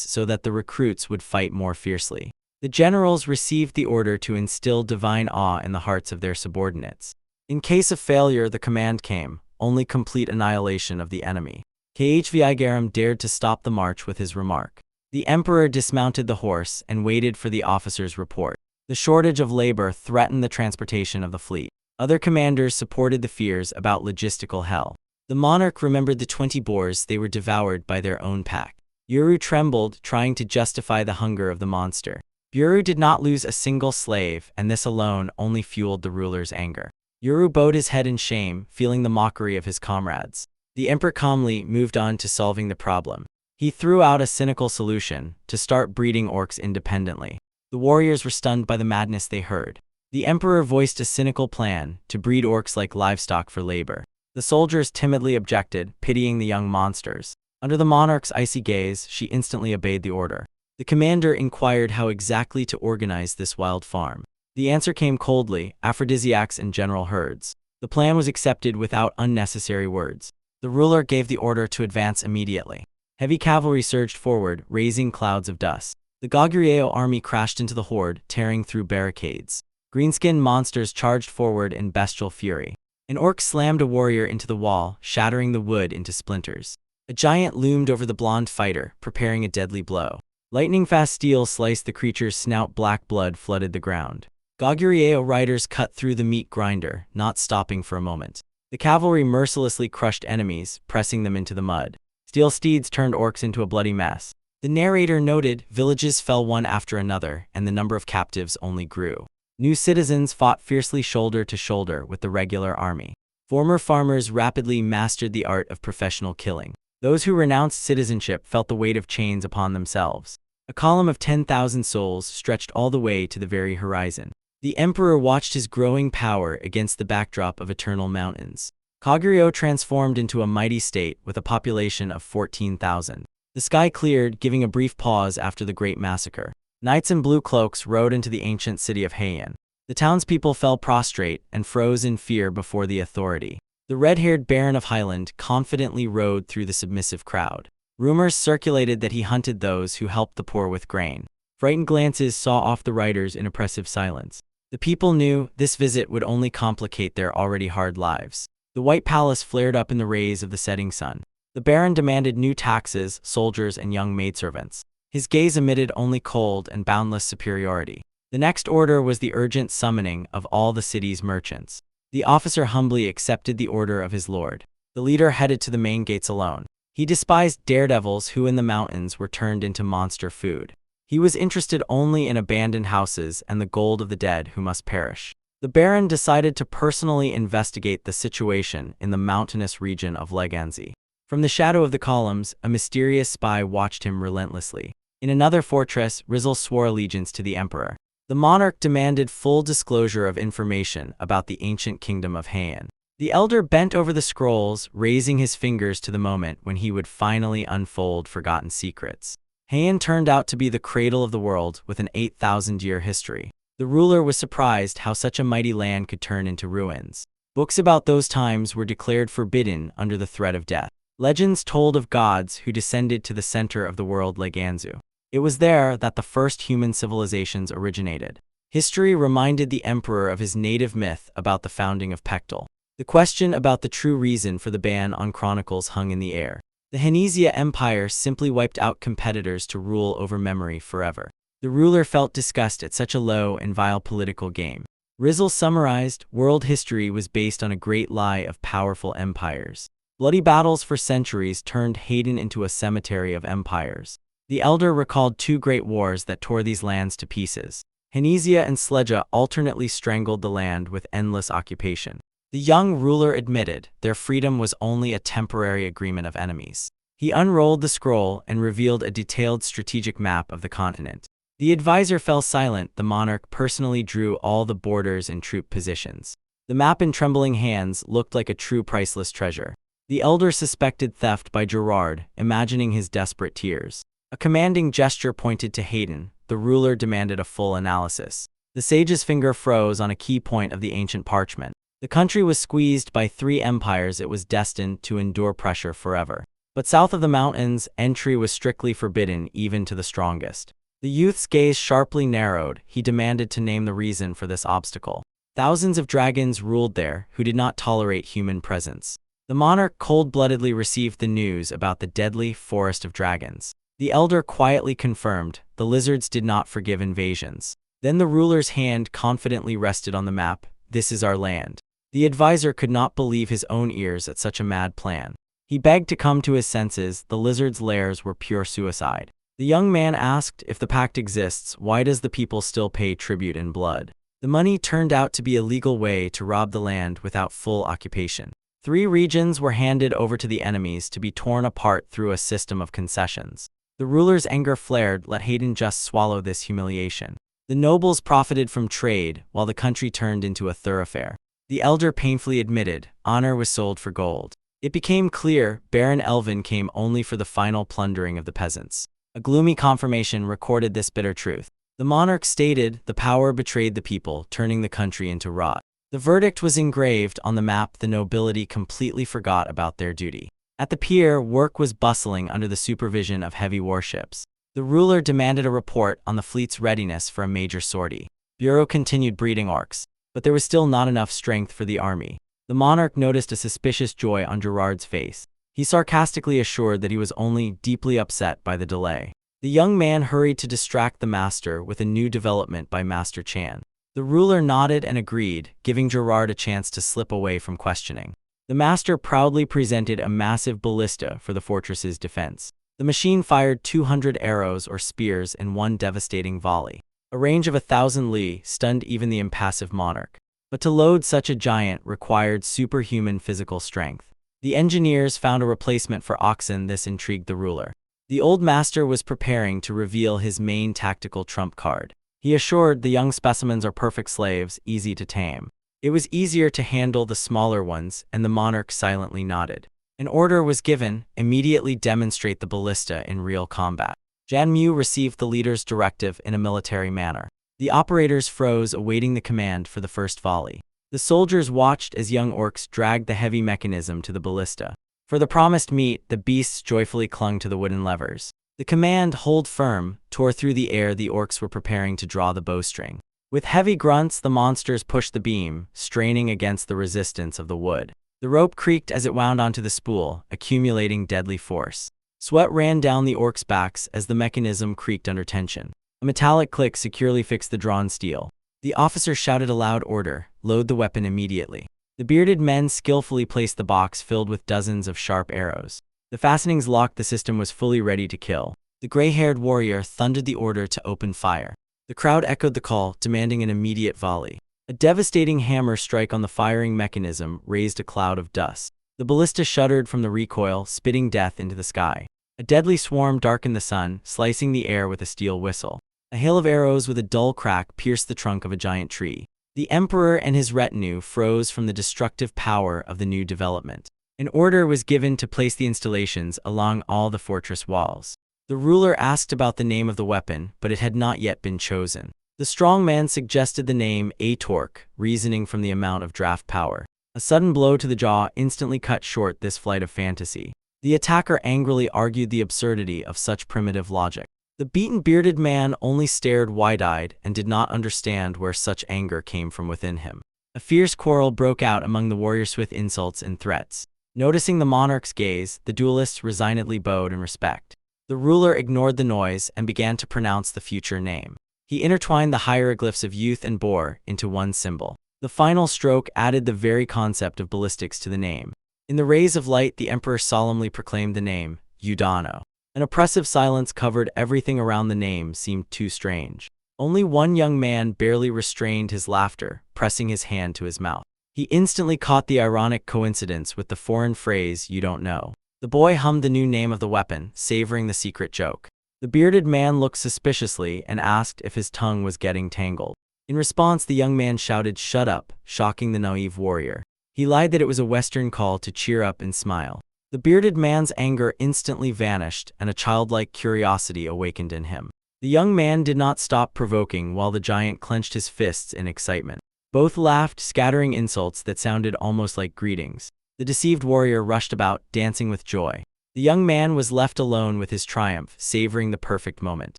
so that the recruits would fight more fiercely. The generals received the order to instill divine awe in the hearts of their subordinates. In case of failure, the command came, only complete annihilation of the enemy. Khvigaram dared to stop the march with his remark. The emperor dismounted the horse and waited for the officer's report. The shortage of labor threatened the transportation of the fleet. Other commanders supported the fears about logistical hell. The monarch remembered the 20 boars they were devoured by their own pack. Yuru trembled, trying to justify the hunger of the monster. Buru did not lose a single slave, and this alone only fueled the ruler's anger. Yuru bowed his head in shame, feeling the mockery of his comrades. The emperor calmly moved on to solving the problem. He threw out a cynical solution: to start breeding orcs independently. The warriors were stunned by the madness they heard. The emperor voiced a cynical plan: to breed orcs like livestock for labor. The soldiers timidly objected, pitying the young monsters. Under the monarch's icy gaze, she instantly obeyed the order. The commander inquired how exactly to organize this wild farm. The answer came coldly: aphrodisiacs and general herds. The plan was accepted without unnecessary words. The ruler gave the order to advance immediately. Heavy cavalry surged forward, raising clouds of dust. The Goguryeo army crashed into the horde, tearing through barricades. Green-skinned monsters charged forward in bestial fury. An orc slammed a warrior into the wall, shattering the wood into splinters. A giant loomed over the blonde fighter, preparing a deadly blow. Lightning-fast steel sliced the creature's snout. Black blood flooded the ground. Goguryeo riders cut through the meat grinder, not stopping for a moment. The cavalry mercilessly crushed enemies, pressing them into the mud. Steel steeds turned orcs into a bloody mess. The narrator noted, villages fell one after another, and the number of captives only grew. New citizens fought fiercely shoulder to shoulder with the regular army. Former farmers rapidly mastered the art of professional killing. Those who renounced citizenship felt the weight of chains upon themselves. A column of 10,000 souls stretched all the way to the very horizon. The emperor watched his growing power against the backdrop of eternal mountains. Goguryeo transformed into a mighty state with a population of 14,000. The sky cleared, giving a brief pause after the great massacre. Knights in blue cloaks rode into the ancient city of Heian. The townspeople fell prostrate and froze in fear before the authority. The red-haired Baron of Highland confidently rode through the submissive crowd. Rumors circulated that he hunted those who helped the poor with grain. Frightened glances saw off the riders in oppressive silence. The people knew this visit would only complicate their already hard lives. The White Palace flared up in the rays of the setting sun. The Baron demanded new taxes, soldiers, and young maidservants. His gaze emitted only cold and boundless superiority. The next order was the urgent summoning of all the city's merchants. The officer humbly accepted the order of his lord. The leader headed to the main gates alone. He despised daredevils who in the mountains were turned into monster food. He was interested only in abandoned houses and the gold of the dead who must perish. The Baron decided to personally investigate the situation in the mountainous region of Leganzi. From the shadow of the columns, a mysterious spy watched him relentlessly. In another fortress, Rizal swore allegiance to the emperor. The monarch demanded full disclosure of information about the ancient kingdom of Heian. The elder bent over the scrolls, raising his fingers to the moment when he would finally unfold forgotten secrets. Heian turned out to be the cradle of the world with an 8,000-year history. The ruler was surprised how such a mighty land could turn into ruins. Books about those times were declared forbidden under the threat of death. Legends told of gods who descended to the center of the world Leganzu. It was there that the first human civilizations originated. History reminded the emperor of his native myth about the founding of Pektal. The question about the true reason for the ban on chronicles hung in the air. The Hanizia Empire simply wiped out competitors to rule over memory forever. The ruler felt disgust at such a low and vile political game. Rizal summarized, world history was based on a great lie of powerful empires. Bloody battles for centuries turned Hayden into a cemetery of empires. The elder recalled two great wars that tore these lands to pieces. Hanezia and Sledja alternately strangled the land with endless occupation. The young ruler admitted their freedom was only a temporary agreement of enemies. He unrolled the scroll and revealed a detailed strategic map of the continent. The advisor fell silent. The monarch personally drew all the borders and troop positions. The map in trembling hands looked like a true priceless treasure. The elder suspected theft by Gerard, imagining his desperate tears. A commanding gesture pointed to Hayden. The ruler demanded a full analysis. The sage's finger froze on a key point of the ancient parchment. The country was squeezed by 3 empires. It was destined to endure pressure forever. But south of the mountains, entry was strictly forbidden even to the strongest. The youth's gaze sharply narrowed. He demanded to name the reason for this obstacle. Thousands of dragons ruled there who did not tolerate human presence. The monarch cold-bloodedly received the news about the deadly forest of dragons. The elder quietly confirmed the lizards did not forgive invasions. Then the ruler's hand confidently rested on the map. This is our land. The advisor could not believe his own ears at such a mad plan. He begged to come to his senses. The lizards' lairs were pure suicide. The young man asked, if the pact exists, why does the people still pay tribute in blood? The money turned out to be a legal way to rob the land without full occupation. 3 regions were handed over to the enemies to be torn apart through a system of concessions. The ruler's anger flared. Let Hayden just swallow this humiliation. The nobles profited from trade, while the country turned into a thoroughfare. The elder painfully admitted, honor was sold for gold. It became clear Baron Elvin came only for the final plundering of the peasants. A gloomy confirmation recorded this bitter truth. The monarch stated the power betrayed the people, turning the country into rot. The verdict was engraved on the map. The nobility completely forgot about their duty. At the pier, work was bustling under the supervision of heavy warships. The ruler demanded a report on the fleet's readiness for a major sortie. Bureau continued breeding orcs, but there was still not enough strength for the army. The monarch noticed a suspicious joy on Gerard's face. He sarcastically assured that he was only deeply upset by the delay. The young man hurried to distract the master with a new development by Master Chan. The ruler nodded and agreed, giving Gerard a chance to slip away from questioning. The master proudly presented a massive ballista for the fortress's defense. The machine fired 200 arrows or spears in one devastating volley. A range of 1,000 li stunned even the impassive monarch. But to load such a giant required superhuman physical strength. The engineers found a replacement for oxen. This intrigued the ruler. The old master was preparing to reveal his main tactical trump card. He assured the young specimens are perfect slaves, easy to tame. It was easier to handle the smaller ones, and the monarch silently nodded. An order was given, immediately demonstrate the ballista in real combat. Jan Mu received the leader's directive in a military manner. The operators froze, awaiting the command for the first volley. The soldiers watched as young orcs dragged the heavy mechanism to the ballista. For the promised meat, the beasts joyfully clung to the wooden levers. The command, hold firm, tore through the air. The orcs were preparing to draw the bowstring. With heavy grunts, the monsters pushed the beam, straining against the resistance of the wood. The rope creaked as it wound onto the spool, accumulating deadly force. Sweat ran down the orcs' backs as the mechanism creaked under tension. A metallic click securely fixed the drawn steel. The officer shouted a loud order, load the weapon immediately. The bearded men skillfully placed the box filled with dozens of sharp arrows. The fastenings locked. The system was fully ready to kill. The gray-haired warrior thundered the order to open fire. The crowd echoed the call, demanding an immediate volley. A devastating hammer strike on the firing mechanism raised a cloud of dust. The ballista shuddered from the recoil, spitting death into the sky. A deadly swarm darkened the sun, slicing the air with a steel whistle. A hail of arrows with a dull crack pierced the trunk of a giant tree. The emperor and his retinue froze from the destructive power of the new development. An order was given to place the installations along all the fortress walls. The ruler asked about the name of the weapon, but it had not yet been chosen. The strong man suggested the name A-Torque, reasoning from the amount of draft power. A sudden blow to the jaw instantly cut short this flight of fantasy. The attacker angrily argued the absurdity of such primitive logic. The beaten bearded man only stared wide-eyed and did not understand where such anger came from within him. A fierce quarrel broke out among the warriors with insults and threats. Noticing the monarch's gaze, the duelists resignedly bowed in respect. The ruler ignored the noise and began to pronounce the future name. He intertwined the hieroglyphs of youth and boar into one symbol. The final stroke added the very concept of ballistics to the name. In the rays of light, the emperor solemnly proclaimed the name, Udano. An oppressive silence covered everything around. The name seemed too strange. Only one young man barely restrained his laughter, pressing his hand to his mouth. He instantly caught the ironic coincidence with the foreign phrase, "you don't know." The boy hummed the new name of the weapon, savoring the secret joke. The bearded man looked suspiciously and asked if his tongue was getting tangled. In response, the young man shouted, "Shut up," shocking the naive warrior. He lied that it was a Western call to cheer up and smile. The bearded man's anger instantly vanished, and a childlike curiosity awakened in him. The young man did not stop provoking while the giant clenched his fists in excitement. Both laughed, scattering insults that sounded almost like greetings. The deceived warrior rushed about, dancing with joy. The young man was left alone with his triumph, savoring the perfect moment.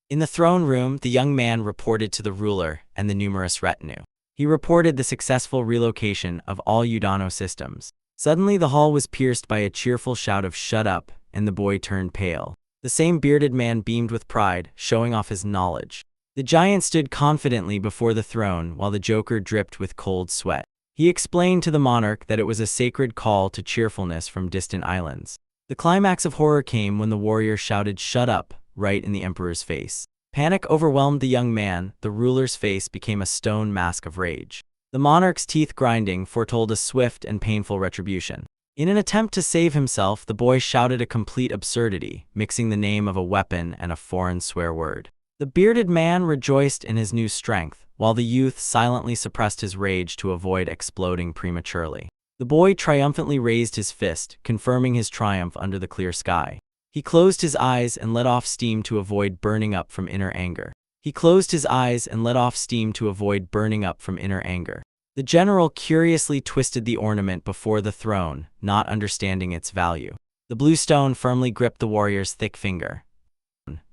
In the throne room, the young man reported to the ruler and the numerous retinue. He reported the successful relocation of all Udano systems. Suddenly, the hall was pierced by a cheerful shout of "Shut up," and the boy turned pale. The same bearded man beamed with pride, showing off his knowledge. The giant stood confidently before the throne while the joker dripped with cold sweat. He explained to the monarch that it was a sacred call to cheerfulness from distant islands. The climax of horror came when the warrior shouted, "Shut up," right in the emperor's face. Panic overwhelmed the young man. The ruler's face became a stone mask of rage. The monarch's teeth grinding foretold a swift and painful retribution. In an attempt to save himself, the boy shouted a complete absurdity, mixing the name of a weapon and a foreign swear word. The bearded man rejoiced in his new strength, while the youth silently suppressed his rage to avoid exploding prematurely. The boy triumphantly raised his fist, confirming his triumph under the clear sky. He closed his eyes and let off steam to avoid burning up from inner anger. The general curiously twisted the ornament before the throne, not understanding its value. The blue stone firmly gripped the warrior's thick finger,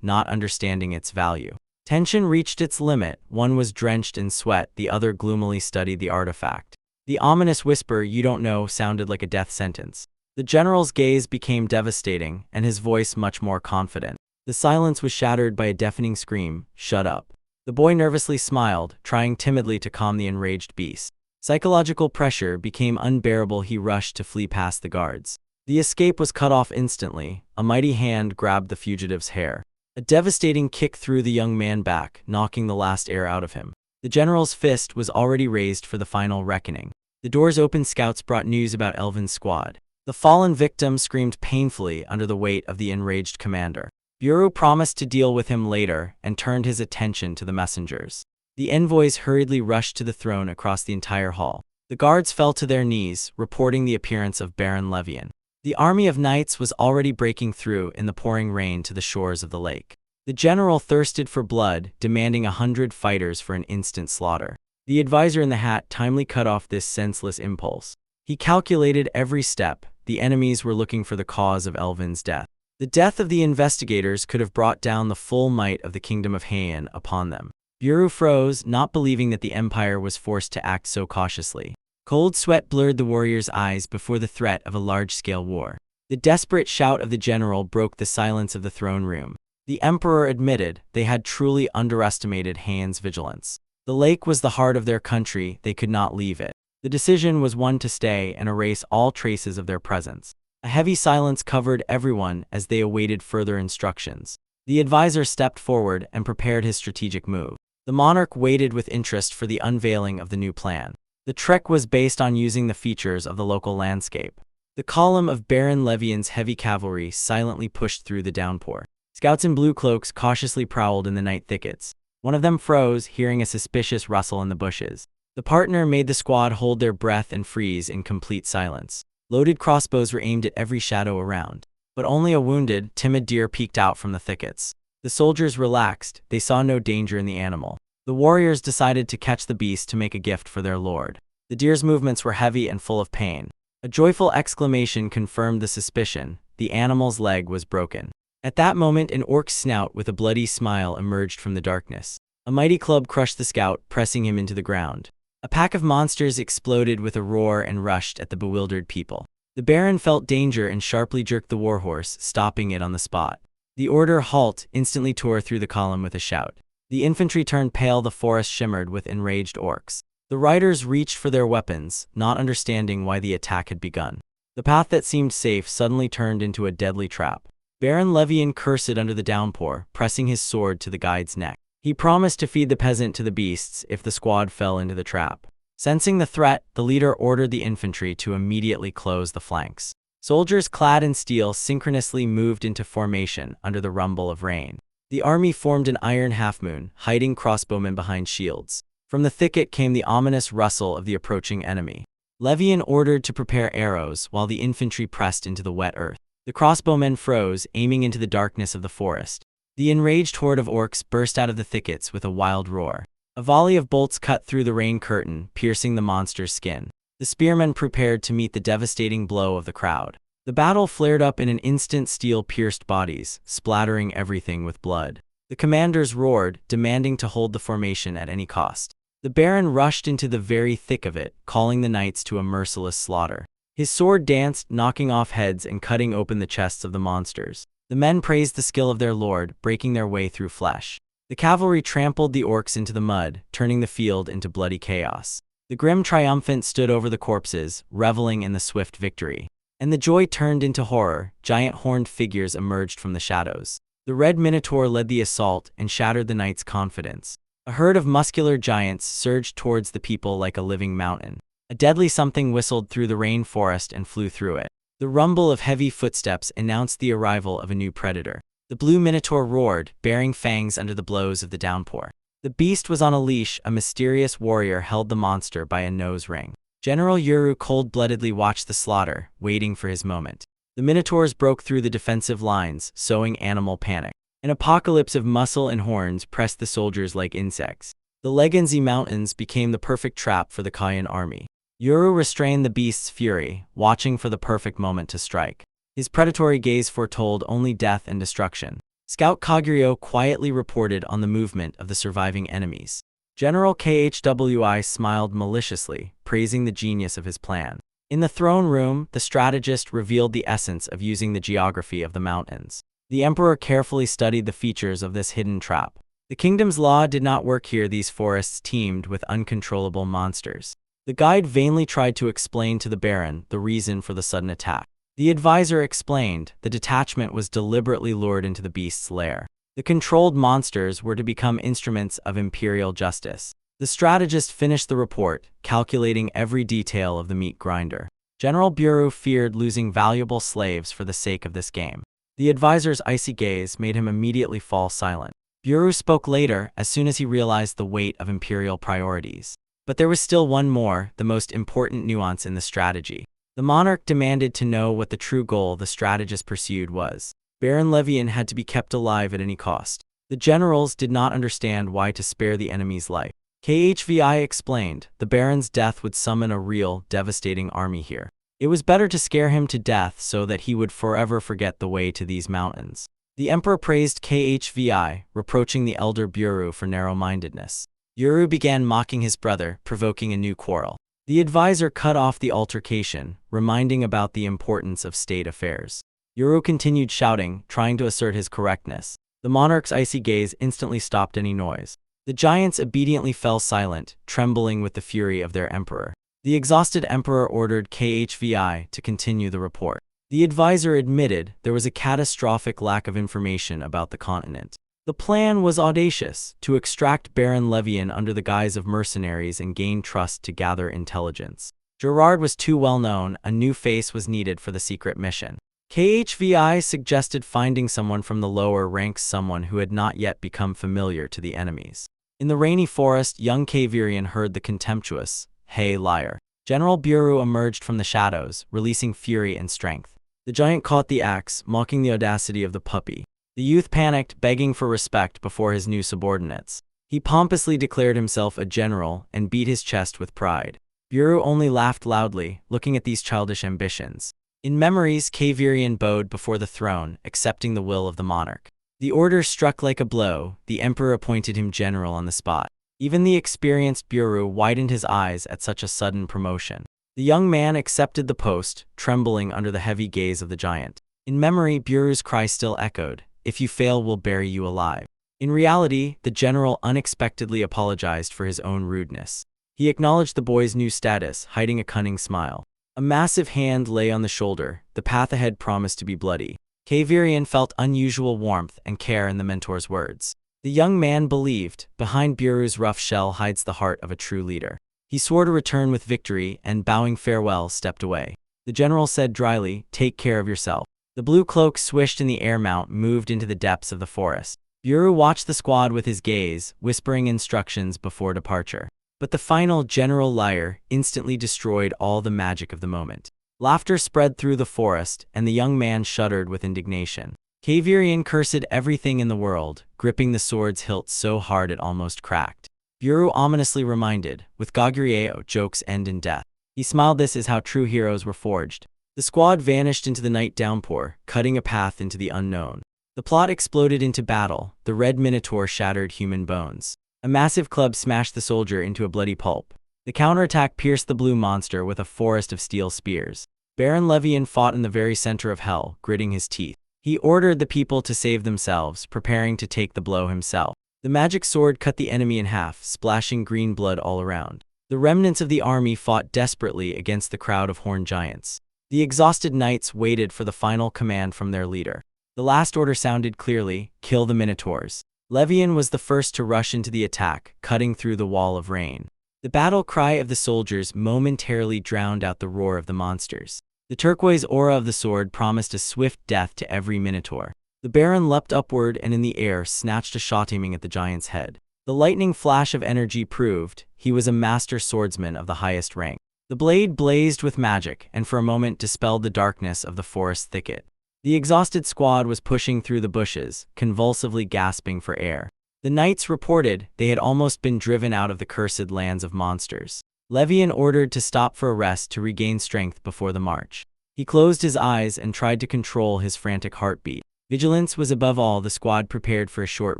not understanding its value. Tension reached its limit. One was drenched in sweat, the other gloomily studied the artifact. The ominous whisper, "You don't know," sounded like a death sentence. The general's gaze became devastating, and his voice much more confident. The silence was shattered by a deafening scream, "Shut up." The boy nervously smiled, trying timidly to calm the enraged beast. Psychological pressure became unbearable. He rushed to flee past the guards. The escape was cut off instantly. A mighty hand grabbed the fugitive's hair. A devastating kick threw the young man back, knocking the last air out of him. The general's fist was already raised for the final reckoning. The doors open. Scouts brought news about Elvin's squad. The fallen victim screamed painfully under the weight of the enraged commander. Bureau promised to deal with him later and turned his attention to the messengers. The envoys hurriedly rushed to the throne across the entire hall. The guards fell to their knees, reporting the appearance of Baron Levian. The army of knights was already breaking through in the pouring rain to the shores of the lake. The general thirsted for blood, demanding 100 fighters for an instant slaughter. The advisor in the hat timely cut off this senseless impulse. He calculated every step. The enemies were looking for the cause of Elvin's death. The death of the investigators could have brought down the full might of the kingdom of Heian upon them. Bureau froze, not believing that the empire was forced to act so cautiously. Cold sweat blurred the warrior's eyes before the threat of a large-scale war. The desperate shout of the general broke the silence of the throne room. The emperor admitted they had truly underestimated Heian's vigilance. The lake was the heart of their country. They could not leave it. The decision was one to stay and erase all traces of their presence. A heavy silence covered everyone as they awaited further instructions. The advisor stepped forward and prepared his strategic move. The monarch waited with interest for the unveiling of the new plan. The trek was based on using the features of the local landscape. The column of Baron Levian's heavy cavalry silently pushed through the downpour. Scouts in blue cloaks cautiously prowled in the night thickets. One of them froze, hearing a suspicious rustle in the bushes. The partner made the squad hold their breath and freeze in complete silence. Loaded crossbows were aimed at every shadow around. But only a wounded, timid deer peeked out from the thickets. The soldiers relaxed. They saw no danger in the animal. The warriors decided to catch the beast to make a gift for their lord. The deer's movements were heavy and full of pain. A joyful exclamation confirmed the suspicion. The animal's leg was broken. At that moment, an orc's snout with a bloody smile emerged from the darkness. A mighty club crushed the scout, pressing him into the ground. A pack of monsters exploded with a roar and rushed at the bewildered people. The baron felt danger and sharply jerked the warhorse, stopping it on the spot. The order, "Halt," instantly tore through the column with a shout. The infantry turned pale. The forest shimmered with enraged orcs. The riders reached for their weapons, not understanding why the attack had begun. The path that seemed safe suddenly turned into a deadly trap. Baron Levian cursed under the downpour, pressing his sword to the guide's neck. He promised to feed the peasant to the beasts if the squad fell into the trap. Sensing the threat, the leader ordered the infantry to immediately close the flanks. Soldiers clad in steel synchronously moved into formation under the rumble of rain. The army formed an iron half-moon, hiding crossbowmen behind shields. From the thicket came the ominous rustle of the approaching enemy. Levian ordered to prepare arrows while the infantry pressed into the wet earth. The crossbowmen froze, aiming into the darkness of the forest. The enraged horde of orcs burst out of the thickets with a wild roar. A volley of bolts cut through the rain curtain, piercing the monster's skin. The spearmen prepared to meet the devastating blow of the crowd. The battle flared up in an instant. Steel pierced bodies, splattering everything with blood. The commanders roared, demanding to hold the formation at any cost. The Baron rushed into the very thick of it, calling the knights to a merciless slaughter. His sword danced, knocking off heads and cutting open the chests of the monsters. The men praised the skill of their lord, breaking their way through flesh. The cavalry trampled the orcs into the mud, turning the field into bloody chaos. The grim triumphant stood over the corpses, reveling in the swift victory. And the joy turned into horror. Giant horned figures emerged from the shadows. The red minotaur led the assault and shattered the knights' confidence. A herd of muscular giants surged towards the people like a living mountain. A deadly something whistled through the rainforest and flew through it. The rumble of heavy footsteps announced the arrival of a new predator. The blue minotaur roared, baring fangs under the blows of the downpour. The beast was on a leash. A mysterious warrior held the monster by a nose ring. General Yuru cold-bloodedly watched the slaughter, waiting for his moment. The minotaurs broke through the defensive lines, sowing animal panic. An apocalypse of muscle and horns pressed the soldiers like insects. The Legenzi Mountains became the perfect trap for the Kayan army. Yuru restrained the beast's fury, watching for the perfect moment to strike. His predatory gaze foretold only death and destruction. Scout Kaguryo quietly reported on the movement of the surviving enemies. General Khwi smiled maliciously, praising the genius of his plan. In the throne room, the strategist revealed the essence of using the geography of the mountains. The emperor carefully studied the features of this hidden trap. The kingdom's law did not work here. These forests teemed with uncontrollable monsters. The guide vainly tried to explain to the Baron the reason for the sudden attack. The advisor explained the detachment was deliberately lured into the beast's lair. The controlled monsters were to become instruments of imperial justice. The strategist finished the report, calculating every detail of the meat grinder. General Buru feared losing valuable slaves for the sake of this game. The advisor's icy gaze made him immediately fall silent. Buru spoke later, as soon as he realized the weight of imperial priorities. But there was still one more, the most important nuance in the strategy. The monarch demanded to know what the true goal the strategist pursued was. Baron Levian had to be kept alive at any cost. The generals did not understand why to spare the enemy's life. Khvi explained, the Baron's death would summon a real, devastating army here. It was better to scare him to death so that he would forever forget the way to these mountains. The emperor praised Khvi, reproaching the elder Buru for narrow-mindedness. Yuru began mocking his brother, provoking a new quarrel. The advisor cut off the altercation, reminding about the importance of state affairs. Yuru continued shouting, trying to assert his correctness. The monarch's icy gaze instantly stopped any noise. The giants obediently fell silent, trembling with the fury of their emperor. The exhausted emperor ordered Khvi to continue the report. The advisor admitted there was a catastrophic lack of information about the continent. The plan was audacious, to extract Baron Levian under the guise of mercenaries and gain trust to gather intelligence. Gerard was too well known. A new face was needed for the secret mission. Khvi suggested finding someone from the lower ranks, someone who had not yet become familiar to the enemies. In the rainy forest, young Kavirian heard the contemptuous, "Hey, liar." General Buru emerged from the shadows, releasing fury and strength. The giant caught the axe, mocking the audacity of the puppy. The youth panicked, begging for respect before his new subordinates. He pompously declared himself a general and beat his chest with pride. Buru only laughed loudly, looking at these childish ambitions. In memories, Kavirian bowed before the throne, accepting the will of the monarch. The order struck like a blow. The emperor appointed him general on the spot. Even the experienced Buru widened his eyes at such a sudden promotion. The young man accepted the post, trembling under the heavy gaze of the giant. In memory, Buru's cry still echoed, "If you fail, we'll bury you alive." In reality, the general unexpectedly apologized for his own rudeness. He acknowledged the boy's new status, hiding a cunning smile. A massive hand lay on the shoulder. The path ahead promised to be bloody. Kavirian felt unusual warmth and care in the mentor's words. The young man believed, behind Buru's rough shell hides the heart of a true leader. He swore to return with victory and, bowing farewell, stepped away. The general said dryly, "Take care of yourself." The blue cloak swished in the air. Mount moved into the depths of the forest. Buru watched the squad with his gaze, whispering instructions before departure. But the final general liar instantly destroyed all the magic of the moment. Laughter spread through the forest, and the young man shuddered with indignation. Kavirian cursed everything in the world, gripping the sword's hilt so hard it almost cracked. Buru ominously reminded, with Goguryeo, jokes end in death. He smiled. This is how true heroes were forged. The squad vanished into the night downpour, cutting a path into the unknown. The plot exploded into battle. The red minotaur shattered human bones. A massive club smashed the soldier into a bloody pulp. The counterattack pierced the blue monster with a forest of steel spears. Baron Levian fought in the very center of hell, gritting his teeth. He ordered the people to save themselves, preparing to take the blow himself. The magic sword cut the enemy in half, splashing green blood all around. The remnants of the army fought desperately against the crowd of horned giants. The exhausted knights waited for the final command from their leader. The last order sounded clearly: kill the minotaurs. Levian was the first to rush into the attack, cutting through the wall of rain. The battle cry of the soldiers momentarily drowned out the roar of the monsters. The turquoise aura of the sword promised a swift death to every minotaur. The Baron leapt upward and in the air snatched a shot aiming at the giant's head. The lightning flash of energy proved he was a master swordsman of the highest rank. The blade blazed with magic and for a moment dispelled the darkness of the forest thicket. The exhausted squad was pushing through the bushes, convulsively gasping for air. The knights reported they had almost been driven out of the cursed lands of monsters. Levian ordered to stop for a rest to regain strength before the march. He closed his eyes and tried to control his frantic heartbeat. Vigilance was above all. The squad prepared for a short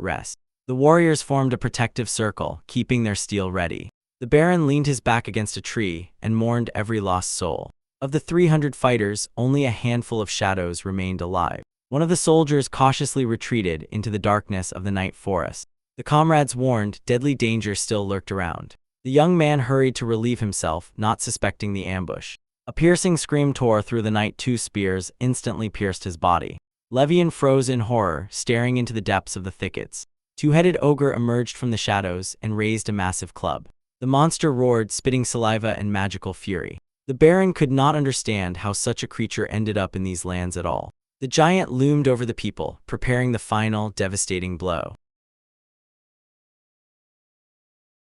rest. The warriors formed a protective circle, keeping their steel ready. The Baron leaned his back against a tree and mourned every lost soul. Of the 300 fighters, only a handful of shadows remained alive. One of the soldiers cautiously retreated into the darkness of the night forest. The comrades warned deadly danger still lurked around. The young man hurried to relieve himself, not suspecting the ambush. A piercing scream tore through the night. 2 spears instantly pierced his body. Levian froze in horror, staring into the depths of the thickets. Two-headed ogre emerged from the shadows and raised a massive club. The monster roared, spitting saliva and magical fury. The Baron could not understand how such a creature ended up in these lands at all. The giant loomed over the people, preparing the final, devastating blow.